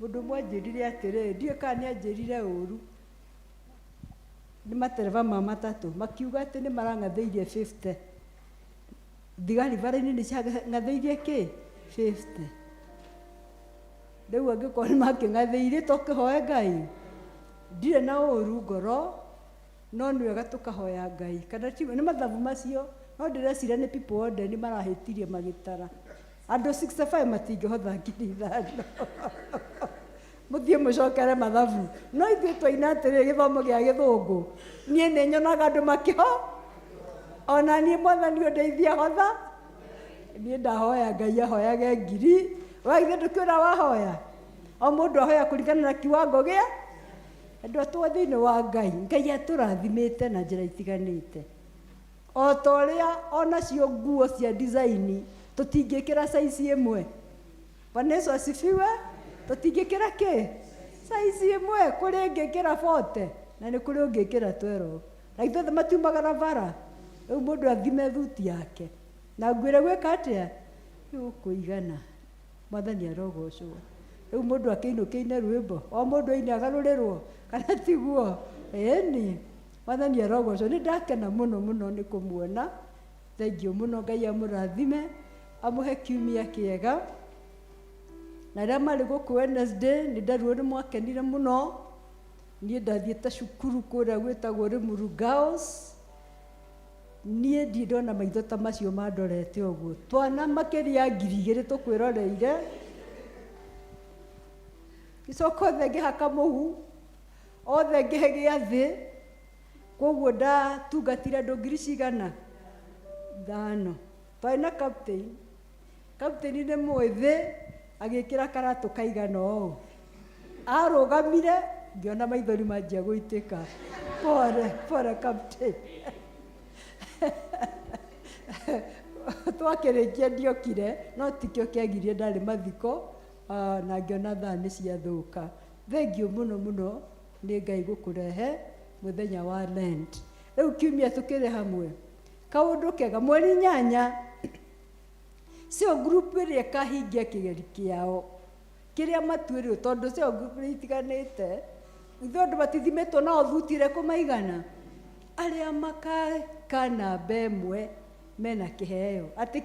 Mũndũ ũmwe anjĩrire atĩrĩ, ndiũĩ kana nĩ anjĩrire ũru. Nĩ matereba ma matatũ makiuga atĩ nĩ marang'athĩirie 50. Thigari bara-inĩ nĩ ciang'athĩirie kĩ? 50. Rĩu angĩkorwo nĩ makĩng'athĩirie tũkĩhoe Ngai. Ndirĩ na ũru ngoro no nĩ wega tũkahoya Ngai. Kana nĩ mathabu macio no ndĩreciria nĩ people othe nĩ marahĩtirie magĩtara. Andũ 65 matingĩhotha ngiri 5. Mũthiĩ mũcokere mathabu. No ithuĩ twaina atĩrĩ gĩthomo gĩa Gĩthũngũ. Niĩ nĩ nyonaga andũ makĩho. Ona niĩ Mwathani ũndeithie hotha. Niĩ ndahoya Ngai ahoyage ngiri. Wa ithuĩ ndũkĩũra wahoya. O mũndũ ahoya kũringana na kiwango gĩa. andũ atwa thĩinĩ wa Ngai atũrathimĩte na njĩra itiganĩte. O ta ũrĩa onacio nguo cia design tũtingĩkĩra size ĩmwe. Bwana Yesu asifiwe. Tũtingĩkĩra kĩ? Size ĩmwe, kũrĩ ngĩkĩra 40 na nĩ kũrĩ ũngĩkĩra 12. Na ithuothe matiumagara bara. Rĩu mũndũ athime thuti yake. Na ngwĩre gwĩka atĩa? Gũkũigana. Mwathani arogocwo. Rĩu mũndũ akĩinũkĩine rwĩmbo. O mũndũ aine agarũrĩrwo. Kana tiguo. Ĩni. Mwathani arogocwo. Nĩ ndakena mũno mũno nĩ kũmuona. Thengiũ mũno, Ngai amũrathime. Amũhe kiumia kĩega. Na arĩa marĩ gũkũ Wednesday nĩ ndaruo nĩ mwakenire mũno. Niĩ ndathiĩte cukuru kũrĩa gwĩtagwo Limuru Girls. Niĩ ndona maitho ta macio mandorete ũguo. Twana makĩria 2,000 tũkwĩroreire. Gĩcoka othe ngĩhaka mũhu. Othe ngĩhegĩa thĩ. Koguo ndatungatire andũ 100 5. Twarĩ na captain. Captain nĩ mwĩthĩ agĩkĩra karatũ kaigana ũũ. Arũgamire ngĩona maithori manjia gũitĩka. Pore captain. Twakĩrĩkia ndiokire no tikĩo kĩagirie ndarĩ mathiko na ngĩona thaa nĩ ciathũka. Thengiũ mũno mũno nĩ Ngai gũkũrehe mũthenya wa Lent. Rĩu kiumia tũkĩrĩ hamwe. Kaũndũ kega mweri 8 sio group ĩrĩa ĩkahingia kĩgeri kĩao kĩrĩa matuĩrĩirwo tondũ sio group itiganĩte. Ithuĩ andũ matithimĩtwo nao thuti ĩrĩkũ maigana. Arĩa makaka namba ĩmwe mena kĩheo. Atĩ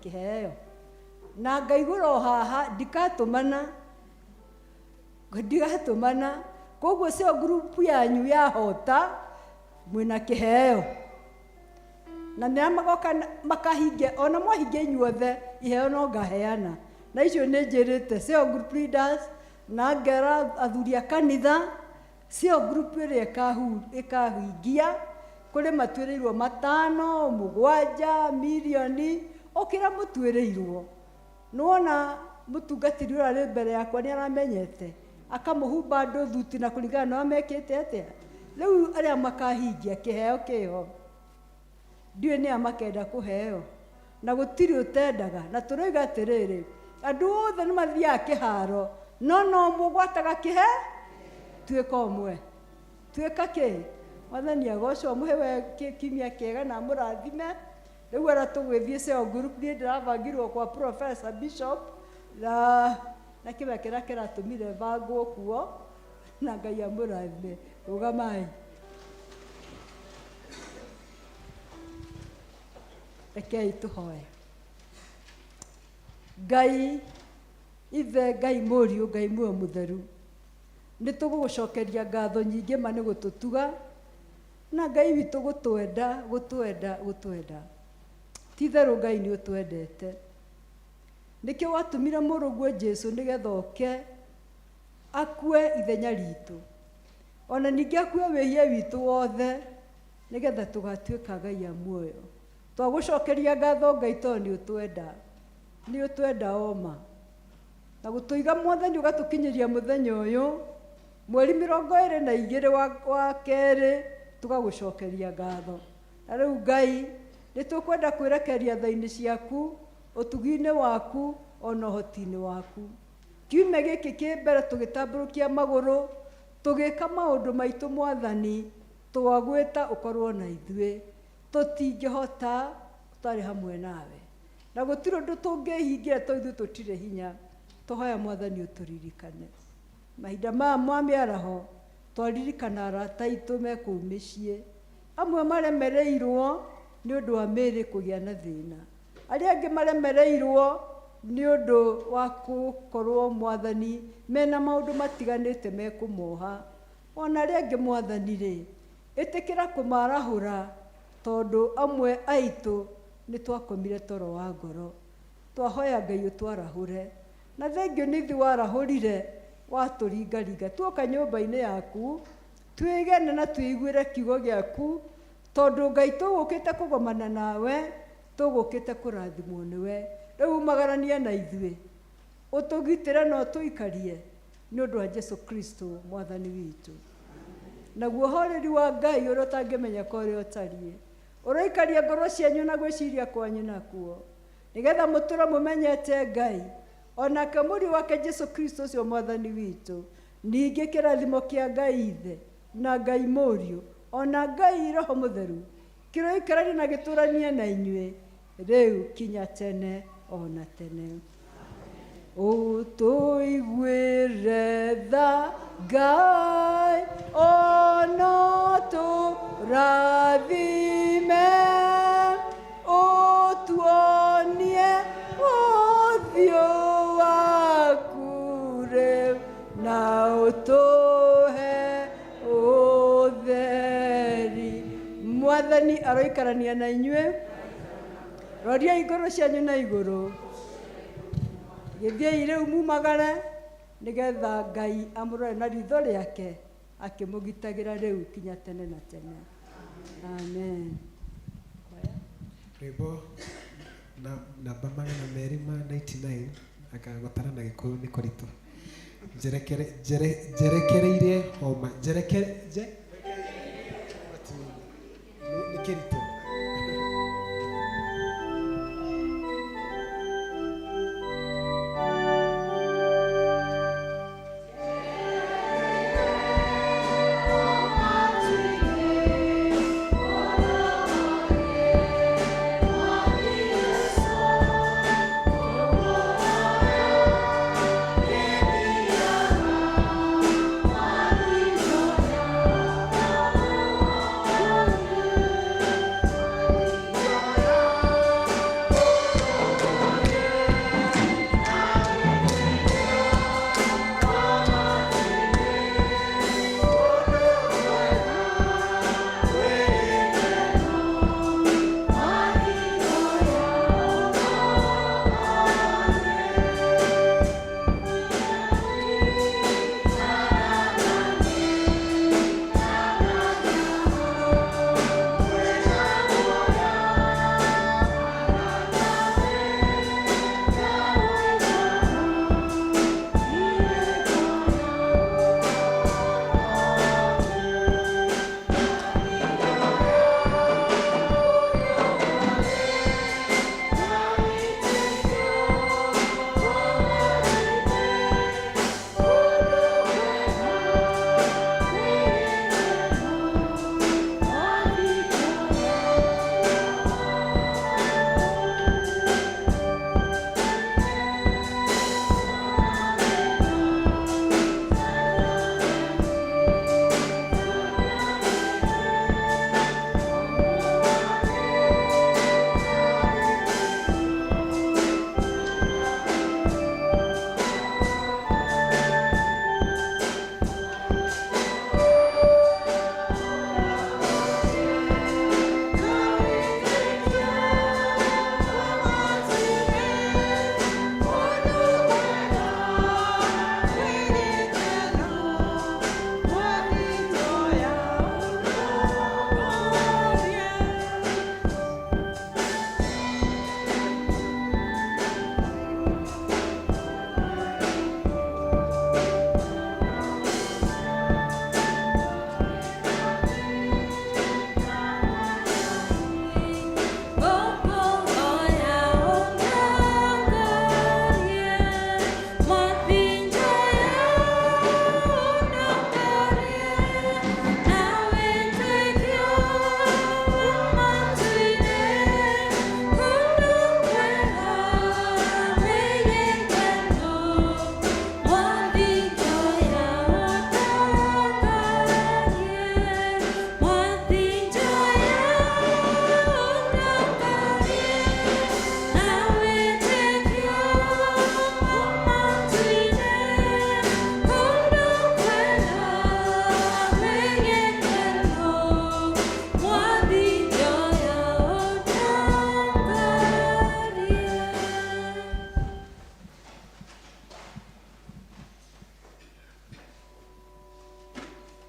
kĩheo. Na ngaigũra o haha ndigatũmana. Koguo sio group yanyu yahota mwĩna kĩheo. Na nĩ magoka makahingia ona mwahingia inyuothe iheo no ngaheana. Na icio nĩ njĩrĩte sio group leaders na ngera athuri a kanitha sio group ĩrĩa ĩkahingia kũrĩ matuĩrĩirwo 5, 7 milioni okĩra mũtuĩrĩirwo. Nuona mũtungatĩri ũrĩa arĩ mbere yakwa nĩ aramenyete akamũhumba andũ thuti na kũringana na mekĩte atĩa. Rĩu arĩa makahingia kĩheo kĩho ndiũĩ nĩ amakenda kũheo na gũtirĩ ũtendaga na tũroiga atĩrĩrĩ andũ othe nĩ mathiaga kĩharo no mũgwataga tuĩka ũmwe. Tuĩka kĩ? Mwathani agocwo mũhewe kiumia kĩega na mũrathime. Rĩu ara tũgwĩthiĩ sio group nĩ ndĩrabangirwo kwa Professor Bishop na kĩrĩa kĩratũmire bangwo kuo na Ngai amũrathime. Rũgamai. Rekei tũhoe. Ngai ithe, Ngai mũriũ, Ngai muoyo mũtheru, nĩ tũgũgũcokeria ngatho nyingĩ ma nĩ gũtũtuga na Ngai witũ gũtwenda. Ti-itherũ Ngai nĩ ũtwendete. Nĩkĩo watũmire mũrũguo Jesũ nĩgetha oke akue ithenya ritũ. Ona ningĩ akue wĩhia witũ wothe nĩgetha tũgatuĩka Ngai a muoyo. Twagũcokeria ngatho Ngai tondũ nĩ ũtwenda oma. Na gũtũiga Mwathani ũgatũkinyĩria mũthenya ũyũ mweri 22 wa kerĩ tũgagũcokeria ngatho. Na rĩu Ngai nĩ tũkwenda kwĩrekeria tha-inĩ ciaku, ũtugi-inĩ waku ona ũhoti-inĩ waku. Kiumia gĩkĩ kĩ mbere tũgĩtambũrũkia magũrũ tũgĩka maũndũ maitũ Mwathani twagwĩta ũkorwo na ithuĩ. Tũtingĩhota ũtarĩ hamwe nawe. Na gũtirĩ ũndũ tũngĩhingia tondũ ithuĩ tũtirĩ hinya. Tũhoya Mwathani ũtũririkane. Mahinda maya ma mĩaraho twaririkana arata aitũ me kũu mĩciĩ. Amwe maremereirwo nĩ ũndũ wa mĩĩrĩ kũgĩa na thĩna. Arĩa angĩ maremereirwo nĩ ũndũ wa gũkorwo Mwathani mena maũndũ matiganĩte mekũmoha. Ona arĩa angĩ Mwathani-rĩ, ĩtĩkĩra kũmarahũra tondũ amwe aitũ nĩ twakomire toro wa ngoro. Twahoya Ngai ũtwarahũre. Na thengio nĩ ithuĩ warahũrire watũringaringa. Tuoka nyũmba-inĩ yaku twĩgene na twĩiguĩre kiugo gĩaku tondũ Ngai tũgũkĩte kũgomana nawe, tũgũkĩte kũrathimwo nĩwe. Rĩu umagarania na ithuĩ. Ũtũgitĩre na ũtũikarie nĩ ũndũ wa Jesu Kristo mwathani witũ. Naguo horeri wa Ngai ũrĩa ũtangĩmenyeka ũrĩa ũtariĩ ũroikaria ngoro cianyu na gwĩciria kwanyu nakuo, nĩgetha mũtũũre mũmenyete Ngai onake mũriũ wake Jesu Kristo ũcio mwathani witũ. Ningĩ kĩrathimo kĩa Ngai Ithe na Ngai Mũriũ ona Ngai Roho Mũtheru kĩroikarania na gĩtũũranie na inyuĩ rĩu kinya tene ona tene. Ũtũiguĩre tha Ngai ona tũrathime, ũtuonie ũthiũ waku rĩu na ũtũhe ũtheri. Mwathani aroikarania na inyuĩ. Roriai ngoro cianyu na igũrũ. Gĩthiai rĩu mumagare nĩgetha Ngai amũrore na ritho rĩake akĩmũgitagĩra rĩu kinya tene na tene. Amen. Rwĩmbo namba 299 akagotana na Gĩkũyũ nĩ kũritũ. Njerekereire homa nĩ kĩritũ.